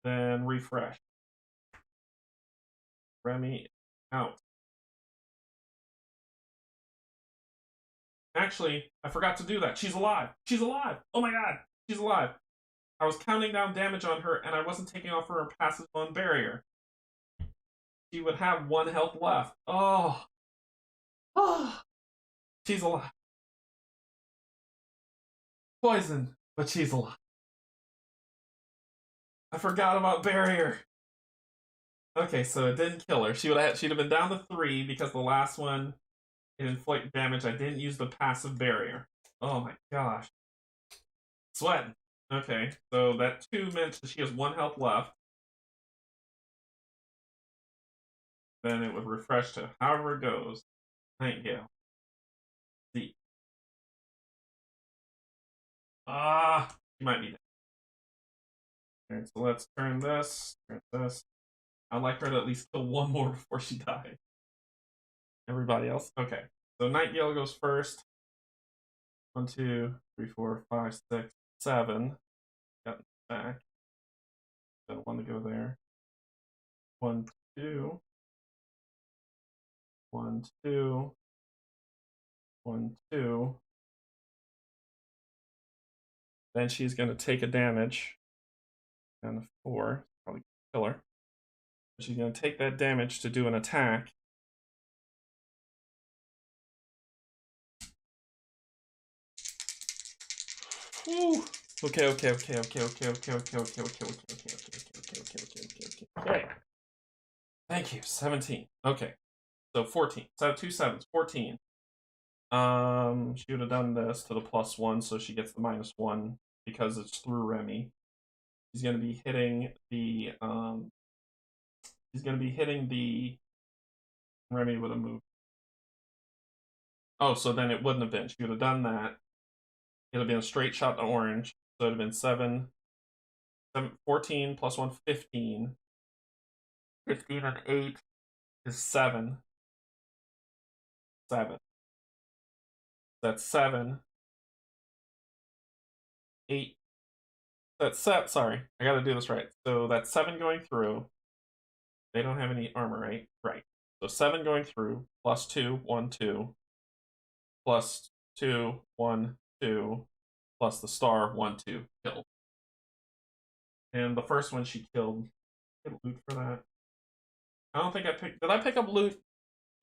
Then refresh. Remy out. Actually, I forgot to do that. She's alive. She's alive. Oh my God. She's alive. I was counting down damage on her and I wasn't taking off her passive on barrier. She would have 1 health left. Oh. Oh. She's alive. Poison, but she's alive. I forgot about barrier. Okay, so it didn't kill her. She'd have been down to 3 because the last one it inflict damage. I didn't use the passive barrier. Oh my gosh. Sweating. Okay, so that 2 meant that she has 1 health left. Then it would refresh to however it goes. Nightingale. Z. She might be dead. Alright, so let's turn this. I'd like her to at least kill 1 more before she dies. Everybody else? Okay. So Nightgill goes first. 1, 2, 3, 4, 5, 6, 7. Got back. Got 1 to go there. 1, 2. 1, 2. 1, 2. Then she's going to take a damage. Down to 4. Probably kill her. She's going to take that damage to do an attack. Ooh. Okay. Thank you. 17. Okay. So 14. So 2 sevens. 14. She would have done this to the +1, so she gets the -1 because it's through Remy. She's gonna be hitting the Remy with a move. Oh, so then it wouldn't have been. She would have done that. It would have been a straight shot to orange. So it would have been 14 +1, 15. 15 and 8 is 7. 7. That's 7. 8. That's set. Sorry, I gotta do this right. So that's 7 going through. They don't have any armor, right? Right. So 7 going through, +2, 1, 2, +2, 1, 2, plus the star, 1, 2, killed. And the first one she killed. Get loot for that. I don't think I picked. Did I pick up loot?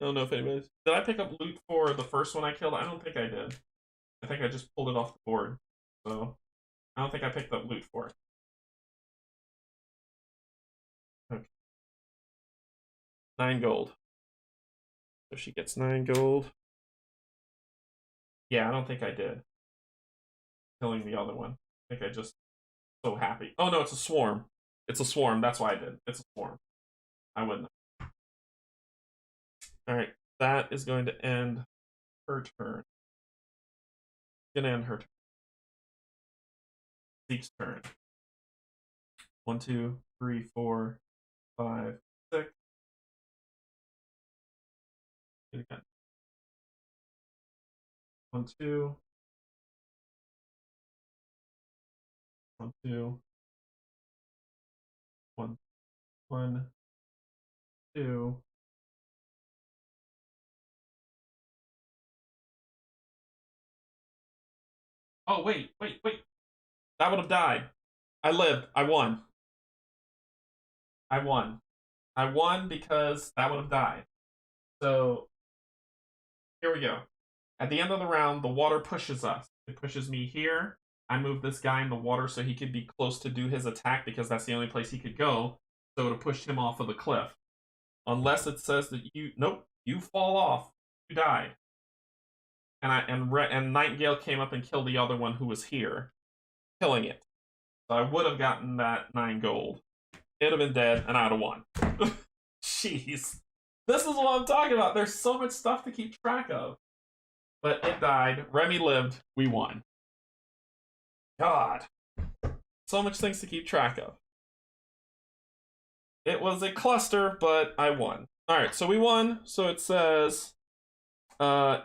I don't know if anybody's. Did I pick up loot for the first one I killed? I don't think I did. I think I just pulled it off the board. So I don't think I picked up loot for it. Okay. 9 gold. So she gets 9 gold. Yeah, I don't think I did. Killing the other one. I think I just so happy. Oh no, it's a swarm. It's a swarm. That's why I did. It's a swarm. I wouldn't. All right, that is going to end her turn. Gonna end her turn. Zeke's turn. 1, 2, 3, 4, 5, 6. Again. 1, 2. 1, 2. 1, 1, 2. Oh wait. That would have died. I lived. I won. I won. I won because that would have died. So here we go. At the end of the round, the water pushes us. It pushes me here. I move this guy in the water so he could be close to do his attack because that's the only place he could go. So it would have pushed him off of the cliff. Unless it says that you fall off. You died. And Nightingale came up and killed the other one who was here, killing it. So I would have gotten that 9 gold. It'd have been dead, and I'd have won. Jeez. This is what I'm talking about. There's so much stuff to keep track of. But it died. Remy lived. We won. God. So much things to keep track of. It was a cluster, but I won. Alright, so we won. So it says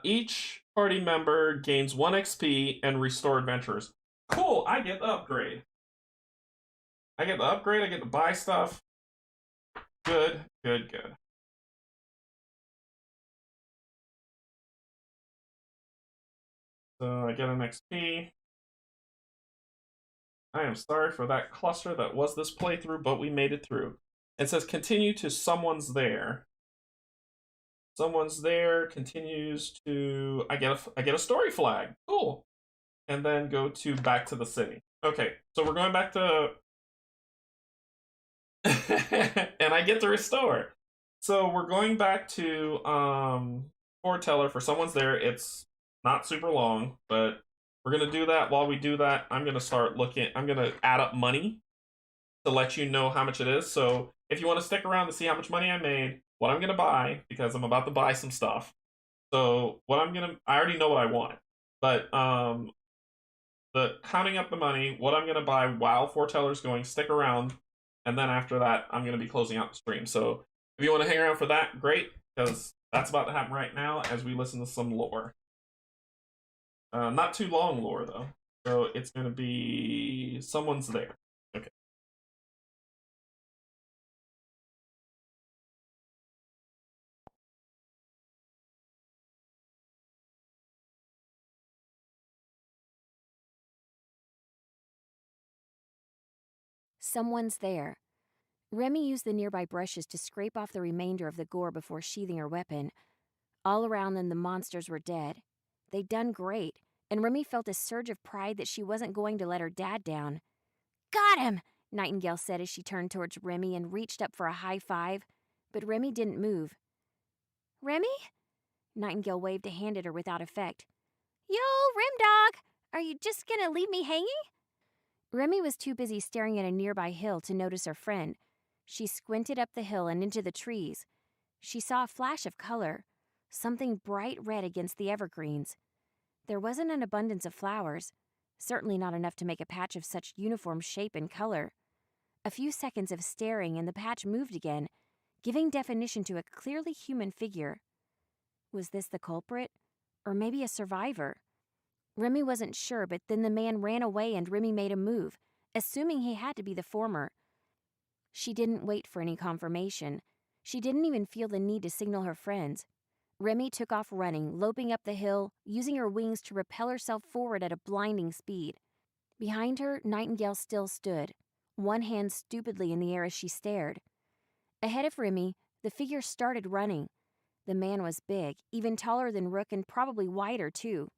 each party member gains 1 XP and restore adventurers. Cool, I get the upgrade. I get to buy stuff. Good. So I get an XP. I am sorry for that cluster that was this playthrough, but we made it through. It says continue to someone's there. Someone's there continues to I get a story flag. Cool. And then go to back to the city. Okay, so we're going back to and I get to restore. So we're going back to foreteller for someone's there. It's not super long, but we're gonna do that. While we do that, I'm gonna start looking. I'm gonna add up money to let you know how much it is. So if you want to stick around to see how much money I made, what I'm gonna buy, because I'm about to buy some stuff. So I already know what I want, but the counting up the money, what I'm gonna buy while foreteller's going, stick around, and then after that, I'm gonna be closing out the stream. So if you want to hang around for that, great, because that's about to happen right now as we listen to some lore. Not too long lore though, so it's gonna be someone's there. Okay. Someone's there. Remy used the nearby brushes to scrape off the remainder of the gore before sheathing her weapon. All around them, the monsters were dead. They'd done great, and Remy felt a surge of pride that she wasn't going to let her dad down. "Got him!" Nightingale said as she turned towards Remy and reached up for a high five, but Remy didn't move. "Remy?" Nightingale waved a hand at her without effect. "Yo, Rim Dog! Are you just gonna leave me hanging?" Remy was too busy staring at a nearby hill to notice her friend. She squinted up the hill and into the trees. She saw a flash of color, something bright red against the evergreens. There wasn't an abundance of flowers, certainly not enough to make a patch of such uniform shape and color. A few seconds of staring and the patch moved again, giving definition to a clearly human figure. Was this the culprit? Or maybe a survivor? Remy wasn't sure, but then the man ran away and Remy made a move, assuming he had to be the former. She didn't wait for any confirmation. She didn't even feel the need to signal her friends. Remy took off running, loping up the hill, using her wings to propel herself forward at a blinding speed. Behind her, Nightingale still stood, one hand stupidly in the air as she stared. Ahead of Remy, the figure started running. The man was big, even taller than Rook and probably wider too.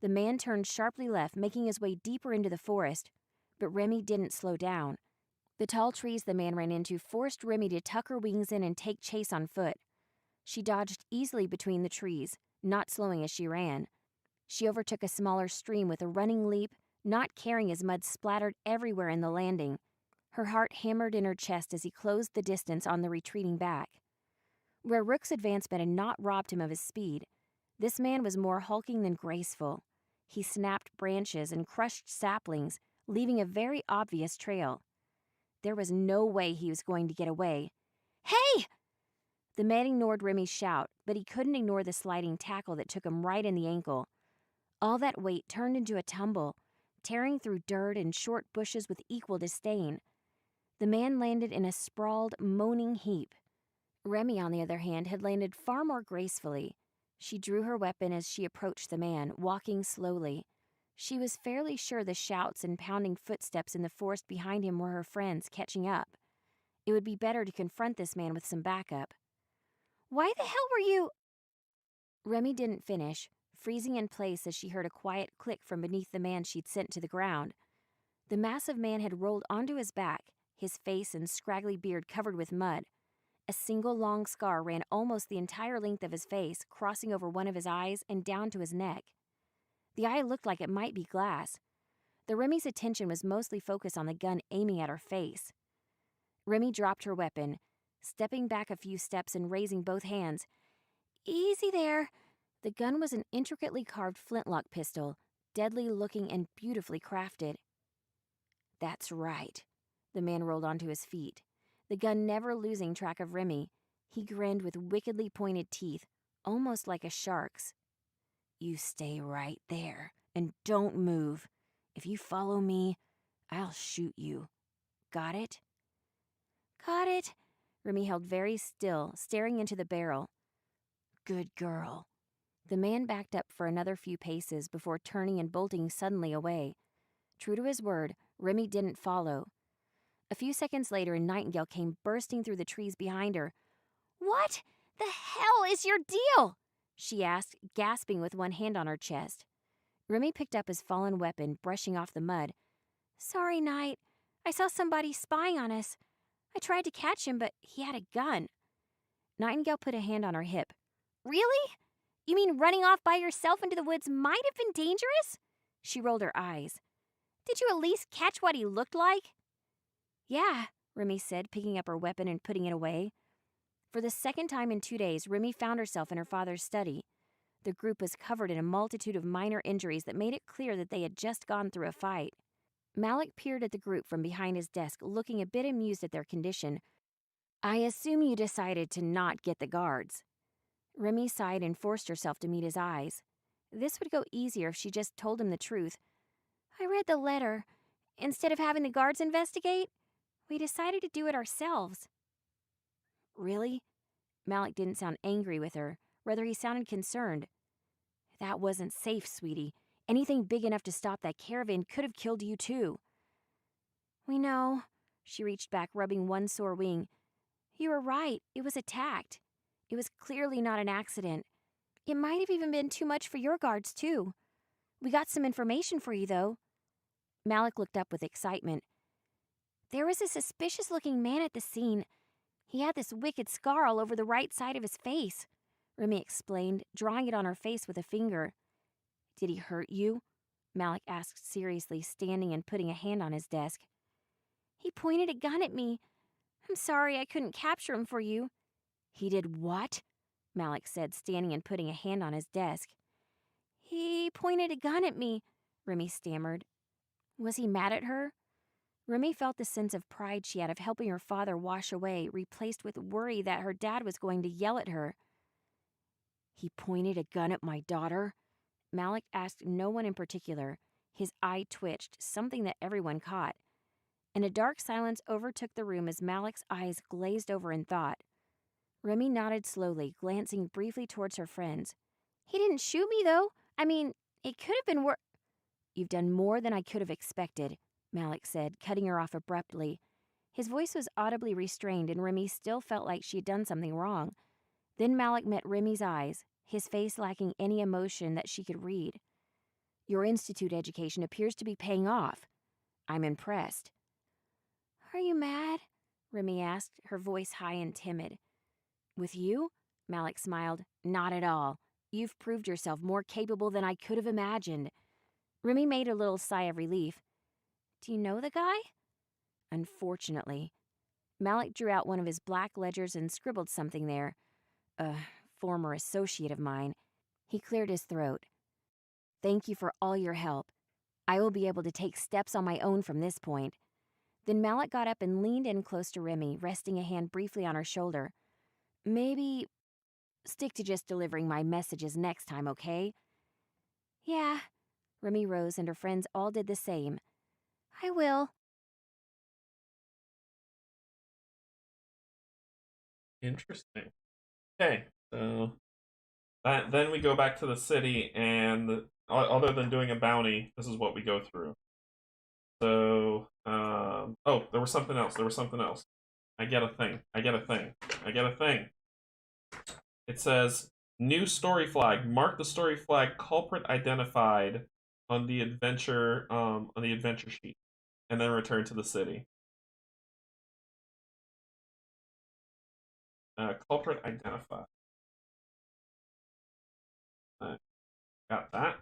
The man turned sharply left, making his way deeper into the forest, but Remy didn't slow down. The tall trees the man ran into forced Remy to tuck her wings in and take chase on foot. She dodged easily between the trees, not slowing as she ran. She overtook a smaller stream with a running leap, not caring as mud splattered everywhere in the landing. Her heart hammered in her chest as he closed the distance on the retreating back. Where Rook's advancement had not robbed him of his speed, this man was more hulking than graceful. He snapped branches and crushed saplings, leaving a very obvious trail. There was no way he was going to get away. "Hey!" The man ignored Remy's shout, but he couldn't ignore the sliding tackle that took him right in the ankle. All that weight turned into a tumble, tearing through dirt and short bushes with equal disdain. The man landed in a sprawled, moaning heap. Remy, on the other hand, had landed far more gracefully. She drew her weapon as she approached the man, walking slowly. She was fairly sure the shouts and pounding footsteps in the forest behind him were her friends catching up. It would be better to confront this man with some backup. "Why the hell were you—" Remy didn't finish, freezing in place as she heard a quiet click from beneath the man she'd sent to the ground. The massive man had rolled onto his back, his face and scraggly beard covered with mud. A single long scar ran almost the entire length of his face, crossing over one of his eyes and down to his neck. The eye looked like it might be glass. The Remy's attention was mostly focused on the gun aiming at her face. Remy dropped her weapon, stepping back a few steps and raising both hands. "Easy there." The gun was an intricately carved flintlock pistol, deadly looking and beautifully crafted. "That's right." The man rolled onto his feet, the gun never losing track of Remy. He grinned with wickedly pointed teeth, almost like a shark's. "You stay right there, and don't move. If you follow me, I'll shoot you. Got it?" "Got it." Remy held very still, staring into the barrel. "Good girl." The man backed up for another few paces before turning and bolting suddenly away. True to his word, Remy didn't follow. A few seconds later, a Nightingale came bursting through the trees behind her. "What the hell is your deal?" she asked, gasping with one hand on her chest. Remy picked up his fallen weapon, brushing off the mud. "Sorry, Night. I saw somebody spying on us. I tried to catch him, but he had a gun." Nightingale put a hand on her hip. "Really? You mean running off by yourself into the woods might have been dangerous?" She rolled her eyes. "Did you at least catch what he looked like?" "Yeah," Remy said, picking up her weapon and putting it away. For the second time in 2 days, Remy found herself in her father's study. The group was covered in a multitude of minor injuries that made it clear that they had just gone through a fight. Malek peered at the group from behind his desk, looking a bit amused at their condition. "I assume you decided to not get the guards." Remy sighed and forced herself to meet his eyes. This would go easier if she just told him the truth. "I read the letter. Instead of having the guards investigate, we decided to do it ourselves." "Really?" Malek didn't sound angry with her. Rather, he sounded concerned. "That wasn't safe, sweetie. Anything big enough to stop that caravan could have killed you, too." "We know." She reached back, rubbing one sore wing. "You were right. It was attacked. It was clearly not an accident. It might have even been too much for your guards, too." We got some information for you, though. Malek looked up with excitement. There was a suspicious-looking man at the scene. He had this wicked scar all over the right side of his face, Remy explained, drawing it on her face with a finger. Did he hurt you? Malek asked seriously, standing and putting a hand on his desk. He pointed a gun at me. I'm sorry I couldn't capture him for you. He did what? Malek said, standing and putting a hand on his desk. He pointed a gun at me, Remy stammered. Was he mad at her? Remy felt the sense of pride she had of helping her father wash away, replaced with worry that her dad was going to yell at her. He pointed a gun at my daughter? Malek asked no one in particular. His eye twitched, something that everyone caught. And a dark silence overtook the room as Malek's eyes glazed over in thought. Remy nodded slowly, glancing briefly towards her friends. He didn't shoot me, though. I mean, it could have been worse. You've done more than I could have expected, Malek said, cutting her off abruptly. His voice was audibly restrained, and Remy still felt like she had done something wrong. Then Malek met Remy's eyes, his face lacking any emotion that she could read. Your institute education appears to be paying off. I'm impressed. Are you mad? Remy asked, her voice high and timid. With you? Malek smiled. Not at all. You've proved yourself more capable than I could have imagined. Remy made a little sigh of relief. Do you know the guy? Unfortunately. Malek drew out one of his black ledgers and scribbled something there. A former associate of mine. He cleared his throat. Thank you for all your help. I will be able to take steps on my own from this point. Then Malek got up and leaned in close to Remy, resting a hand briefly on her shoulder. Maybe stick to just delivering my messages next time, okay? Yeah. Remy rose and her friends all did the same. I will. Interesting. Okay, so then we go back to the city, and other than doing a bounty, this is what we go through. So, oh, there was something else. I get a thing. It says, new story flag. Mark the story flag culprit identified on the adventure sheet, and then return to the city. Culprit identified. Got that.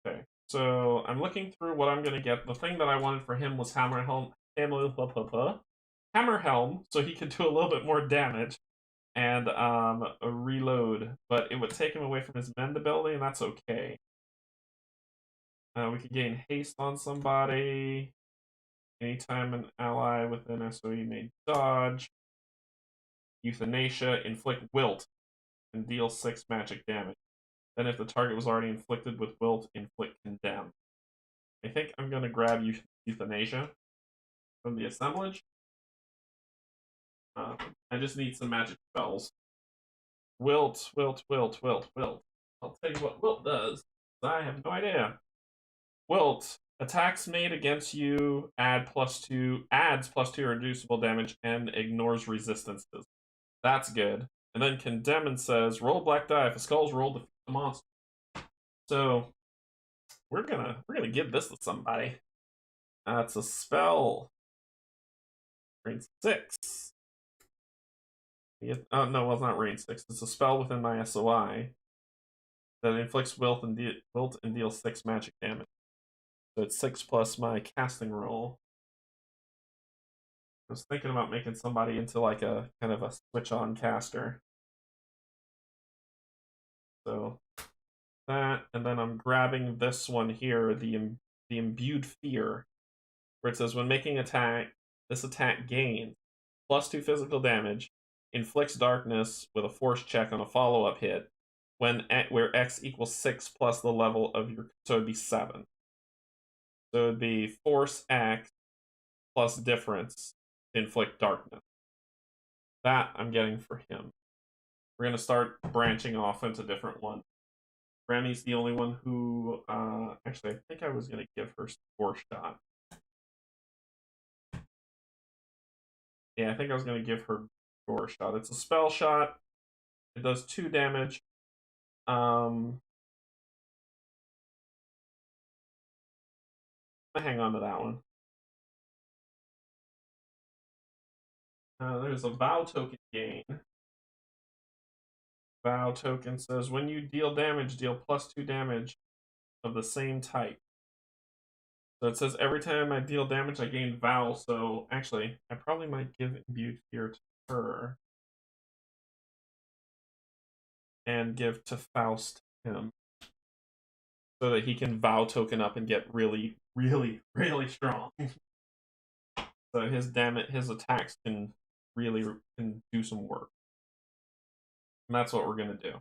Okay, so I'm looking through what I'm gonna get. The thing that I wanted for him was Hammerhelm, so he could do a little bit more damage and a reload, but it would take him away from his mend ability, and that's okay. We could gain haste on somebody. Anytime an ally within SOE may dodge. Euthanasia, inflict wilt, and deal 6 magic damage. Then if the target was already inflicted with wilt, inflict condemn. I think I'm going to grab Euthanasia from the assemblage. I just need some magic spells. Wilt. I'll tell you what wilt does. I have no idea. Wilt. Attacks made against you adds +2 reducible damage and ignores resistances. That's good. And then condemn says roll black die. If a skull's rolled, defeat the monster. So we're gonna give this to somebody. It's a spell. Range 6. Oh no, well it's not range 6. It's a spell within my SOI that inflicts wilt and deals 6 magic damage. So it's 6 plus my casting roll. I was thinking about making somebody into like a kind of a switch-on caster. So that, and then I'm grabbing this one here, the imbued fear, where it says when making attack, this attack gains +2 physical damage, inflicts darkness with a force check on a follow-up hit, where X equals 6 plus the level of your, so it'd be 7. So it'd be force X plus difference to inflict darkness. That I'm getting for him. We're going to start branching off into different ones. Remy's the only one who, actually, I think I was going to give her Force Shot. Yeah, I think I was going to give her Force Shot. It's a spell shot. It does 2 damage. I'm gonna hang on to that one. There's a vow token gain. Vow token says when you deal damage, deal +2 damage of the same type. So it says every time I deal damage, I gain vow. So actually, I probably might give imbued fear to her and give to Faust him, so that he can vow token up and get really, really, really strong. So his attacks can really do some work. And that's what we're gonna do.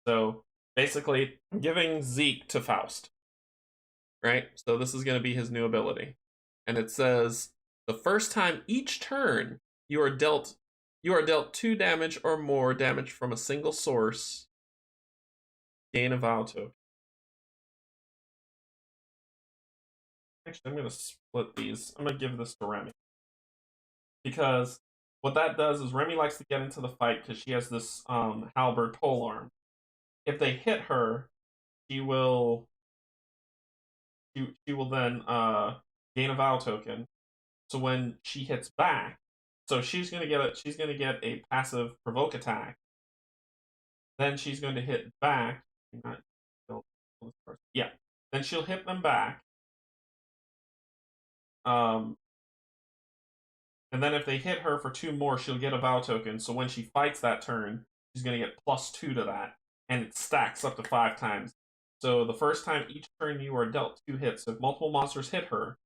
So basically, I'm giving Zeke to Faust. Right? So this is gonna be his new ability. And it says the first time each turn you are dealt 2 damage or more damage from a single source. Gain a vow token. Actually, I'm gonna split these. I'm gonna give this to Remy. Because what that does is Remy likes to get into the fight because she has this halberd polearm. If they hit her, she will then gain a vow token. So when she hits back, so she's gonna get a passive provoke attack. Then she's going to hit back. Yeah. Then she'll hit them back. And then if they hit her for 2 more, she'll get a vow token. So when she fights that turn, she's going to get +2 to that. And it stacks up to 5 times. So the first time each turn you are dealt 2 hits. So if multiple monsters hit her,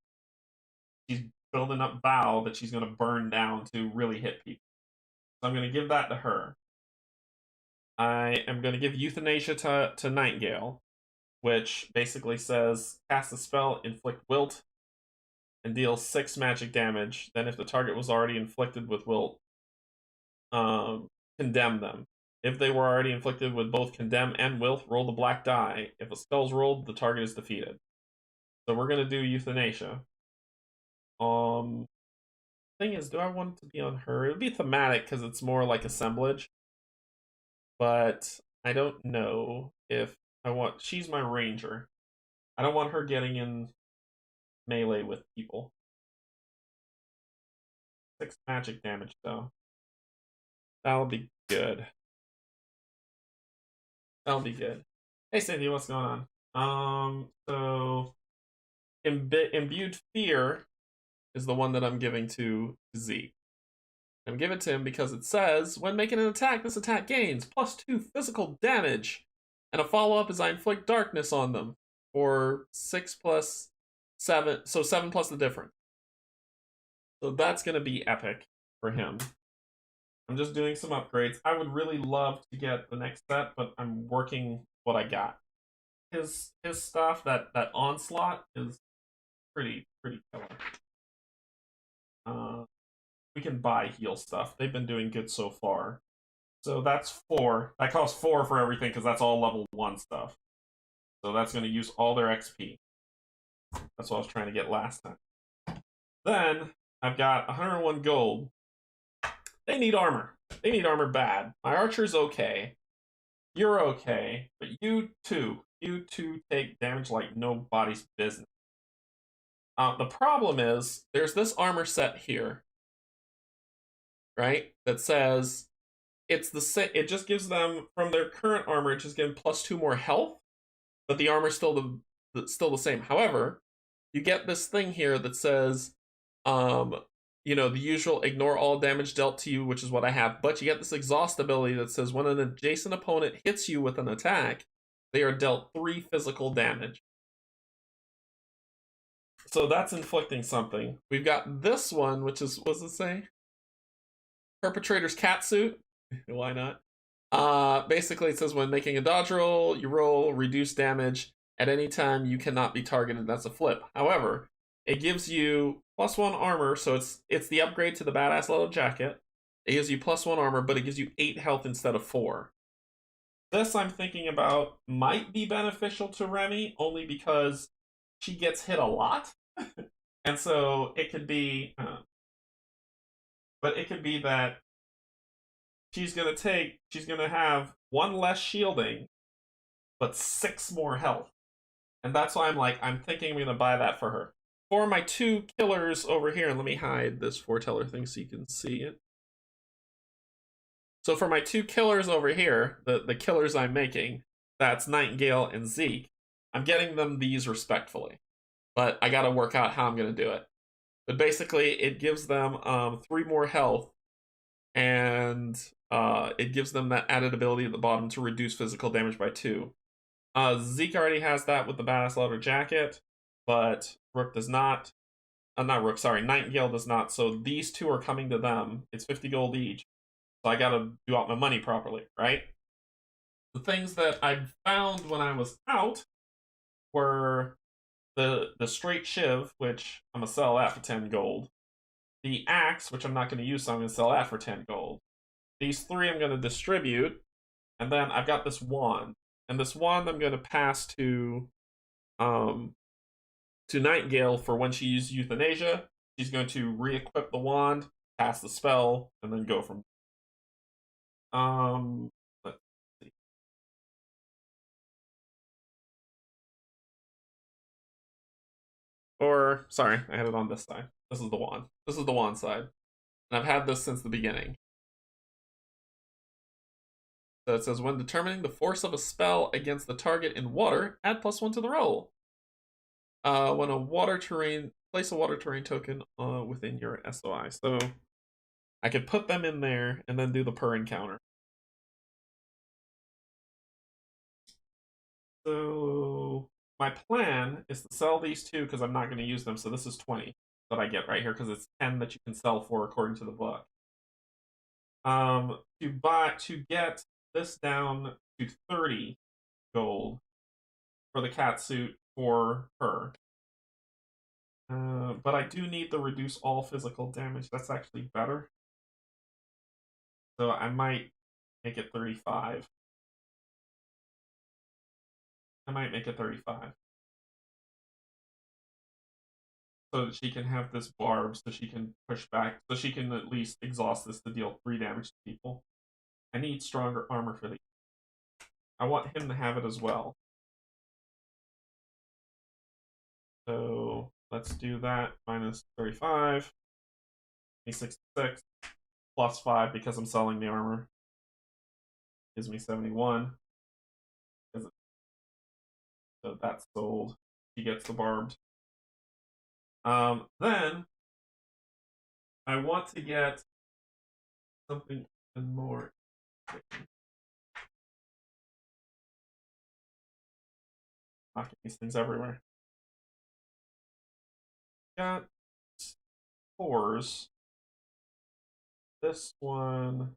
she's building up vow that she's going to burn down to really hit people. So I'm going to give that to her. I am going to give Euthanasia to Nightingale, which basically says cast a spell, inflict wilt, and deal 6 magic damage. Then if the target was already inflicted with wilt, condemn them. If they were already inflicted with both condemn and wilt, roll the black die. If a spell's rolled, the target is defeated. So we're going to do Euthanasia. Thing is, do I want it to be on her? It would be thematic because it's more like assemblage. But I don't know if I want... She's my ranger. I don't want her getting in melee with people. 6 magic damage, though. That'll be good. That'll be good. Hey, Cynthia, what's going on? So... Imbued Fear is the one that I'm giving to Zeke. I'm giving it to him because it says, when making an attack, this attack gains +2 physical damage. And a follow-up is I inflict darkness on them. For 6 plus 7, so 7 plus the difference. So that's going to be epic for him. I'm just doing some upgrades. I would really love to get the next set, but I'm working what I got. His stuff, that onslaught is pretty killer. We can buy heal stuff. They've been doing good so far. So that's 4. That costs 4 for everything because that's all level 1 stuff. So that's going to use all their XP. That's what I was trying to get last time. Then I've got 101 gold. They need armor. They need armor bad. My archer's okay. You're okay. But you two take damage like nobody's business. The problem is there's this armor set here, right? That says it's it just gives them from their current armor. It just gives them +2 more health, but the armor's still the same. However, you get this thing here that says, you know, the usual ignore all damage dealt to you, which is what I have. But you get this exhaust ability that says when an adjacent opponent hits you with an attack, they are dealt 3 physical damage. So that's inflicting something. We've got this one, which is, what does it say? Perpetrator's catsuit. Why not? Basically, it says when making a dodge roll, you roll reduced damage at any time you cannot be targeted. That's a flip. However, it gives you +1 armor, so it's the upgrade to the badass leather jacket. It gives you +1 armor, but it gives you 8 health instead of 4. This I'm thinking about might be beneficial to Remy, only because she gets hit a lot. And so it could be, but it could be that she's gonna have 1 less shielding, but 6 more health. And that's why I'm thinking I'm gonna buy that for her. for my 2 killers over here, and let me hide this foreteller thing so you can see it. So for my 2 killers over here, the killers I'm making, that's Nightingale and Zeke, I'm getting them these respectfully. But I gotta work out how I'm gonna do it. But basically, it gives them 3 more health, and it gives them that added ability at the bottom to reduce physical damage by 2. Zeke already has that with the Badass Leather Jacket, but Rook does not. Not Rook, sorry, Nightingale does not. So these 2 are coming to them. It's 50 gold each. So I gotta do out my money properly, right? The things that I found when I was out were the straight shiv, which I'm gonna sell that for 10 gold. The axe, which I'm not gonna use, so I'm gonna sell that for 10 gold. These 3 I'm gonna distribute, and then I've got this wand. And this wand I'm gonna pass to Nightgill for when she uses euthanasia. She's going to re-equip the wand, pass the spell, and then go from let's see. Or sorry, I had it on this side. This is the wand. This is the wand side. And I've had this since the beginning. So it says when determining the force of a spell against the target in water, add +1 to the roll. When a water terrain, place a water terrain token within your SOI. So I could put them in there and then do the per encounter. So my plan is to sell these 2 because I'm not going to use them. So this is 20 that I get right here because it's 10 that you can sell for according to the book. To get this down to 30 gold for the cat suit for her. But I do need to reduce all physical damage. That's actually better. So I might make it 35. I might make it 35. So that she can have this barb, so she can push back, so she can at least exhaust this to deal 3 damage to people. I need stronger armor for the. I want him to have it as well. So let's do that. Minus 35. 66. Plus 5 because I'm selling the armor. Gives me 71. So that's sold. He gets the barbed. Then I want to get something even more. Knocking these things everywhere. Got 4s. This one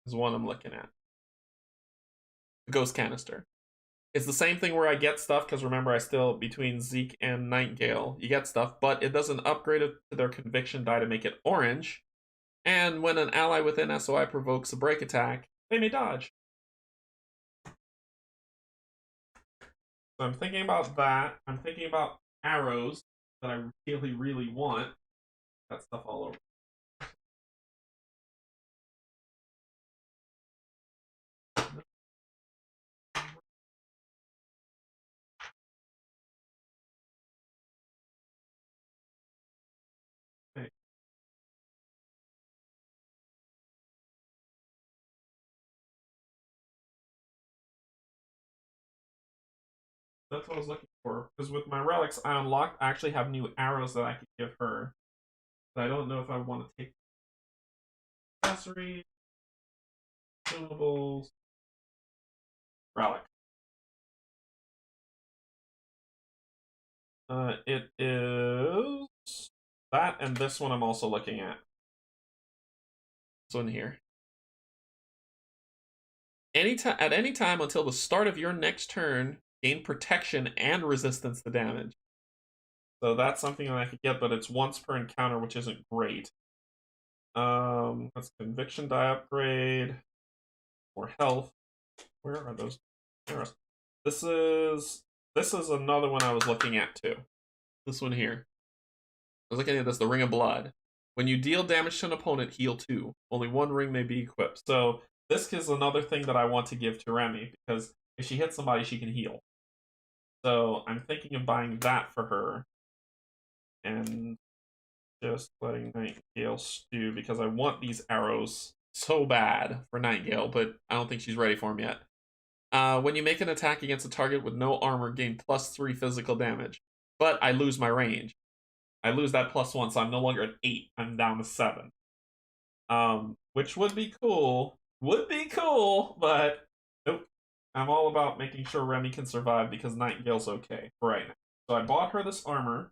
is one I'm looking at. The ghost canister. It's the same thing where I get stuff, because remember, I still, between Zeke and Nightingale, you get stuff, but it doesn't upgrade it to their conviction die to make it orange. And when an ally within SOI provokes a break attack, they may dodge. So I'm thinking about that. I'm thinking about arrows that I really, really want. That stuff all over. Okay. That's what I was looking for. Because with my relics, I actually have new arrows that I could give her. But I don't know if I want to take accessories, consumables, relic. It is that and this one I'm also looking at. This one here. At any time until the start of your next turn, gain protection and resistance to damage. So that's something that I could get, but it's once per encounter, which isn't great. That's conviction die upgrade or health. Where are those? This is another one I was looking at too. This one here. I was looking at this, the Ring of Blood. When you deal damage to an opponent, heal 2. Only 1 ring may be equipped. So this is another thing that I want to give to Remy, because if she hits somebody, she can heal. So I'm thinking of buying that for her. And just letting Nightingale stew because I want these arrows so bad for Nightingale, but I don't think she's ready for them yet. When you make an attack against a target with no armor, gain +3 physical damage. But I lose my range. I lose that +1, so I'm no longer at 8. I'm down to 7. Which would be cool. Would be cool, but nope. I'm all about making sure Remy can survive because Nightingale's okay for right now. So I bought her this armor.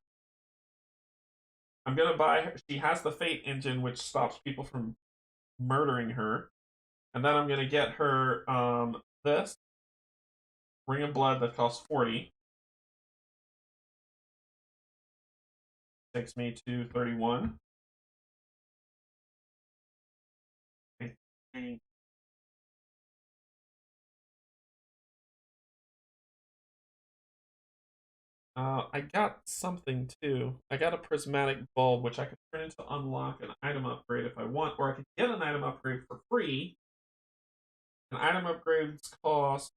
I'm gonna buy her. She has the Fate engine, which stops people from murdering her. And then I'm gonna get her this Ring of Blood that costs 40. Takes me to 31. I think I got something too. I got a prismatic bulb, which I can turn into unlock an item upgrade if I want, or I could get an item upgrade for free. And item upgrades cost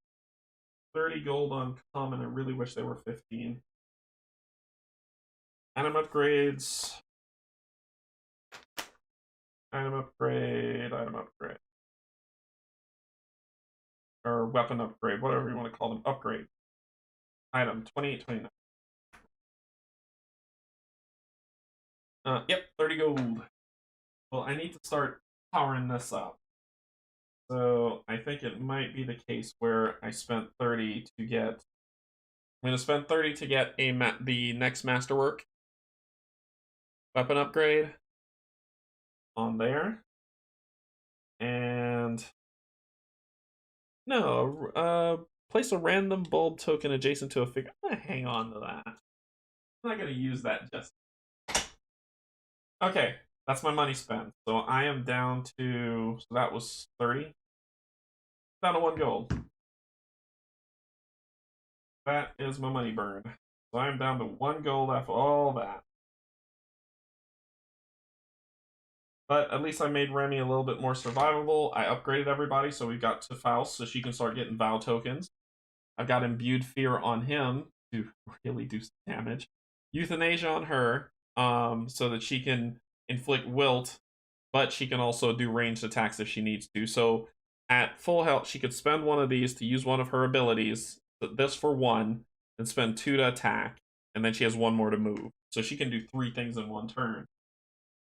30 gold on common. I really wish they were 15. Item upgrades. Item upgrade. Item upgrade. Or weapon upgrade, whatever you want to call them. Upgrade. Item 2829. Yep, 30 gold. Well, I need to start powering this up. So I think it might be the case where I spent 30 to get. I'm going to spend 30 to get the next masterwork weapon upgrade on there. And no, place a random bulb token adjacent to a figure. I'm going to hang on to that. I'm not going to use that just. Okay, that's my money spent. So I am down to. So that was 30. Down to 1 gold. That is my money burn. So I'm down to 1 gold after all that. But at least I made Remy a little bit more survivable. I upgraded everybody, so we've got to Faust, so she can start getting Vow tokens. I've got Imbued Fear on him to really do some damage. Euthanasia on her, so that she can inflict Wilt, but she can also do ranged attacks if she needs to. So at full health, she could spend one of these to use one of her abilities, this for 1, and spend 2 to attack, and then she has 1 more to move. So she can do 3 things in 1 turn.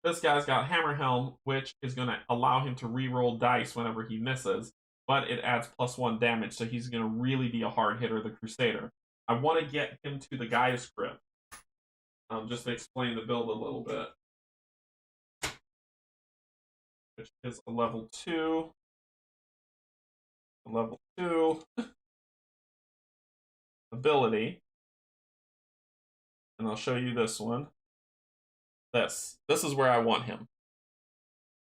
This guy's got Hammer Helm, which is going to allow him to re-roll dice whenever he misses, but it adds +1 damage, so he's going to really be a hard hitter, the Crusader. I want to get him to the Gaia's Crypt, just to explain the build a little bit, which is a level 2. A level 2 ability. And I'll show you this one. This is where I want him.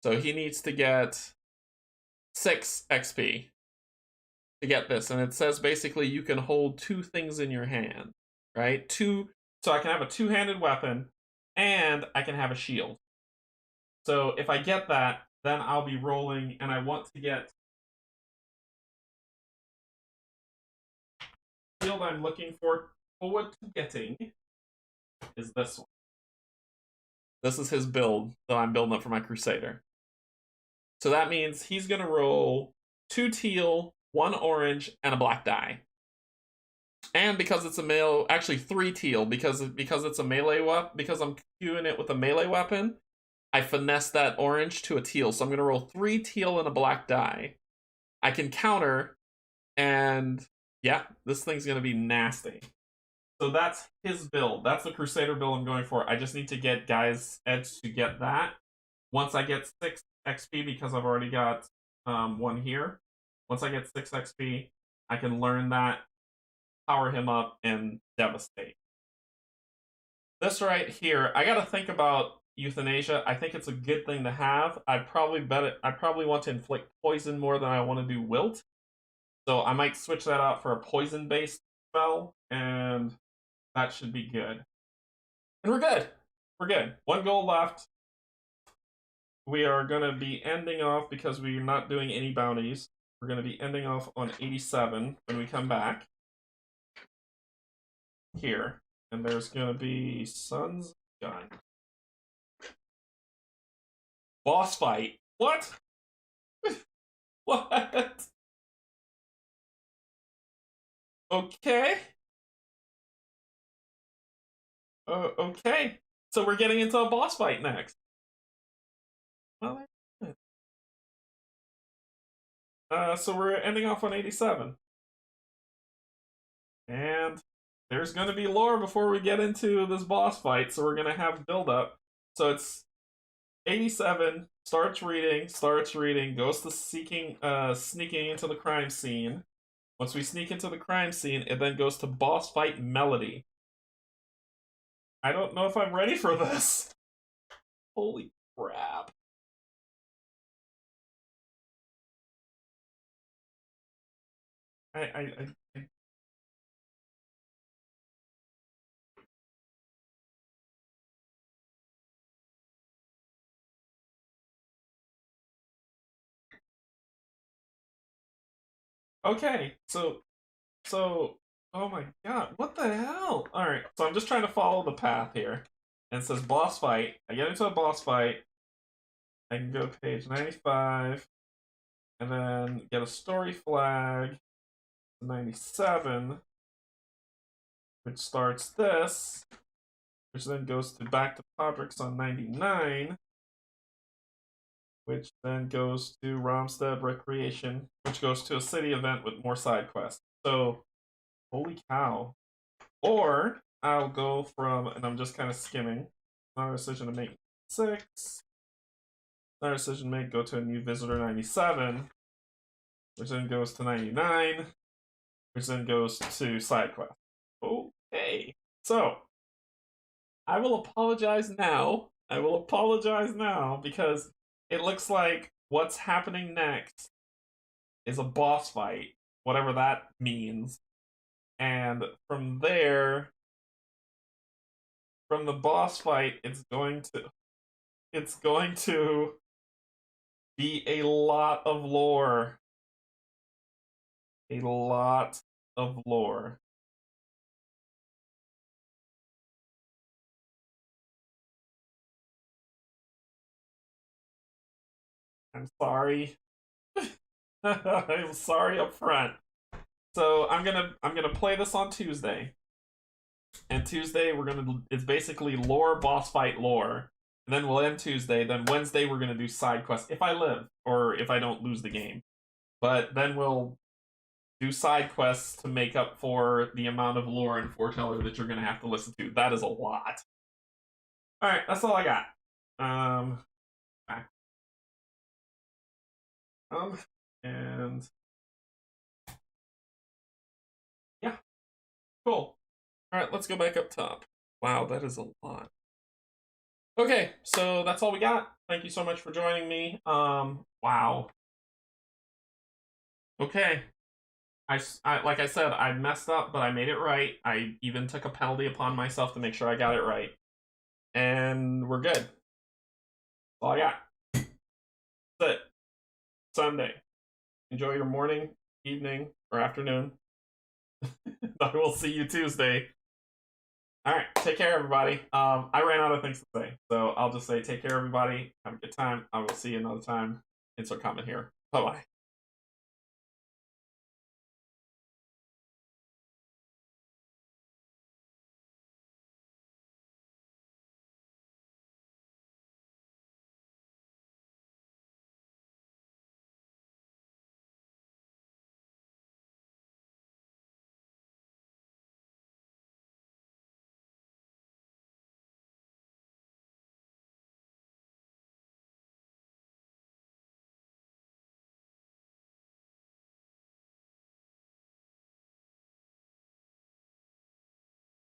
So he needs to get 6 XP to get this. And it says basically you can hold 2 things in your hand, right? 2. So I can have a 2-handed weapon and I can have a shield. So if I get that, then I'll be rolling, and I want to get the shield I'm looking forward to getting is this one. This is his build that I'm building up for my Crusader. So that means he's going to roll 2 teal, 1 orange, and a black die. And because it's a melee, actually 3 teal, because it's a melee weapon, because I'm queuing it with a melee weapon, I finesse that orange to a teal. So I'm going to roll 3 teal and a black die. I can counter, and yeah, this thing's going to be nasty. So that's his build. That's the Crusader build I'm going for. I just need to get Guy's Edge to get that. Once I get 6 XP, because I've already got 1 here. Once I get 6 XP, I can learn that, power him up, and devastate. This right here, I gotta think about Euthanasia. I think it's a good thing to have. I'd probably want to inflict poison more than I want to do Wilt. So I might switch that out for a poison-based spell, and that should be good. And we're good. We're good. 1 goal left. We are going to be ending off, because we're not doing any bounties. We're going to be ending off on 87 when we come back. here. And there's gonna be Sun's Gun. Boss fight. What? What? Okay. Okay. So we're getting into a boss fight next. Well, so we're ending off on 87. And there's going to be lore before we get into this boss fight, so we're going to have build up. So it's 87, starts reading, goes to sneaking into the crime scene. Once we sneak into the crime scene, it then goes to boss fight melody. I don't know if I'm ready for this. Holy crap. I Okay, so, oh my god, what the hell? Alright, so I'm just trying to follow the path here. And it says boss fight. I get into a boss fight. I can go to page 95. And then get a story flag. 97. Which starts this. Which then goes to back to Podrick's on 99. Which then goes to Romstead Recreation. Which goes to a city event with more side quests. So, holy cow. Or I'll go from, and I'm just kind of skimming. Another decision to make 6. Another decision to make, go to a new visitor 97. Which then goes to 99. Which then goes to side quest. Okay. So, I will apologize now. Because it looks like what's happening next is a boss fight, whatever that means. And from there, from the boss fight, it's going to be a lot of lore. A lot of lore. I'm sorry. I'm sorry up front. So I'm gonna play this on Tuesday. And Tuesday it's basically lore, boss fight lore. And then we'll end Tuesday. Then Wednesday we're gonna do side quests if I live or if I don't lose the game. But then we'll do side quests to make up for the amount of lore and foreteller that you're gonna have to listen to. That is a lot. Alright, that's all I got. And yeah, cool. All right, let's go back up top. Wow, that is a lot. Okay, so that's all we got. Thank you so much for joining me. Wow. Okay. I like I said, I messed up, but I made it right. I even took a penalty upon myself to make sure I got it right. And we're good. That's all I got. That's it. Sunday. Enjoy your morning, evening, or afternoon. I will see you Tuesday. All right, take care, everybody. I ran out of things to say, so I'll just say take care, everybody. Have a good time. I will see you another time. Insert comment here. Bye-bye.